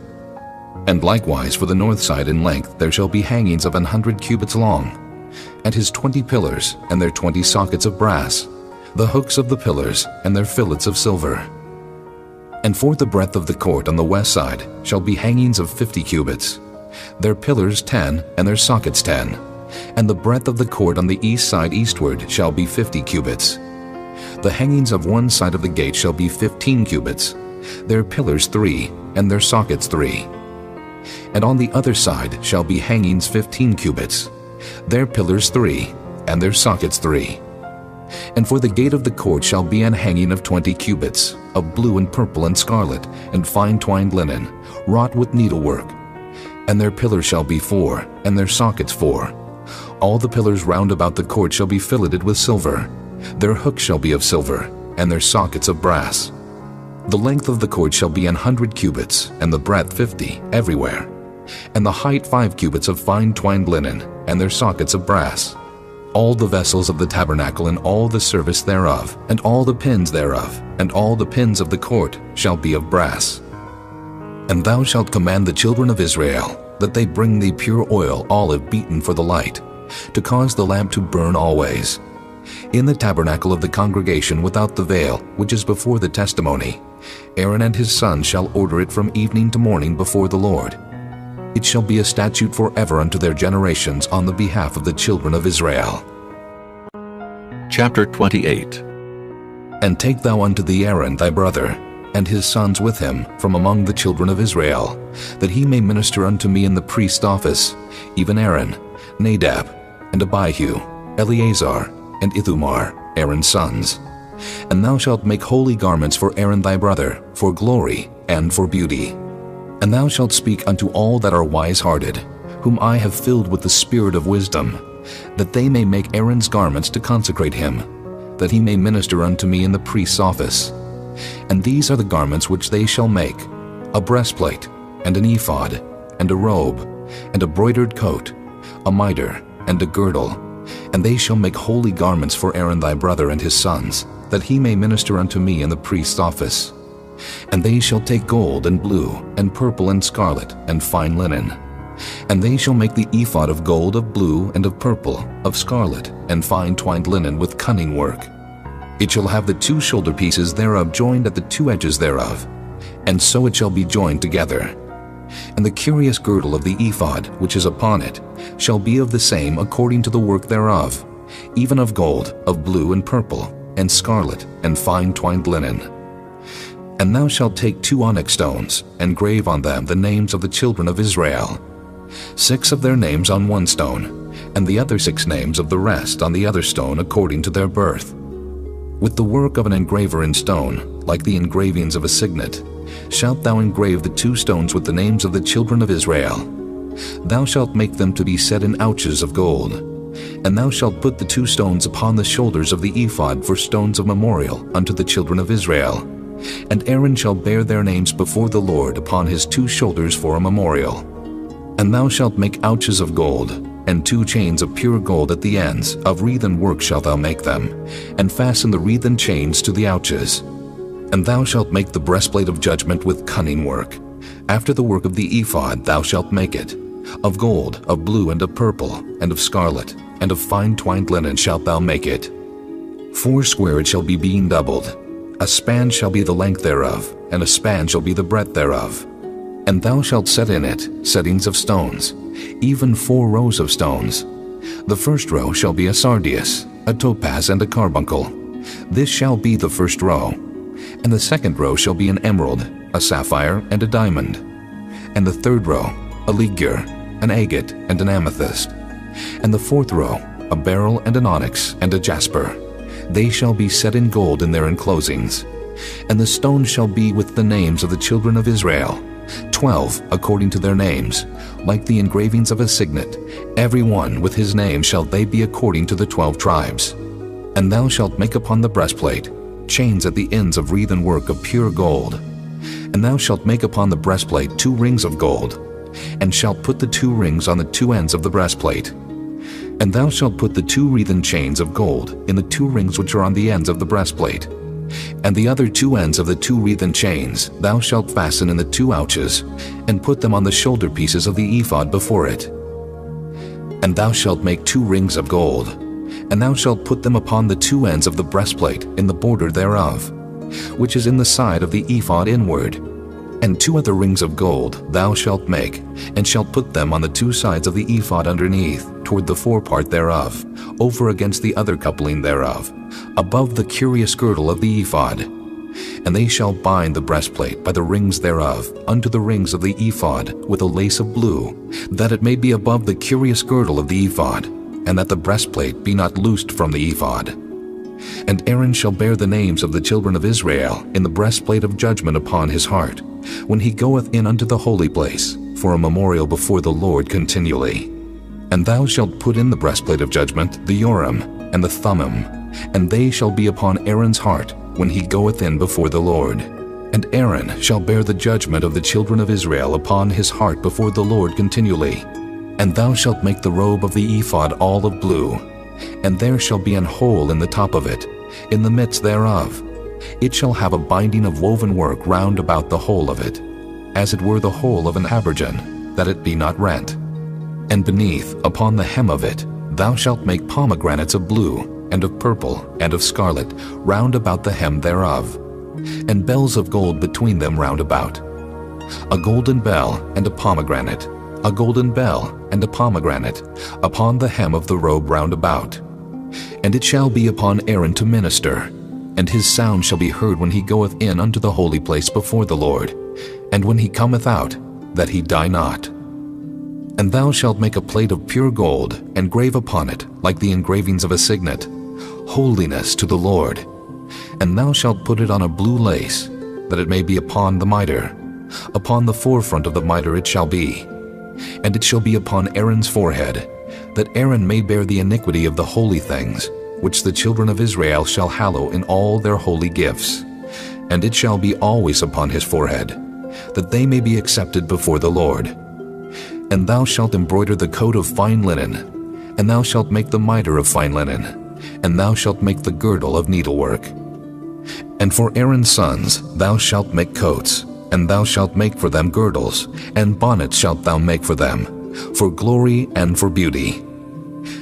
And likewise for the north side in length there shall be hangings of 100 cubits long, and his 20 pillars, and their 20 sockets of brass, the hooks of the pillars, and their fillets of silver. And for the breadth of the court on the west side shall be hangings of 50 cubits, their pillars 10, and their sockets 10. And the breadth of the court on the east side eastward shall be 50 cubits. The hangings of one side of the gate shall be 15 cubits, their pillars 3, and their sockets 3. And on the other side shall be hangings 15 cubits, their pillars 3, and their sockets 3. And for the gate of the court shall be an hanging of 20 cubits, of blue and purple and scarlet, and fine twined linen, wrought with needlework. And their pillars shall be 4, and their sockets 4. All the pillars round about the court shall be filleted with silver. Their hooks shall be of silver, and their sockets of brass. The length of the court shall be 100 cubits, and the breadth 50, everywhere. And the height 5 cubits of fine twined linen, and their sockets of brass. All the vessels of the tabernacle and all the service thereof, and all the pins thereof, and all the pins of the court shall be of brass. And thou shalt command the children of Israel, that they bring thee pure oil olive beaten for the light, to cause the lamp to burn always. In the tabernacle of the congregation without the veil, which is before the testimony, Aaron and his sons shall order it from evening to morning before the Lord. It shall be a statute forever unto their generations on the behalf of the children of Israel. Chapter 28. And take thou unto thee Aaron thy brother, and his sons with him from among the children of Israel, that he may minister unto me in the priest's office, even Aaron, Nadab, and Abihu, Eleazar, and Ithamar, Aaron's sons. And thou shalt make holy garments for Aaron thy brother, for glory and for beauty. And thou shalt speak unto all that are wise-hearted, whom I have filled with the spirit of wisdom, that they may make Aaron's garments to consecrate him, that he may minister unto me in the priest's office. And these are the garments which they shall make: a breastplate, and an ephod, and a robe, and a broidered coat, a mitre, and a girdle. And they shall make holy garments for Aaron thy brother and his sons, that he may minister unto me in the priest's office. And they shall take gold, and blue, and purple, and scarlet, and fine linen. And they shall make the ephod of gold, of blue, and of purple, of scarlet, and fine twined linen with cunning work. It shall have the 2 shoulder pieces thereof joined at the 2 edges thereof, and so it shall be joined together. And the curious girdle of the ephod which is upon it shall be of the same according to the work thereof, even of gold, of blue, and purple, and scarlet, and fine twined linen. And thou shalt take 2 onyx stones, and grave on them the names of the children of Israel, 6 of their names on one stone, and the other 6 names of the rest on the other stone according to their birth. With the work of an engraver in stone, like the engravings of a signet, shalt thou engrave the 2 stones with the names of the children of Israel. Thou shalt make them to be set in ouches of gold. And thou shalt put the 2 stones upon the shoulders of the ephod for stones of memorial unto the children of Israel. And Aaron shall bear their names before the Lord upon his 2 shoulders for a memorial. And thou shalt make ouches of gold, and 2 chains of pure gold at the ends, of wreathen work shalt thou make them, and fasten the wreathen chains to the ouches. And thou shalt make the breastplate of judgment with cunning work. After the work of the ephod thou shalt make it. Of gold, of blue, and of purple, and of scarlet, and of fine twined linen shalt thou make it. 4 square it shall be being doubled. A span shall be the length thereof, and a span shall be the breadth thereof. And thou shalt set in it settings of stones, even 4 rows of stones. The first row shall be a sardius, a topaz, and a carbuncle. This shall be the first row. And the second row shall be an emerald, a sapphire, and a diamond. And the third row, a ligure, an agate, and an amethyst. And the 4th row, a beryl, and an onyx, and a jasper. They shall be set in gold in their enclosings. And the stones shall be with the names of the children of Israel, 12 according to their names, like the engravings of a signet. Every one with his name shall they be according to the 12 tribes. And thou shalt make upon the breastplate chains at the ends of wreathen work of pure gold. And thou shalt make upon the breastplate 2 rings of gold, and shalt put the 2 rings on the 2 ends of the breastplate. And thou shalt put the 2 wreathen chains of gold in the 2 rings which are on the ends of the breastplate. And the other 2 ends of the 2 wreathen chains thou shalt fasten in the 2 ouches, and put them on the shoulder pieces of the ephod before it. And thou shalt make 2 rings of gold, and thou shalt put them upon the 2 ends of the breastplate in the border thereof, which is in the side of the ephod inward. And 2 other rings of gold thou shalt make, and shalt put them on the 2 sides of the ephod underneath, toward the forepart thereof, over against the other coupling thereof, above the curious girdle of the ephod. And they shall bind the breastplate by the rings thereof unto the rings of the ephod with a lace of blue, that it may be above the curious girdle of the ephod, and that the breastplate be not loosed from the ephod. And Aaron shall bear the names of the children of Israel in the breastplate of judgment upon his heart, when he goeth in unto the holy place, for a memorial before the Lord continually. And thou shalt put in the breastplate of judgment the Urim and the Thummim, and they shall be upon Aaron's heart when he goeth in before the Lord. And Aaron shall bear the judgment of the children of Israel upon his heart before the Lord continually. And thou shalt make the robe of the ephod all of blue, and there shall be an hole in the top of it, in the midst thereof. It shall have a binding of woven work round about the whole of it, as it were the hole of an habergeon, that it be not rent. And beneath, upon the hem of it, thou shalt make pomegranates of blue, and of purple, and of scarlet, round about the hem thereof, and bells of gold between them round about. A golden bell and a pomegranate, a golden bell and a pomegranate, upon the hem of the robe round about. And it shall be upon Aaron to minister, and his sound shall be heard when he goeth in unto the holy place before the Lord, and when he cometh out, that he die not. And thou shalt make a plate of pure gold, and grave upon it, like the engravings of a signet, Holiness to the Lord. And thou shalt put it on a blue lace, that it may be upon the mitre. Upon the forefront of the mitre it shall be. And it shall be upon Aaron's forehead, that Aaron may bear the iniquity of the holy things, which the children of Israel shall hallow in all their holy gifts. And it shall be always upon his forehead, that they may be accepted before the Lord. And thou shalt embroider the coat of fine linen, and thou shalt make the mitre of fine linen, and thou shalt make the girdle of needlework. And for Aaron's sons thou shalt make coats, and thou shalt make for them girdles, and bonnets shalt thou make for them, for glory and for beauty.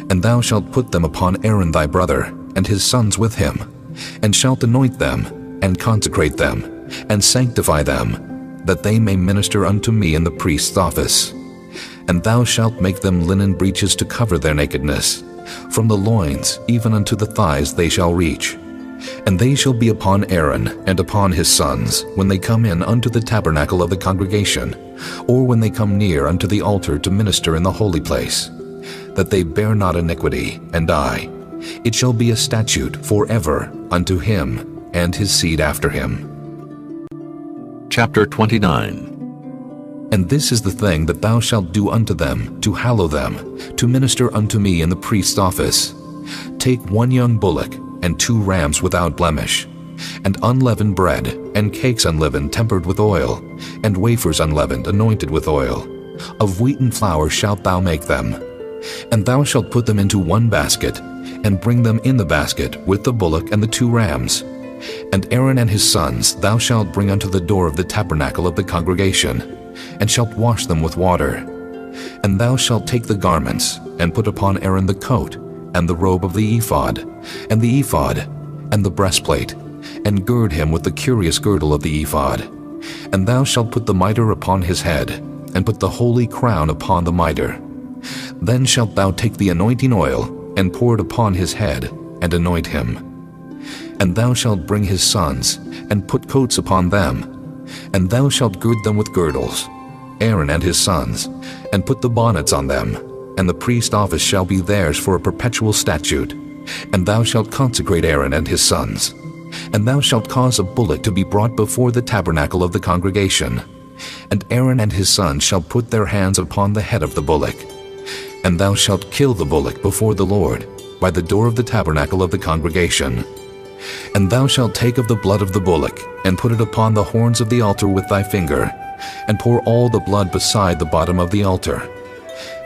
And thou shalt put them upon Aaron thy brother, and his sons with him, and shalt anoint them, and consecrate them, and sanctify them, that they may minister unto me in the priest's office. And thou shalt make them linen breeches to cover their nakedness. From the loins even unto the thighs they shall reach. And they shall be upon Aaron and upon his sons, when they come in unto the tabernacle of the congregation, or when they come near unto the altar to minister in the holy place, that they bear not iniquity, and die. It shall be a statute forever unto him and his seed after him. Chapter 29. And this is the thing that thou shalt do unto them, to hallow them, to minister unto me in the priest's office. Take 1 young bullock, and 2 rams without blemish, and unleavened bread, and cakes unleavened tempered with oil, and wafers unleavened anointed with oil. Of wheaten flour shalt thou make them. And thou shalt put them into 1 basket, and bring them in the basket with the bullock and the 2 rams. And Aaron and his sons thou shalt bring unto the door of the tabernacle of the congregation, and shalt wash them with water. And thou shalt take the garments, and put upon Aaron the coat, and the robe of the ephod, and the ephod, and the breastplate, and gird him with the curious girdle of the ephod. And thou shalt put the mitre upon his head, and put the holy crown upon the mitre. Then shalt thou take the anointing oil, and pour it upon his head, and anoint him. And thou shalt bring his sons, and put coats upon them, and thou shalt gird them with girdles, Aaron and his sons, and put the bonnets on them, and the priest's office shall be theirs for a perpetual statute. And thou shalt consecrate Aaron and his sons. And thou shalt cause a bullock to be brought before the tabernacle of the congregation. And Aaron and his sons shall put their hands upon the head of the bullock. And thou shalt kill the bullock before the Lord, by the door of the tabernacle of the congregation. And thou shalt take of the blood of the bullock, and put it upon the horns of the altar with thy finger, and pour all the blood beside the bottom of the altar.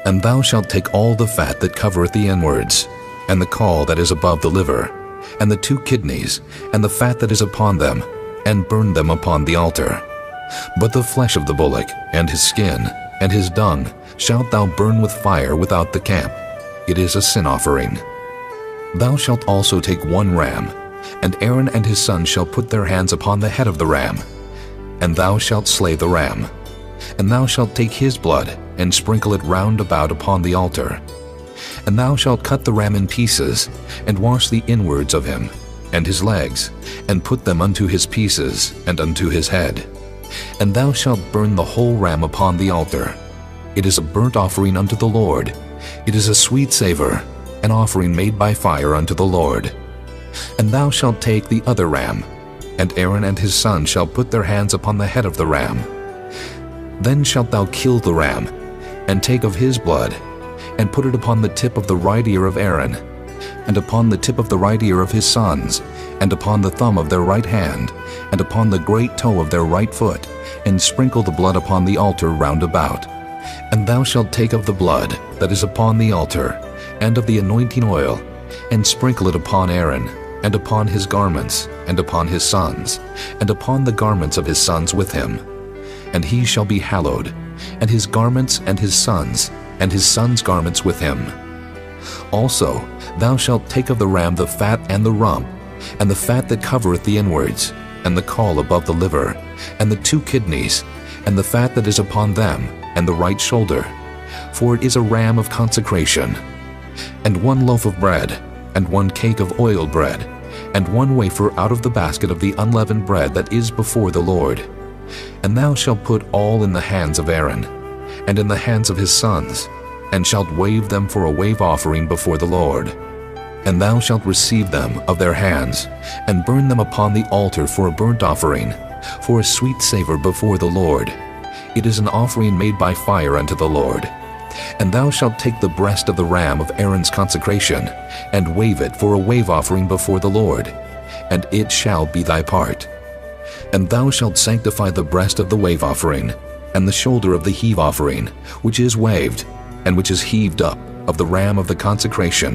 And thou shalt take all the fat that covereth the inwards, and the caul that is above the liver, and the 2 kidneys, and the fat that is upon them, and burn them upon the altar. But the flesh of the bullock, and his skin, and his dung, shalt thou burn with fire without the camp. It is a sin offering. Thou shalt also take 1 ram, and Aaron and his sons shall put their hands upon the head of the ram. And thou shalt slay the ram. And thou shalt take his blood, and sprinkle it round about upon the altar. And thou shalt cut the ram in pieces, and wash the inwards of him, and his legs, and put them unto his pieces, and unto his head. And thou shalt burn the whole ram upon the altar. It is a burnt offering unto the Lord. It is a sweet savor, an offering made by fire unto the Lord. And thou shalt take the other ram, and Aaron and his sons shall put their hands upon the head of the ram. Then shalt thou kill the ram, and take of his blood, and put it upon the tip of the right ear of Aaron, and upon the tip of the right ear of his sons, and upon the thumb of their right hand, and upon the great toe of their right foot, and sprinkle the blood upon the altar round about. And thou shalt take of the blood that is upon the altar, and of the anointing oil, and sprinkle it upon Aaron, and upon his garments, and upon his sons, and upon the garments of his sons with him. And he shall be hallowed, and his garments and his sons' garments with him. Also thou shalt take of the ram the fat and the rump, and the fat that covereth the inwards, and the caul above the liver, and the 2 kidneys, and the fat that is upon them, and the right shoulder, for it is a ram of consecration. And 1 loaf of bread, and 1 cake of oiled bread, and 1 wafer out of the basket of the unleavened bread that is before the Lord. And thou shalt put all in the hands of Aaron, and in the hands of his sons, and shalt wave them for a wave offering before the Lord. And thou shalt receive them of their hands, and burn them upon the altar for a burnt offering, for a sweet savor before the Lord. It is an offering made by fire unto the Lord. And thou shalt take the breast of the ram of Aaron's consecration, and wave it for a wave offering before the Lord, and it shall be thy part. And thou shalt sanctify the breast of the wave offering, and the shoulder of the heave offering, which is waved, and which is heaved up, of the ram of the consecration,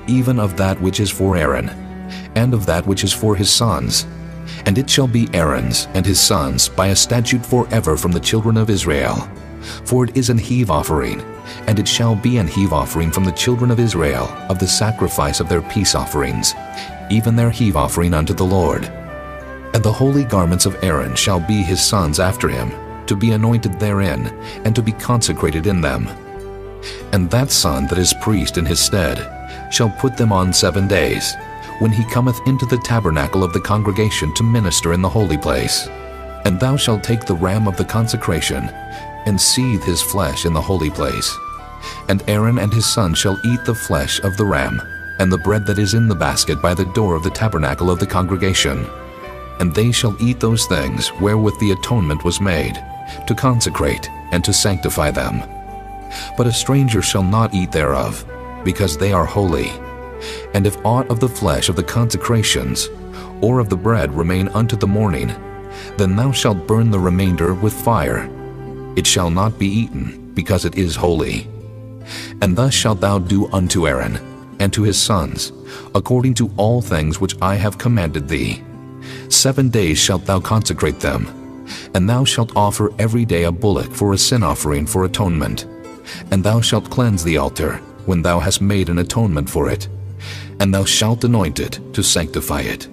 even of that which is for Aaron, and of that which is for his sons. And it shall be Aaron's and his sons by a statute forever from the children of Israel. For it is an heave offering, and it shall be an heave offering from the children of Israel of the sacrifice of their peace offerings, even their heave offering unto the Lord. And the holy garments of Aaron shall be his sons after him, to be anointed therein, and to be consecrated in them. And that son that is priest in his stead shall put them on 7 days, when he cometh into the tabernacle of the congregation to minister in the holy place. And thou shalt take the ram of the consecration, and seethe his flesh in the holy place. And Aaron and his sons shall eat the flesh of the ram, and the bread that is in the basket by the door of the tabernacle of the congregation. And they shall eat those things wherewith the atonement was made, to consecrate and to sanctify them. But a stranger shall not eat thereof, because they are holy. And if aught of the flesh of the consecrations, or of the bread remain unto the morning, then thou shalt burn the remainder with fire. It shall not be eaten, because it is holy. And thus shalt thou do unto Aaron, and to his sons, according to all things which I have commanded thee. 7 days shalt thou consecrate them, and thou shalt offer every day a bullock for a sin offering for atonement. And thou shalt cleanse the altar, when thou hast made an atonement for it, and thou shalt anoint it to sanctify it.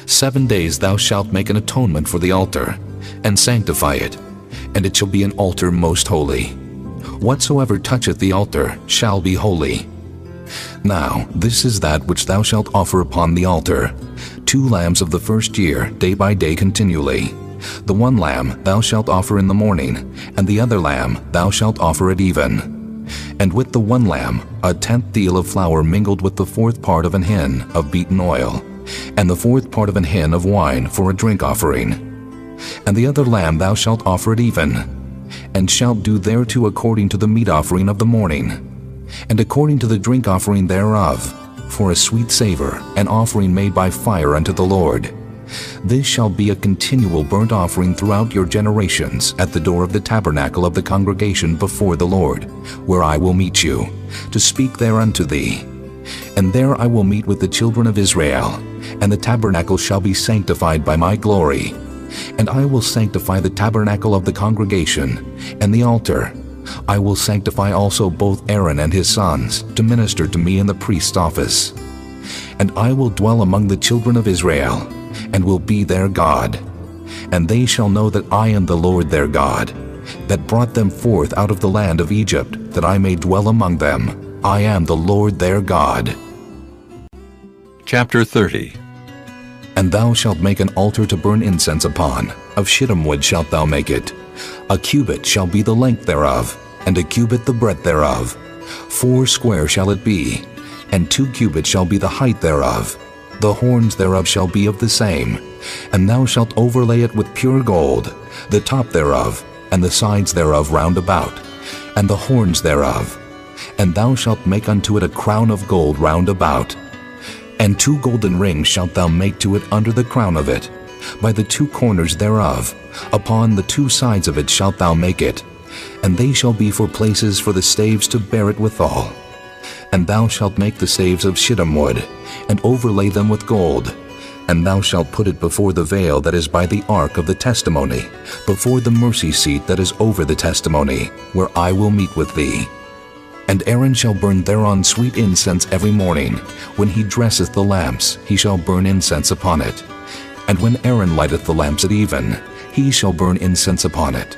7 days thou shalt make an atonement for the altar, and sanctify it, and it shall be an altar most holy. Whatsoever toucheth the altar shall be holy. Now this is that which thou shalt offer upon the altar: 2 lambs of the first year, day by day continually. The 1 lamb thou shalt offer in the morning, and the other lamb thou shalt offer at even. And with the 1 lamb 1/10 deal of flour mingled with the 4th part of an hin of beaten oil, and the 4th part of an hin of wine for a drink offering. And the other lamb thou shalt offer at even, and shalt do thereto according to the meat offering of the morning, and according to the drink offering thereof, for a sweet savor, an offering made by fire unto the Lord. This shall be a continual burnt offering throughout your generations at the door of the tabernacle of the congregation before the Lord, where I will meet you, to speak there unto thee. And there I will meet with the children of Israel, and the tabernacle shall be sanctified by my glory. And I will sanctify the tabernacle of the congregation, and the altar. I will sanctify also both Aaron and his sons, to minister to me in the priest's office. And I will dwell among the children of Israel, and will be their God. And they shall know that I am the Lord their God, that brought them forth out of the land of Egypt, that I may dwell among them. I am the Lord their God. Chapter 30. And thou shalt make an altar to burn incense upon. Of shittim wood shalt thou make it. A cubit shall be the length thereof, and a cubit the breadth thereof. 4 square shall it be, and 2 cubits shall be the height thereof. The horns thereof shall be of the same. And thou shalt overlay it with pure gold, the top thereof, and the sides thereof round about, and the horns thereof. And thou shalt make unto it a crown of gold round about. And 2 golden rings shalt thou make to it under the crown of it, by the 2 corners thereof. Upon the 2 sides of it shalt thou make it, and they shall be for places for the staves to bear it withal. And thou shalt make the staves of shittim wood, and overlay them with gold. And thou shalt put it before the veil that is by the ark of the testimony, before the mercy seat that is over the testimony, where I will meet with thee. And Aaron shall burn thereon sweet incense every morning. When he dresseth the lamps, he shall burn incense upon it. And when Aaron lighteth the lamps at even, he shall burn incense upon it,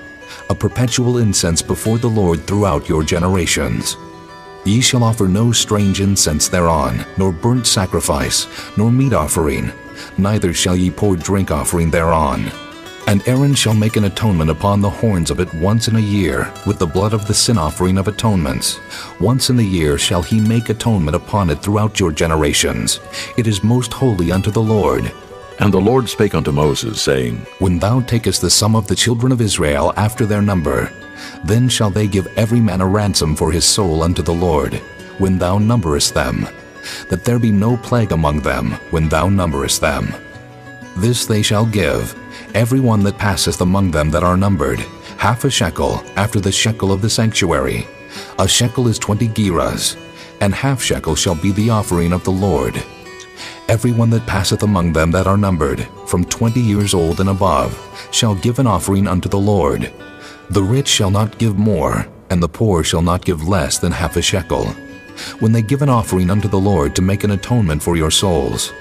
a perpetual incense before the Lord throughout your generations. Ye shall offer no strange incense thereon, nor burnt sacrifice, nor meat offering, neither shall ye pour drink offering thereon. And Aaron shall make an atonement upon the horns of it once in a year, with the blood of the sin offering of atonements. Once in the year shall he make atonement upon it throughout your generations. It is most holy unto the Lord. And the Lord spake unto Moses, saying, When thou takest the sum of the children of Israel after their number, then shall they give every man a ransom for his soul unto the Lord, when thou numberest them, that there be no plague among them when thou numberest them. This they shall give, every one that passeth among them that are numbered, half a shekel after the shekel of the sanctuary. A shekel is 20 gerahs, and half shekel shall be the offering of the Lord. Every one that passeth among them that are numbered, from 20 years old and above, shall give an offering unto the Lord. The rich shall not give more, and the poor shall not give less than half a shekel, when they give an offering unto the Lord to make an atonement for your souls.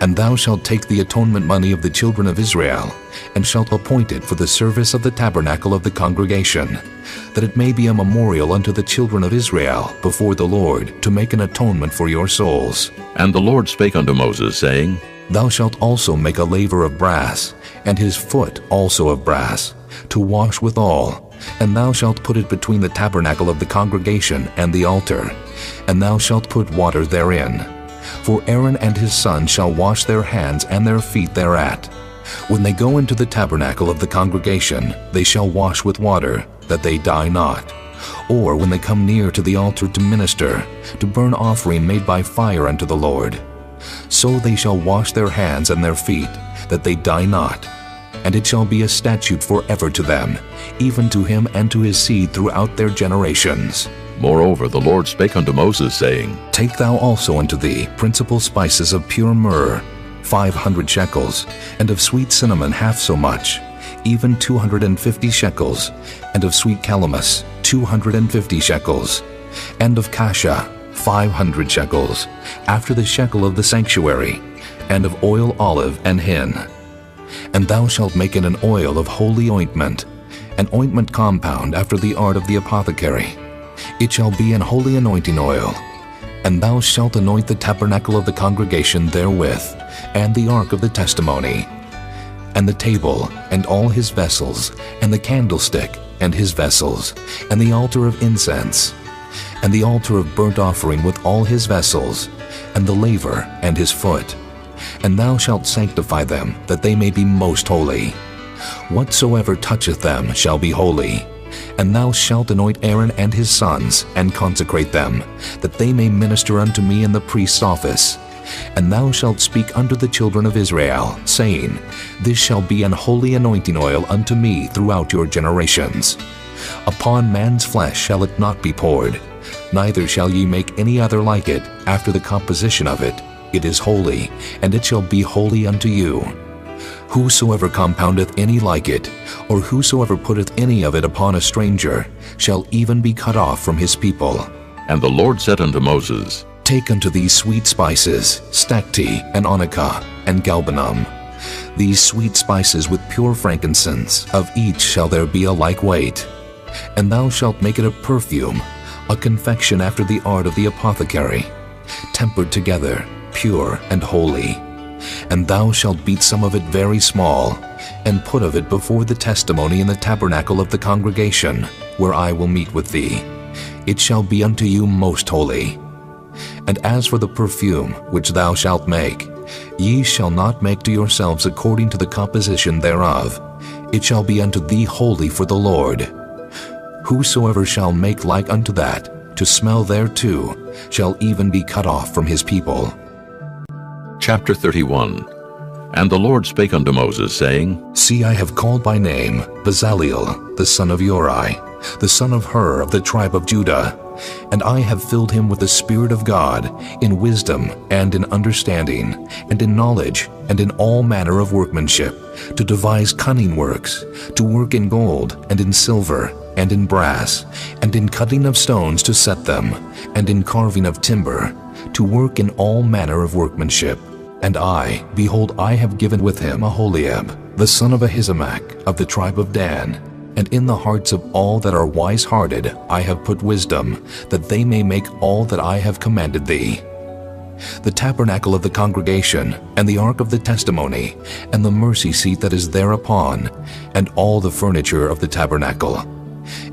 And thou shalt take the atonement money of the children of Israel, and shalt appoint it for the service of the tabernacle of the congregation, that it may be a memorial unto the children of Israel before the Lord, to make an atonement for your souls. And the Lord spake unto Moses, saying, Thou shalt also make a laver of brass, and his foot also of brass, to wash withal, and thou shalt put it between the tabernacle of the congregation and the altar, and thou shalt put water therein. For Aaron and his sons shall wash their hands and their feet thereat. When they go into the tabernacle of the congregation, they shall wash with water, that they die not. Or when they come near to the altar to minister, to burn offering made by fire unto the Lord. So they shall wash their hands and their feet, that they die not. And it shall be a statute forever to them, even to him and to his seed throughout their generations. Moreover, the Lord spake unto Moses, saying, Take thou also unto thee principal spices of pure myrrh, 500 shekels, and of sweet cinnamon half so much, even 250 shekels, and of sweet calamus 250 shekels, and of cassia 500 shekels, after the shekel of the sanctuary, and of oil olive and hin. And thou shalt make it an oil of holy ointment, an ointment compound after the art of the apothecary. It shall be an holy anointing oil. And thou shalt anoint the tabernacle of the congregation therewith, and the ark of the testimony, and the table, and all his vessels, and the candlestick, and his vessels, and the altar of incense, and the altar of burnt offering with all his vessels, and the laver, and his foot. And thou shalt sanctify them, that they may be most holy. Whatsoever toucheth them shall be holy. And thou shalt anoint Aaron and his sons, and consecrate them, that they may minister unto me in the priest's office. And thou shalt speak unto the children of Israel, saying, This shall be an holy anointing oil unto me throughout your generations. Upon man's flesh shall it not be poured, neither shall ye make any other like it after the composition of it. It is holy, and it shall be holy unto you. Whosoever compoundeth any like it, or whosoever putteth any of it upon a stranger, shall even be cut off from his people. And the Lord said unto Moses, Take unto thee sweet spices, stacte, and onycha, and galbanum. These sweet spices with pure frankincense, of each shall there be a like weight. And thou shalt make it a perfume, a confection after the art of the apothecary, tempered together, pure and holy. And thou shalt beat some of it very small, and put of it before the testimony in the tabernacle of the congregation, where I will meet with thee. It shall be unto you most holy. And as for the perfume which thou shalt make, ye shall not make to yourselves according to the composition thereof. It shall be unto thee holy for the Lord. Whosoever shall make like unto that, to smell thereto, shall even be cut off from his people. Chapter 31. And the Lord spake unto Moses, saying, See, I have called by name Bezaleel, the son of Uri, the son of Hur of the tribe of Judah, and I have filled him with the Spirit of God, in wisdom, and in understanding, and in knowledge, and in all manner of workmanship, to devise cunning works, to work in gold, and in silver, and in brass, and in cutting of stones to set them, and in carving of timber, to work in all manner of workmanship. And I, behold, I have given with him Aholiab, the son of Ahisamach, of the tribe of Dan, And in the hearts of all that are wise-hearted I have put wisdom, that they may make all that I have commanded thee. The tabernacle of the congregation, and the ark of the testimony, and the mercy seat that is thereupon, and all the furniture of the tabernacle,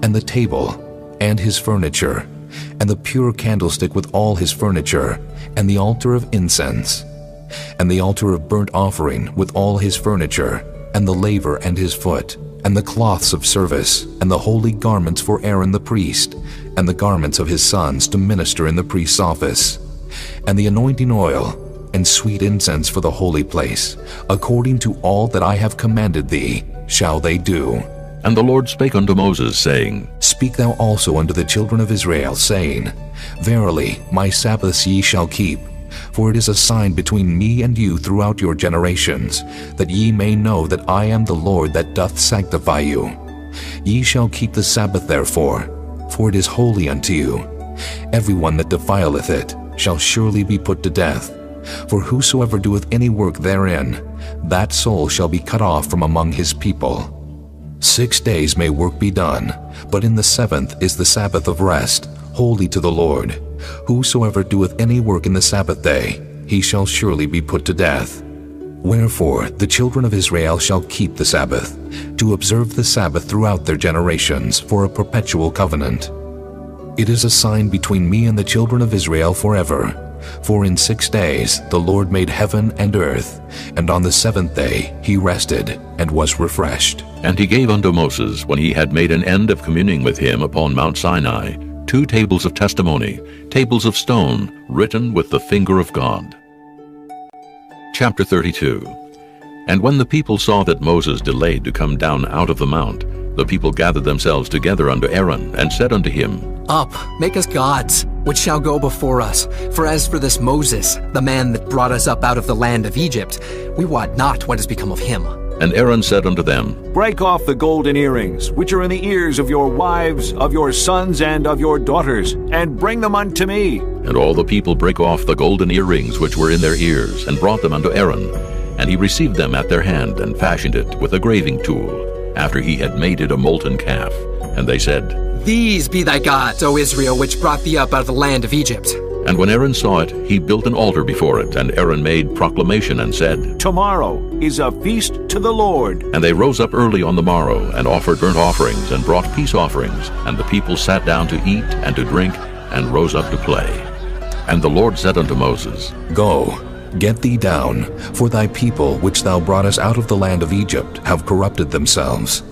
and the table, and his furniture, and the pure candlestick with all his furniture, and the altar of incense, and the altar of burnt offering with all his furniture, and the laver and his foot, and the cloths of service, and the holy garments for Aaron the priest, and the garments of his sons to minister in the priest's office, and the anointing oil, and sweet incense for the holy place, according to all that I have commanded thee, shall they do. And the Lord spake unto Moses, saying, Speak thou also unto the children of Israel, saying, Verily, my Sabbaths ye shall keep, for it is a sign between me and you throughout your generations, that ye may know that I am the Lord that doth sanctify you. Ye shall keep the Sabbath therefore, for it is holy unto you. Every one that defileth it shall surely be put to death. For whosoever doeth any work therein, that soul shall be cut off from among his people. 6 days may work be done, but in the 7th is the Sabbath of rest, holy to the Lord. Whosoever doeth any work in the Sabbath day, he shall surely be put to death. Wherefore the children of Israel shall keep the Sabbath, to observe the Sabbath throughout their generations for a perpetual covenant. It is a sign between me and the children of Israel forever. For in 6 days the Lord made heaven and earth, and on the 7th day he rested and was refreshed. And he gave unto Moses, when he had made an end of communing with him upon Mount Sinai, 2 tables of testimony, tables of stone, written with the finger of God. Chapter 32. And when the people saw that Moses delayed to come down out of the mount, the people gathered themselves together unto Aaron, and said unto him, Up, make us gods, which shall go before us. For as for this Moses, the man that brought us up out of the land of Egypt, we wot not what has become of him. And Aaron said unto them, Break off the golden earrings, which are in the ears of your wives, of your sons, and of your daughters, and bring them unto me. And all the people brake off the golden earrings which were in their ears, and brought them unto Aaron. And he received them at their hand, and fashioned it with a graving tool, after he had made it a molten calf. And they said, These be thy gods, O Israel, which brought thee up out of the land of Egypt. And when Aaron saw it, he built an altar before it, and Aaron made proclamation and said, Tomorrow is a feast to the Lord. And they rose up early on the morrow, and offered burnt offerings, and brought peace offerings. And the people sat down to eat and to drink, and rose up to play. And the Lord said unto Moses, Go, get thee down, for thy people which thou broughtest out of the land of Egypt have corrupted themselves.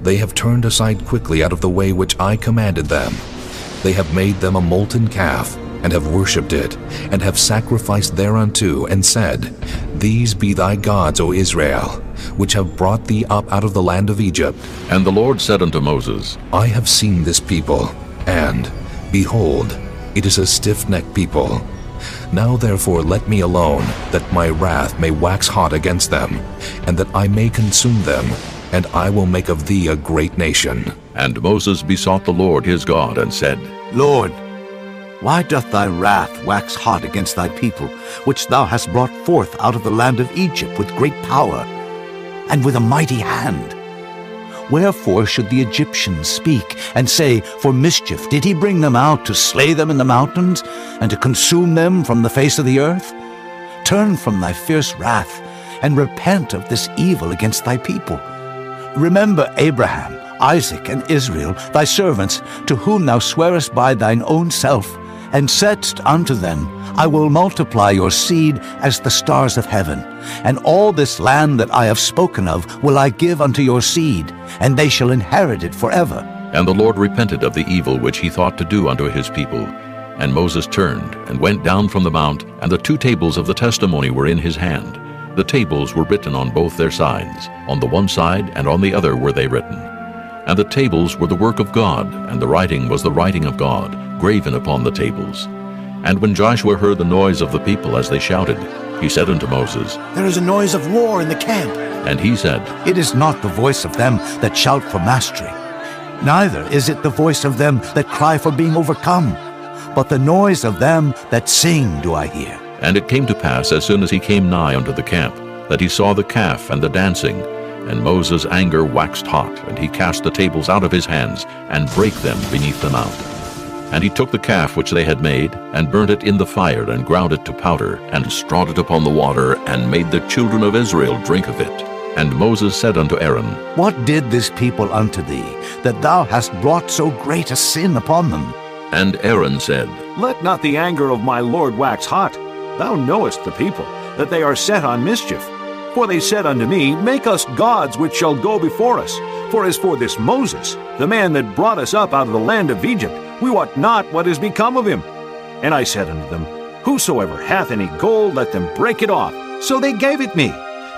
They have turned aside quickly out of the way which I commanded them. They have made them a molten calf, and have worshipped it, and have sacrificed thereunto, and said, These be thy gods, O Israel, which have brought thee up out of the land of Egypt. And the Lord said unto Moses, I have seen this people, and, behold, it is a stiff-necked people. Now therefore let me alone, that my wrath may wax hot against them, and that I may consume them, and I will make of thee a great nation. And Moses besought the Lord his God, and said, Lord, why doth thy wrath wax hot against thy people, which thou hast brought forth out of the land of Egypt with great power, and with a mighty hand? Wherefore should the Egyptians speak, and say, For mischief did he bring them out, to slay them in the mountains, and to consume them from the face of the earth? Turn from thy fierce wrath, and repent of this evil against thy people. Remember Abraham, Isaac, and Israel, thy servants, to whom thou swearest by thine own self, and saidst unto them, I will multiply your seed as the stars of heaven, and all this land that I have spoken of will I give unto your seed, and they shall inherit it forever. And the Lord repented of the evil which he thought to do unto his people. And Moses turned, and went down from the mount, and the 2 tables of the testimony were in his hand. The tables were written on both their sides, on the one side and on the other were they written. And the tables were the work of God, and the writing was the writing of God, graven upon the tables. And when Joshua heard the noise of the people as they shouted, he said unto Moses, There is a noise of war in the camp. And he said, It is not the voice of them that shout for mastery, neither is it the voice of them that cry for being overcome, but the noise of them that sing do I hear. And it came to pass, as soon as he came nigh unto the camp, that he saw the calf and the dancing. And Moses' anger waxed hot, and he cast the tables out of his hands, and brake them beneath the mount. And he took the calf which they had made, and burnt it in the fire, and ground it to powder, and strawed it upon the water, and made the children of Israel drink of it. And Moses said unto Aaron, What did this people unto thee, that thou hast brought so great a sin upon them? And Aaron said, Let not the anger of my Lord wax hot. Thou knowest the people, that they are set on mischief. For they said unto me, Make us gods which shall go before us. For as for this Moses, the man that brought us up out of the land of Egypt, we wot not what is become of him. And I said unto them, Whosoever hath any gold, let them break it off. So they gave it me.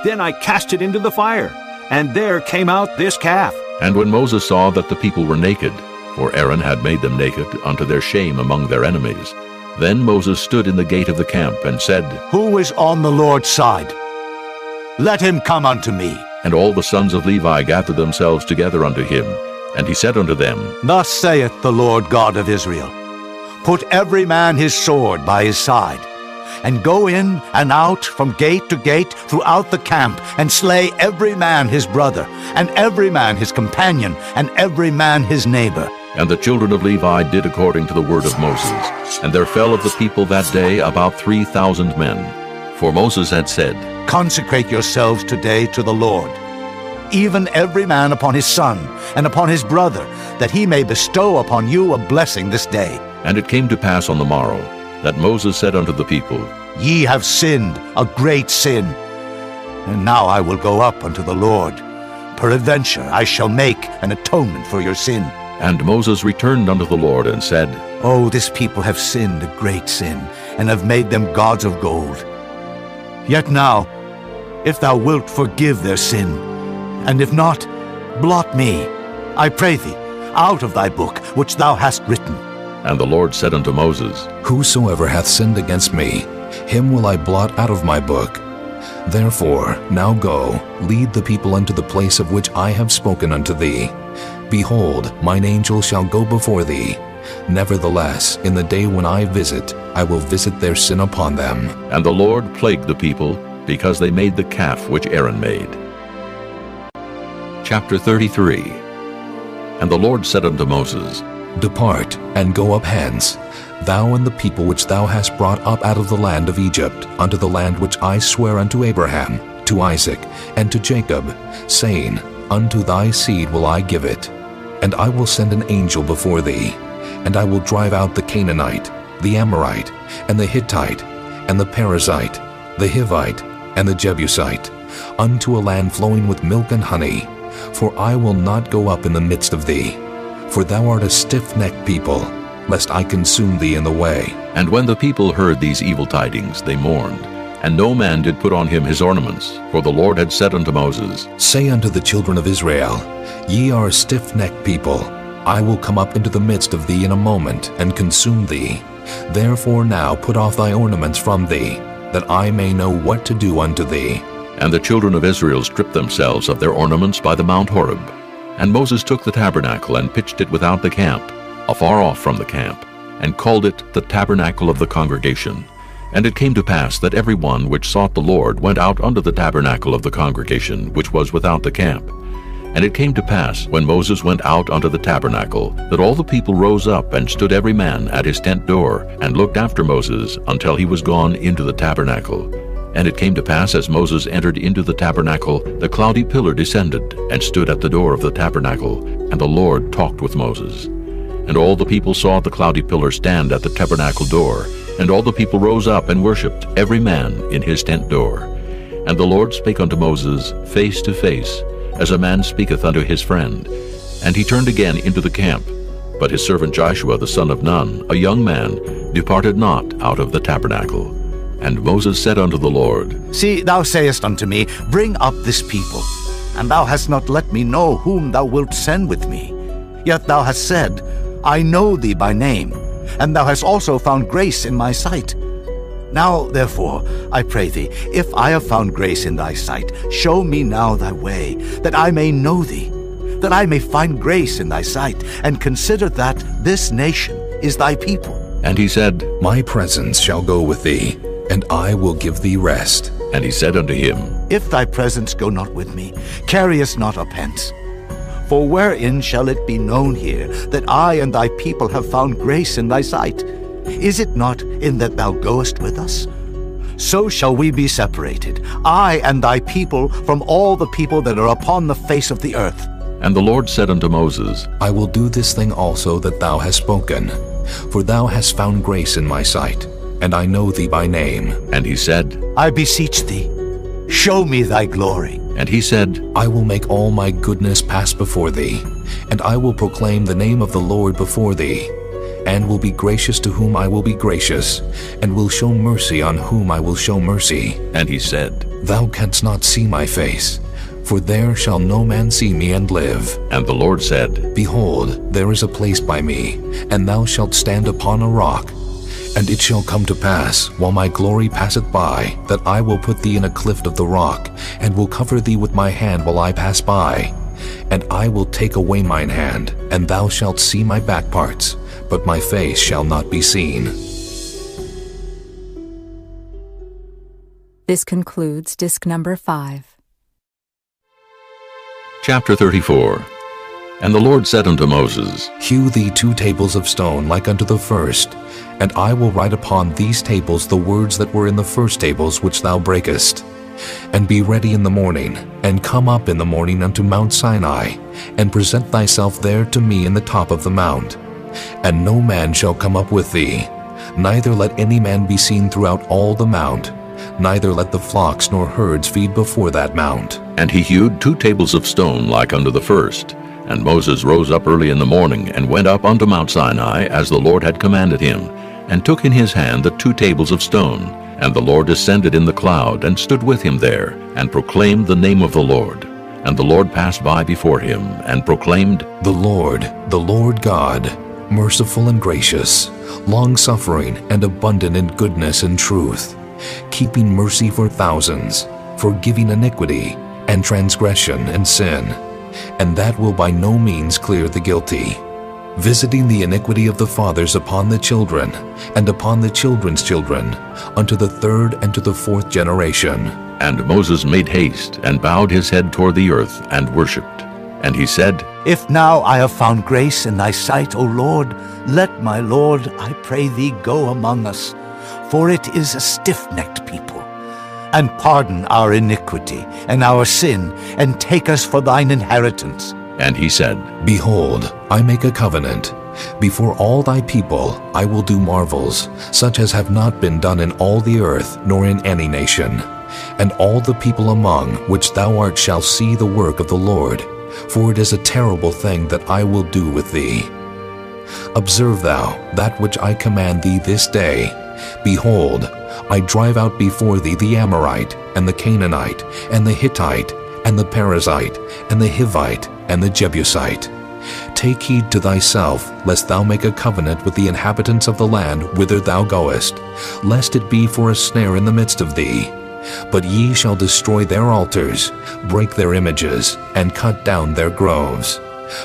Then I cast it into the fire, and there came out this calf. And when Moses saw that the people were naked, for Aaron had made them naked unto their shame among their enemies, then Moses stood in the gate of the camp, and said, Who is on the Lord's side? Let him come unto me. And all the sons of Levi gathered themselves together unto him. And he said unto them, Thus saith the Lord God of Israel, Put every man his sword by his side, and go in and out from gate to gate throughout the camp, and slay every man his brother, and every man his companion, and every man his neighbor. And the children of Levi did according to the word of Moses. And there fell of the people that day about 3,000 men. For Moses had said, Consecrate yourselves today to the Lord, even every man upon his son, and upon his brother, that he may bestow upon you a blessing this day. And it came to pass on the morrow, that Moses said unto the people, Ye have sinned a great sin. And now I will go up unto the Lord. Peradventure I shall make an atonement for your sin. And Moses returned unto the Lord, and said, Oh, this people have sinned a great sin, and have made them gods of gold. Yet now, if thou wilt forgive their sin, and if not, blot me, I pray thee, out of thy book which thou hast written. And the Lord said unto Moses, Whosoever hath sinned against me, him will I blot out of my book. Therefore now go, lead the people unto the place of which I have spoken unto thee. Behold, mine angel shall go before thee. Nevertheless, in the day when I visit, I will visit their sin upon them. And the Lord plagued the people, because they made the calf which Aaron made. Chapter 33. And the Lord said unto Moses, Depart, and go up hence, thou and the people which thou hast brought up out of the land of Egypt, unto the land which I swear unto Abraham, to Isaac, and to Jacob, saying, Unto thy seed will I give it. And I will send an angel before thee, and I will drive out the Canaanite, the Amorite, and the Hittite, and the Perizzite, the Hivite, and the Jebusite, unto a land flowing with milk and honey. For I will not go up in the midst of thee, for thou art a stiff-necked people, lest I consume thee in the way. And when the people heard these evil tidings, they mourned, and no man did put on him his ornaments, for the Lord had said unto Moses, Say unto the children of Israel, Ye are a stiff-necked people. I will come up into the midst of thee in a moment, and consume thee. Therefore now put off thy ornaments from thee, that I may know what to do unto thee. And the children of Israel stripped themselves of their ornaments by the Mount Horeb. And Moses took the tabernacle, and pitched it without the camp, afar off from the camp, and called it the tabernacle of the congregation. And it came to pass that every one which sought the Lord went out unto the tabernacle of the congregation, which was without the camp. And it came to pass, when Moses went out unto the tabernacle, that all the people rose up, and stood every man at his tent door, and looked after Moses until he was gone into the tabernacle. And it came to pass, as Moses entered into the tabernacle, the cloudy pillar descended, and stood at the door of the tabernacle, and the Lord talked with Moses. And all the people saw the cloudy pillar stand at the tabernacle door, and all the people rose up and worshipped, every man in his tent door. And the Lord spake unto Moses face to face, as a man speaketh unto his friend. And he turned again into the camp. But his servant Joshua the son of Nun, a young man, departed not out of the tabernacle. And Moses said unto the Lord, See, thou sayest unto me, Bring up this people. And thou hast not let me know whom thou wilt send with me. Yet thou hast said, I know thee by name, and thou hast also found grace in my sight. Now, therefore, I pray thee, if I have found grace in thy sight, show me now thy way, that I may know thee, that I may find grace in thy sight, and consider that this nation is thy people. And he said, My presence shall go with thee, and I will give thee rest. And he said unto him, If thy presence go not with me, carry us not up hence. For wherein shall it be known here that I and thy people have found grace in thy sight? Is it not in that thou goest with us? So shall we be separated, I and thy people, from all the people that are upon the face of the earth. And the Lord said unto Moses, I will do this thing also that thou hast spoken, for thou hast found grace in my sight, and I know thee by name. And he said, I beseech thee, show me thy glory. And he said, I will make all my goodness pass before thee, and I will proclaim the name of the Lord before thee, and will be gracious to whom I will be gracious, and will show mercy on whom I will show mercy. And he said, Thou canst not see my face, for there shall no man see me and live. And the Lord said, Behold, there is a place by me, and thou shalt stand upon a rock. And it shall come to pass, while my glory passeth by, that I will put thee in a cleft of the rock, and will cover thee with my hand while I pass by. And I will take away mine hand, and thou shalt see my back parts, but my face shall not be seen. This concludes disc number 5. Chapter 34. And the Lord said unto Moses, Hew thee 2 tables of stone like unto the first, and I will write upon these tables the words that were in the first tables which thou breakest. And be ready in the morning, and come up in the morning unto Mount Sinai, and present thyself there to me in the top of the mount. And no man shall come up with thee, neither let any man be seen throughout all the mount, neither let the flocks nor herds feed before that mount. And he hewed 2 tables of stone like unto the first. And Moses rose up early in the morning, and went up unto Mount Sinai, as the Lord had commanded him, and took in his hand the 2 tables of stone. And the Lord descended in the cloud, and stood with him there, and proclaimed the name of the Lord. And the Lord passed by before him, and proclaimed, The Lord God, merciful and gracious, long-suffering and abundant in goodness and truth, keeping mercy for thousands, forgiving iniquity and transgression and sin, and that will by no means clear the guilty, visiting the iniquity of the fathers upon the children, and upon the children's children, unto the 3rd and to the 4th generation. And Moses made haste, and bowed his head toward the earth, and worshipped. And he said, If now I have found grace in thy sight, O Lord, let my Lord, I pray thee, go among us, for it is a stiff-necked people. And pardon our iniquity and our sin, and take us for thine inheritance. And he said, Behold, I make a covenant. Before all thy people I will do marvels, such as have not been done in all the earth, nor in any nation. And all the people among which thou art shall see the work of the Lord, for it is a terrible thing that I will do with thee. Observe thou that which I command thee this day. Behold, I drive out before thee the Amorite, and the Canaanite, and the Hittite, and the Perizzite, and the Hivite, and the Jebusite. Take heed to thyself, lest thou make a covenant with the inhabitants of the land whither thou goest, lest it be for a snare in the midst of thee. But ye shall destroy their altars, break their images, and cut down their groves.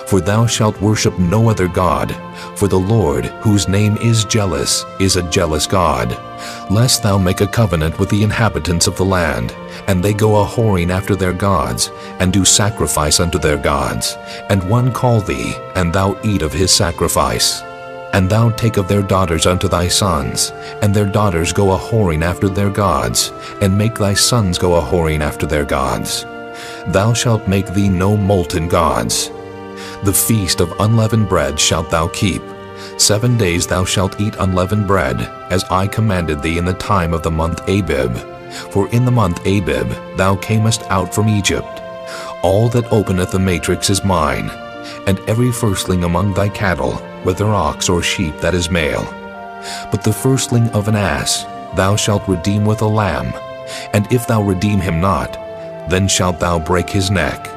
For thou shalt worship no other God, for the Lord, whose name is jealous, is a jealous God, lest thou make a covenant with the inhabitants of the land, and they go a-whoring after their gods, and do sacrifice unto their gods, and one call thee, and thou eat of his sacrifice. And thou take of their daughters unto thy sons, and their daughters go a-whoring after their gods, and make thy sons go a-whoring after their gods. Thou shalt make thee no molten gods. The feast of unleavened bread shalt thou keep. 7 days thou shalt eat unleavened bread, as I commanded thee in the time of the month Abib. For in the month Abib thou camest out from Egypt. All that openeth the matrix is mine, and every firstling among thy cattle, whether ox or sheep that is male. But the firstling of an ass thou shalt redeem with a lamb, and if thou redeem him not, then shalt thou break his neck.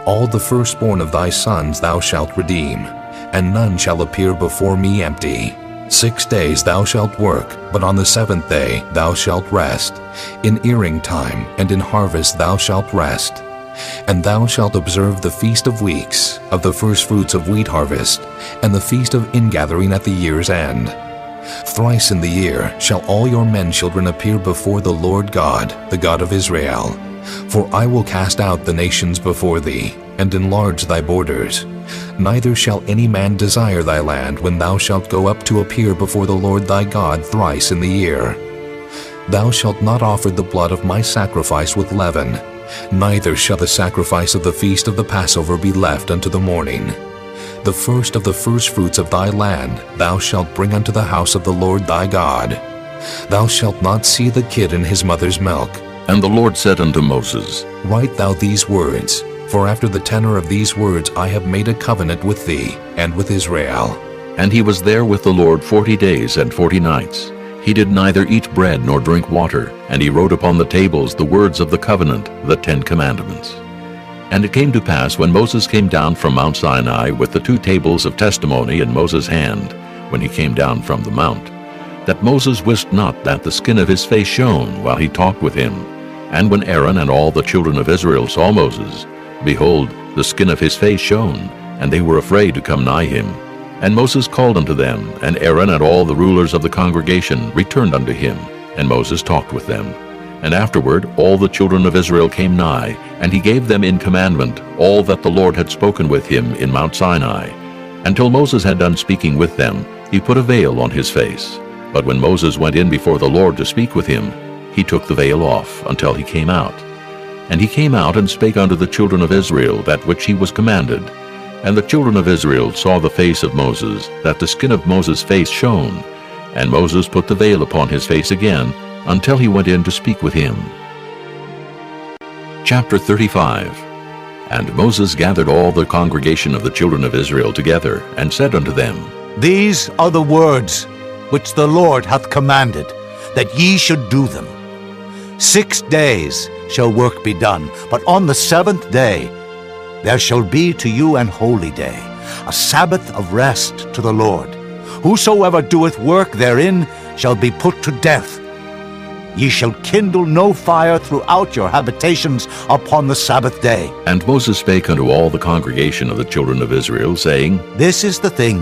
All the firstborn of thy sons thou shalt redeem, and none shall appear before me empty. 6 days thou shalt work, but on the 7th day thou shalt rest. In earing time and in harvest thou shalt rest. And thou shalt observe the feast of weeks, of the firstfruits of wheat harvest, and the feast of ingathering at the year's end. Thrice in the year shall all your men children appear before the Lord God, the God of Israel. For I will cast out the nations before thee, and enlarge thy borders. Neither shall any man desire thy land when thou shalt go up to appear before the Lord thy God thrice in the year. Thou shalt not offer the blood of my sacrifice with leaven, neither shall the sacrifice of the feast of the Passover be left unto the morning. The first of the firstfruits of thy land thou shalt bring unto the house of the Lord thy God. Thou shalt not see the kid in his mother's milk. And the Lord said unto Moses, Write thou these words, for after the tenor of these words I have made a covenant with thee and with Israel. And he was there with the Lord 40 days and 40 nights. He did neither eat bread nor drink water, and he wrote upon the tables the words of the covenant, the 10 commandments. And it came to pass, when Moses came down from Mount Sinai with the 2 tables of testimony in Moses' hand, when he came down from the mount, that Moses wist not that the skin of his face shone while he talked with him. And when Aaron and all the children of Israel saw Moses, behold, the skin of his face shone, and they were afraid to come nigh him. And Moses called unto them, and Aaron and all the rulers of the congregation returned unto him, and Moses talked with them. And afterward all the children of Israel came nigh, and he gave them in commandment all that the Lord had spoken with him in Mount Sinai. Until Moses had done speaking with them, he put a veil on his face. But when Moses went in before the Lord to speak with him, he took the veil off until he came out. And he came out and spake unto the children of Israel that which he was commanded. And the children of Israel saw the face of Moses, that the skin of Moses' face shone. And Moses put the veil upon his face again, until he went in to speak with him. Chapter 35. And Moses gathered all the congregation of the children of Israel together, and said unto them, These are the words which the Lord hath commanded, that ye should do them. 6 days shall work be done, but on the 7th day there shall be to you an holy day, a Sabbath of rest to the Lord. Whosoever doeth work therein shall be put to death. Ye shall kindle no fire throughout your habitations upon the Sabbath day. And Moses spake unto all the congregation of the children of Israel, saying, This is the thing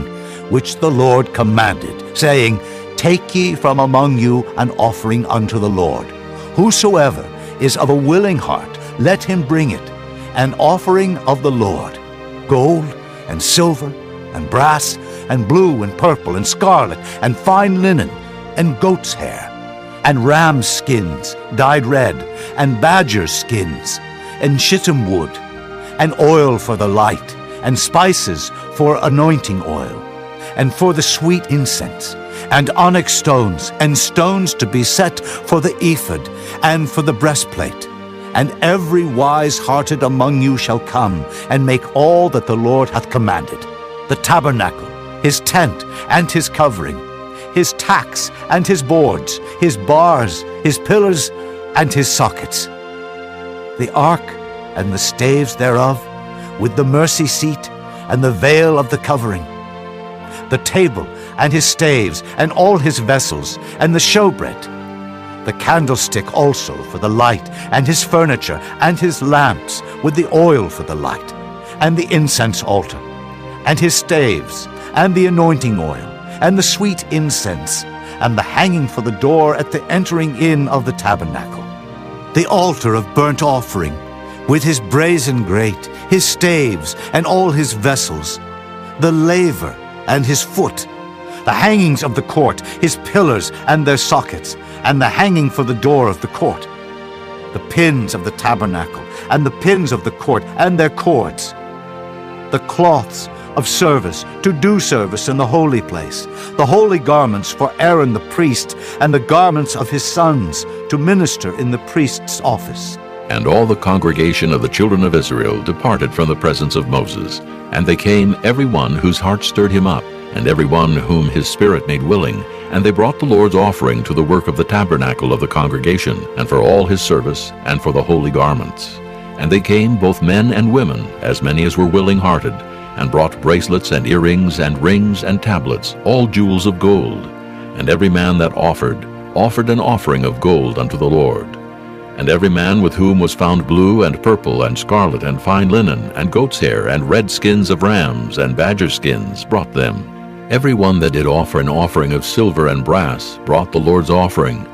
which the Lord commanded, saying, Take ye from among you an offering unto the Lord. Whosoever is of a willing heart, let him bring it, an offering of the Lord, gold and silver and brass and blue and purple and scarlet and fine linen and goat's hair, and ram's skins dyed red, and badger's skins, and shittim wood, and oil for the light, and spices for anointing oil, and for the sweet incense, and onyx stones, and stones to be set for the ephod, and for the breastplate. And every wise-hearted among you shall come, and make all that the Lord hath commanded: the tabernacle, his tent, and his covering, his tacks, and his boards, his bars, his pillars, and his sockets, the ark, and the staves thereof, with the mercy seat, and the veil of the covering, the table, and his staves, and all his vessels, and the showbread, the candlestick also for the light, and his furniture, and his lamps, with the oil for the light, and the incense altar, and his staves, and the anointing oil, and the sweet incense, and the hanging for the door at the entering in of the tabernacle, the altar of burnt offering, with his brazen grate, his staves, and all his vessels, the laver, and his foot, the hangings of the court, his pillars, and their sockets, and the hanging for the door of the court, the pins of the tabernacle, and the pins of the court, and their cords, the cloths of service, to do service in the holy place, the holy garments for Aaron the priest, and the garments of his sons, to minister in the priest's office. And all the congregation of the children of Israel departed from the presence of Moses. And they came, every one whose heart stirred him up, and every one whom his spirit made willing. And they brought the Lord's offering to the work of the tabernacle of the congregation, and for all his service, and for the holy garments. And they came, both men and women, as many as were willing-hearted, and brought bracelets and earrings and rings and tablets, all jewels of gold. And every man that offered an offering of gold unto the Lord. And every man with whom was found blue and purple and scarlet and fine linen and goat's hair and red skins of rams and badger skins brought them. Every one that did offer an offering of silver and brass brought the Lord's offering,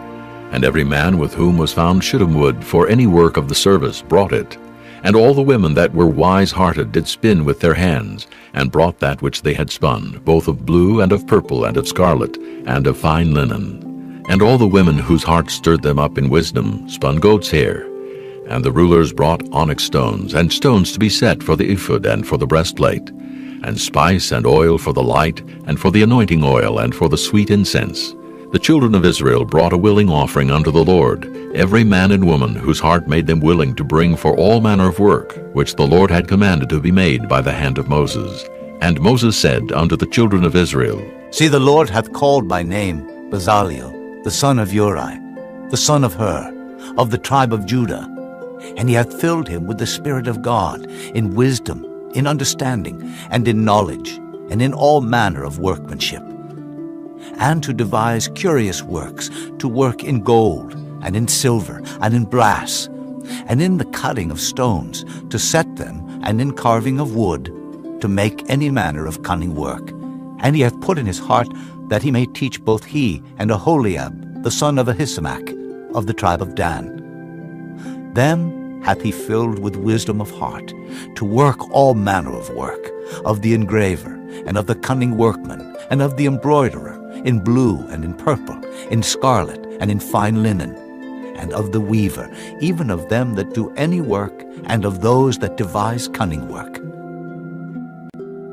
and every man with whom was found shittim wood for any work of the service brought it. And all the women that were wise-hearted did spin with their hands, and brought that which they had spun, both of blue and of purple and of scarlet and of fine linen. And all the women whose hearts stirred them up in wisdom spun goat's hair. And the rulers brought onyx stones, and stones to be set for the ephod and for the breastplate, and spice and oil for the light, and for the anointing oil, and for the sweet incense. The children of Israel brought a willing offering unto the Lord, every man and woman whose heart made them willing to bring for all manner of work, which the Lord had commanded to be made by the hand of Moses. And Moses said unto the children of Israel, See, the Lord hath called by name Bezaleel, the son of Uri, the son of Hur, of the tribe of Judah. And he hath filled him with the Spirit of God, in wisdom, in understanding, and in knowledge, and in all manner of workmanship, and to devise curious works, to work in gold, and in silver, and in brass, and in the cutting of stones, to set them, and in carving of wood, to make any manner of cunning work. And he hath put in his heart that he may teach both he and Aholiab, the son of Ahisamach, of the tribe of Dan. Them hath he filled with wisdom of heart, to work all manner of work, of the engraver, and of the cunning workman, and of the embroiderer, in blue and in purple, in scarlet and in fine linen, and of the weaver, even of them that do any work, and of those that devise cunning work.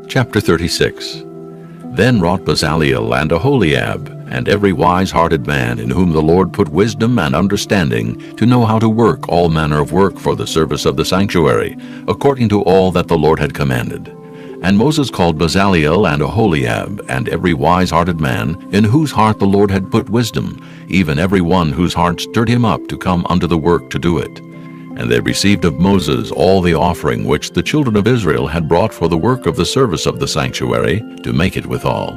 Chapter 36. Then wrought Bezaleel and Aholiab, and every wise-hearted man in whom the Lord put wisdom and understanding, to know how to work all manner of work for the service of the sanctuary, according to all that the Lord had commanded. And Moses called Bezaleel and Aholiab, and every wise-hearted man, in whose heart the Lord had put wisdom, even every one whose heart stirred him up to come unto the work to do it. And they received of Moses all the offering which the children of Israel had brought for the work of the service of the sanctuary, to make it withal.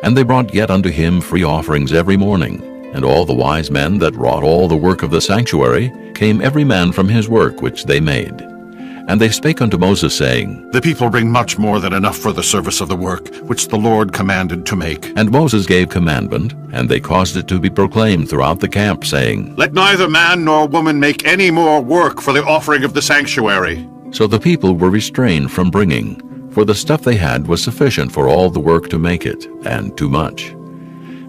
And they brought yet unto him free offerings every morning. And all the wise men that wrought all the work of the sanctuary came every man from his work which they made. And they spake unto Moses, saying, The people bring much more than enough for the service of the work, which the Lord commanded to make. And Moses gave commandment, and they caused it to be proclaimed throughout the camp, saying, Let neither man nor woman make any more work for the offering of the sanctuary. So the people were restrained from bringing, for the stuff they had was sufficient for all the work to make it, and too much.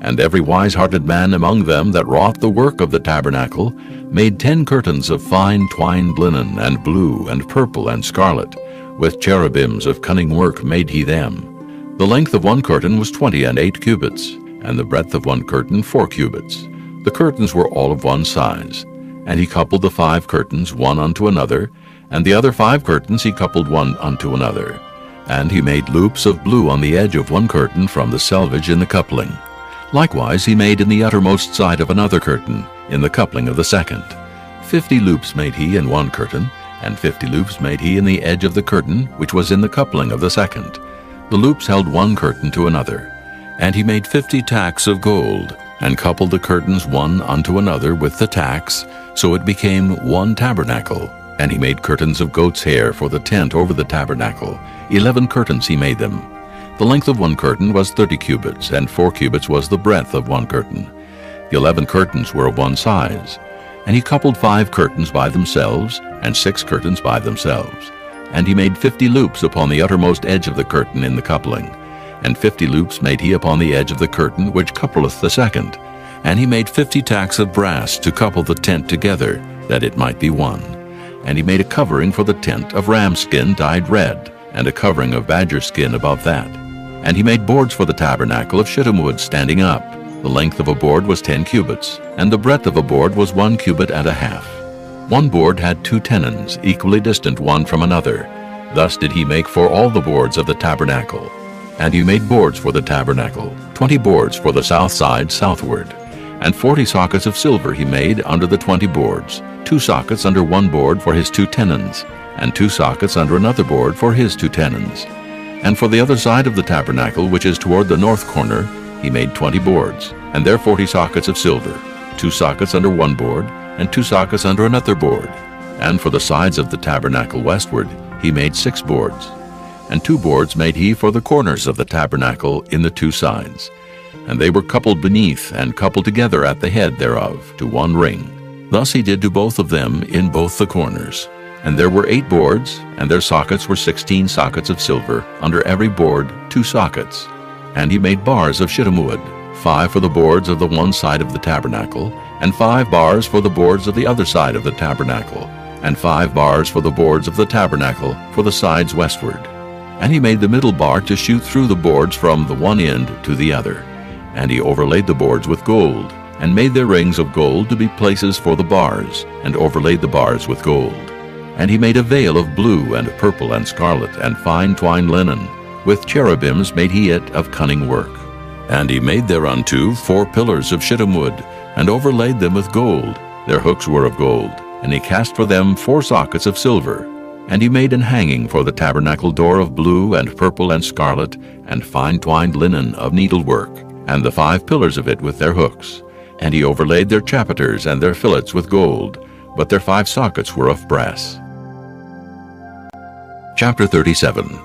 And every wise-hearted man among them that wrought the work of the tabernacle made 10 curtains of fine twined linen, and blue, and purple, and scarlet. With cherubims of cunning work made he them. The length of one curtain was 28 cubits, and the breadth of one curtain 4 cubits. The curtains were all of one size. And he coupled the 5 curtains one unto another, and the other 5 curtains he coupled one unto another. And he made loops of blue on the edge of one curtain from the selvage in the coupling. Likewise he made in the uttermost side of another curtain, in the coupling of the second. 50 loops made he in one curtain, and 50 loops made he in the edge of the curtain, which was in the coupling of the second. The loops held one curtain to another. And he made 50 tacks of gold, and coupled the curtains one unto another with the tacks, so it became one tabernacle. And he made curtains of goat's hair for the tent over the tabernacle. 11 curtains he made them. The length of one curtain was 30 cubits, and 4 cubits was the breadth of one curtain. The 11 curtains were of one size. And he coupled 5 curtains by themselves, and 6 curtains by themselves. And he made 50 loops upon the uttermost edge of the curtain in the coupling. And 50 loops made he upon the edge of the curtain which coupleth the second. And he made 50 tacks of brass to couple the tent together, that it might be one. And he made a covering for the tent of ram skin dyed red, and a covering of badger skin above that. And he made boards for the tabernacle of shittim wood standing up. The length of a board was 10 cubits, and the breadth of a board was 1 cubit and a half. One board had 2 tenons, equally distant one from another. Thus did he make for all the boards of the tabernacle. And he made boards for the tabernacle, 20 boards for the south side southward. And 40 sockets of silver he made under the 20 boards, 2 sockets under one board for his 2 tenons, and 2 sockets under another board for his 2 tenons. And for the other side of the tabernacle, which is toward the north corner, he made 20 boards, and there 40 sockets of silver, 2 sockets under one board, and 2 sockets under another board. And for the sides of the tabernacle westward, he made 6 boards. and 2 boards made he for the corners of the tabernacle in the 2 sides. And they were coupled beneath, and coupled together at the head thereof, to 1 ring. Thus he did to both of them in both the corners. And there were 8 boards, and their sockets were 16 sockets of silver, under every board 2 sockets. And he made bars of shittim wood, 5 for the boards of the one side of the tabernacle, and 5 bars for the boards of the other side of the tabernacle, and 5 bars for the boards of the tabernacle for the sides westward. And he made the middle bar to shoot through the boards from the one end to the other. And he overlaid the boards with gold, and made their rings of gold to be places for the bars, and overlaid the bars with gold. And he made a veil of blue and purple and scarlet and fine twined linen. With cherubims made he it of cunning work. And he made thereunto 4 pillars of shittim wood, and overlaid them with gold. Their hooks were of gold. And he cast for them 4 sockets of silver. And he made an hanging for the tabernacle door of blue and purple and scarlet, and fine twined linen of needlework, and the 5 pillars of it with their hooks. And he overlaid their chapiters and their fillets with gold, but their 5 sockets were of brass. Chapter 37.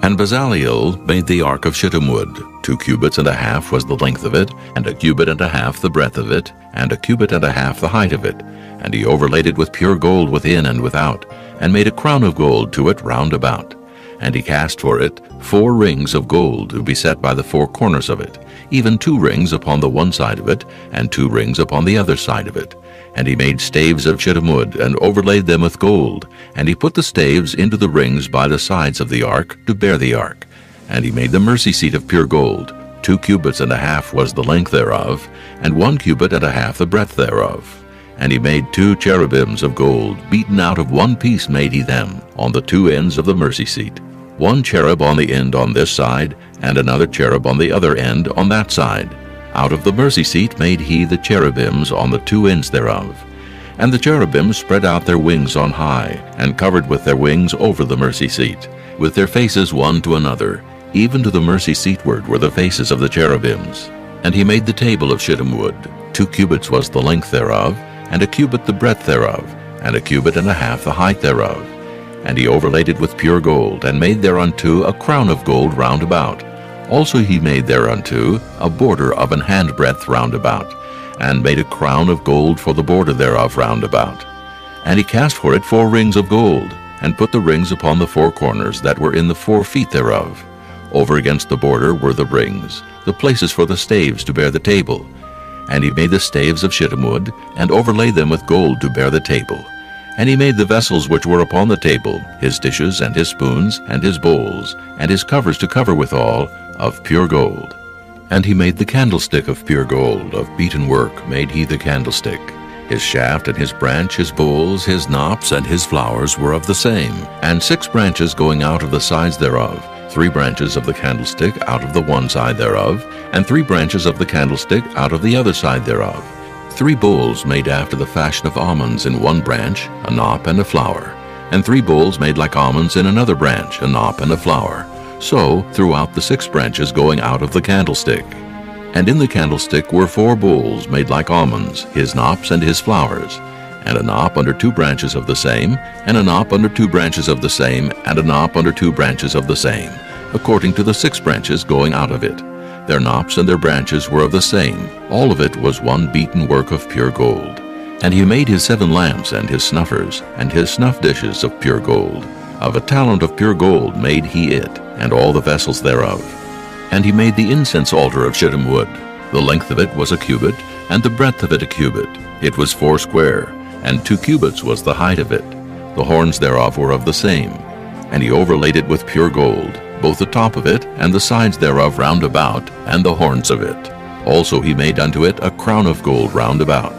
And Bezaleel made the ark of shittim wood. 2 cubits and a half was the length of it, and 1 cubit and a half the breadth of it, and 1 cubit and a half the height of it. And he overlaid it with pure gold within and without, and made a crown of gold to it round about. And he cast for it 4 rings of gold to be set by the 4 corners of it, even 2 rings upon the one side of it, and 2 rings upon the other side of it. And he made staves of shittim wood, and overlaid them with gold. And he put the staves into the rings by the sides of the ark, to bear the ark. And he made the mercy seat of pure gold. 2 cubits and a half was the length thereof, and 1 cubit and a half the breadth thereof. And he made 2 cherubims of gold, beaten out of 1 piece made he them, on the 2 ends of the mercy seat. 1 cherub on the end on this side, and another cherub on the other end on that side. Out of the mercy seat made he the cherubims on the 2 ends thereof. And the cherubims spread out their wings on high, and covered with their wings over the mercy seat, with their faces one to another. Even to the mercy seatward were the faces of the cherubims. And he made the table of shittim wood. 2 cubits was the length thereof, and 1 cubit the breadth thereof, and 1 cubit and a half the height thereof. And he overlaid it with pure gold, and made thereunto a crown of gold round about. Also he made thereunto a border of an handbreadth round about, and made a crown of gold for the border thereof round about. And he cast for it 4 rings of gold, and put the rings upon the 4 corners that were in the 4 feet thereof. Over against the border were the rings, the places for the staves to bear the table. And he made the staves of shittim wood, and overlaid them with gold to bear the table. And he made the vessels which were upon the table, his dishes and his spoons and his bowls, and his covers to cover withal, of pure gold. And he made the candlestick of pure gold, of beaten work made he the candlestick. His shaft and his branch, his bowls, his knops, and his flowers were of the same, and 6 branches going out of the sides thereof, 3 branches of the candlestick out of the one side thereof, and 3 branches of the candlestick out of the other side thereof. 3 bowls made after the fashion of almonds in one branch, a knop and a flower, and 3 bowls made like almonds in another branch, a knop and a flower. So throughout the 6 branches going out of the candlestick. And in the candlestick were 4 bowls made like almonds, his knops and his flowers, and a knop under 2 branches of the same, and a knop under 2 branches of the same, and a knop under 2 branches of the same, according to the 6 branches going out of it. Their knops and their branches were of the same. All of it was one beaten work of pure gold. And he made his 7 lamps and his snuffers, and his snuff dishes of pure gold. Of a talent of pure gold made he it, and all the vessels thereof. And he made the incense altar of shittim wood. The length of it was 1 cubit, and the breadth of it 1 cubit. It was 4 square, and 2 cubits was the height of it. The horns thereof were of the same. And he overlaid it with pure gold, both the top of it, and the sides thereof round about, and the horns of it. Also he made unto it a crown of gold round about.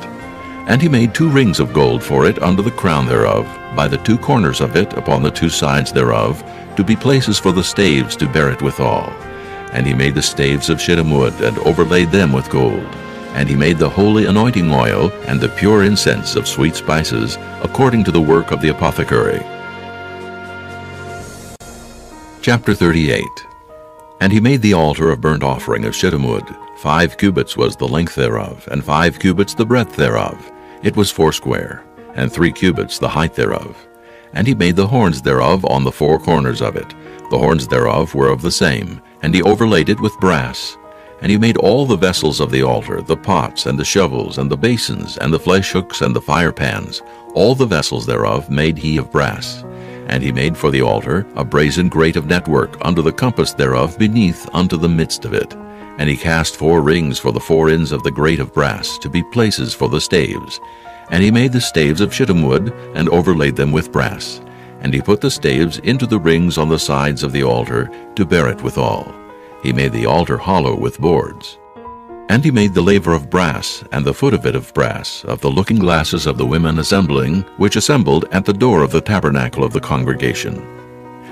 And he made 2 rings of gold for it under the crown thereof, by the 2 corners of it upon the 2 sides thereof, to be places for the staves to bear it withal. And he made the staves of shittim wood, and overlaid them with gold. And he made the holy anointing oil, and the pure incense of sweet spices, according to the work of the apothecary. Chapter 38. And he made the altar of burnt offering of shittim wood. 5 cubits was the length thereof, and 5 cubits the breadth thereof. It was 4 square, and 3 cubits the height thereof. And he made the horns thereof on the 4 corners of it. The horns thereof were of the same, and he overlaid it with brass. And he made all the vessels of the altar, the pots, and the shovels, and the basins, and the flesh hooks, and the fire pans. All the vessels thereof made he of brass. And he made for the altar a brazen grate of network unto the compass thereof beneath unto the midst of it. And he cast 4 rings for the 4 ends of the grate of brass, to be places for the staves. And he made the staves of shittim wood, and overlaid them with brass. And he put the staves into the rings on the sides of the altar, to bear it withal. He made the altar hollow with boards. And he made the laver of brass, and the foot of it of brass, of the looking glasses of the women assembling, which assembled at the door of the tabernacle of the congregation.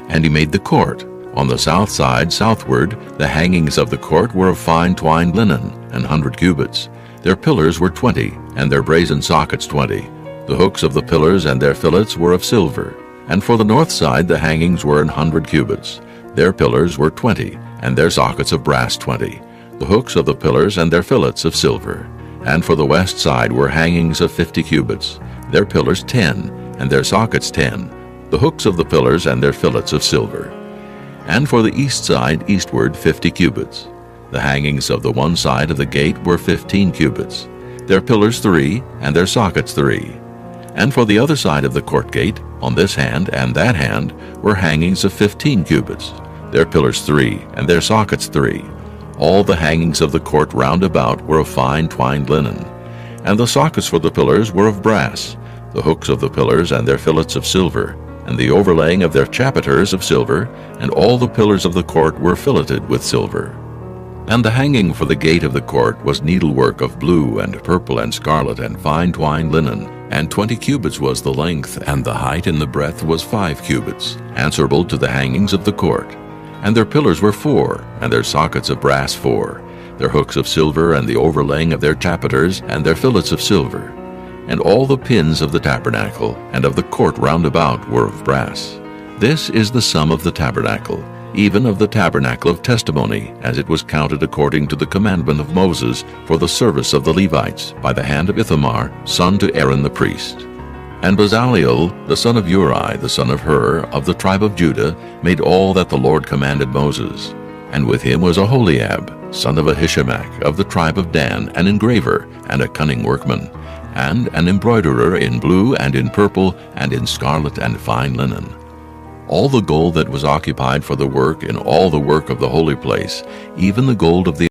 And he made the court. On the south side southward, the hangings of the court were of fine twined linen, 100 cubits. Their pillars were 20, and their brazen sockets 20. The hooks of the pillars and their fillets were of silver. And for the north side the hangings were 100 cubits. Their pillars were 20, and their sockets of brass 20. The hooks of the pillars and their fillets of silver. And for the west side were hangings of 50 cubits. Their pillars 10, and their sockets 10. The hooks of the pillars and their fillets of silver. And for the east side eastward 50 cubits. The hangings of the one side of the gate were 15 cubits. Their pillars 3, and their sockets 3. And for the other side of the court gate, on this hand and that hand, were hangings of 15 cubits. Their pillars 3, and their sockets 3. All the hangings of the court round about were of fine twined linen. And the sockets for the pillars were of brass, the hooks of the pillars and their fillets of silver, and the overlaying of their chapiters of silver, and all the pillars of the court were filleted with silver. And the hanging for the gate of the court was needlework of blue and purple and scarlet and fine twined linen, and 20 cubits was the length, and the height in the breadth was 5 cubits, answerable to the hangings of the court. And their pillars were 4, and their sockets of brass 4, their hooks of silver, and the overlaying of their chapiters, and their fillets of silver. And all the pins of the tabernacle, and of the court round about, were of brass. This is the sum of the tabernacle, even of the tabernacle of testimony, as it was counted according to the commandment of Moses, for the service of the Levites, by the hand of Ithamar, son to Aaron the priest. And Bezaleel, the son of Uri, the son of Hur, of the tribe of Judah, made all that the Lord commanded Moses. And with him was Aholiab, son of Ahishamach, of the tribe of Dan, an engraver, and a cunning workman, and an embroiderer in blue and in purple, and in scarlet and fine linen. All the gold that was occupied for the work in all the work of the holy place, even the gold of the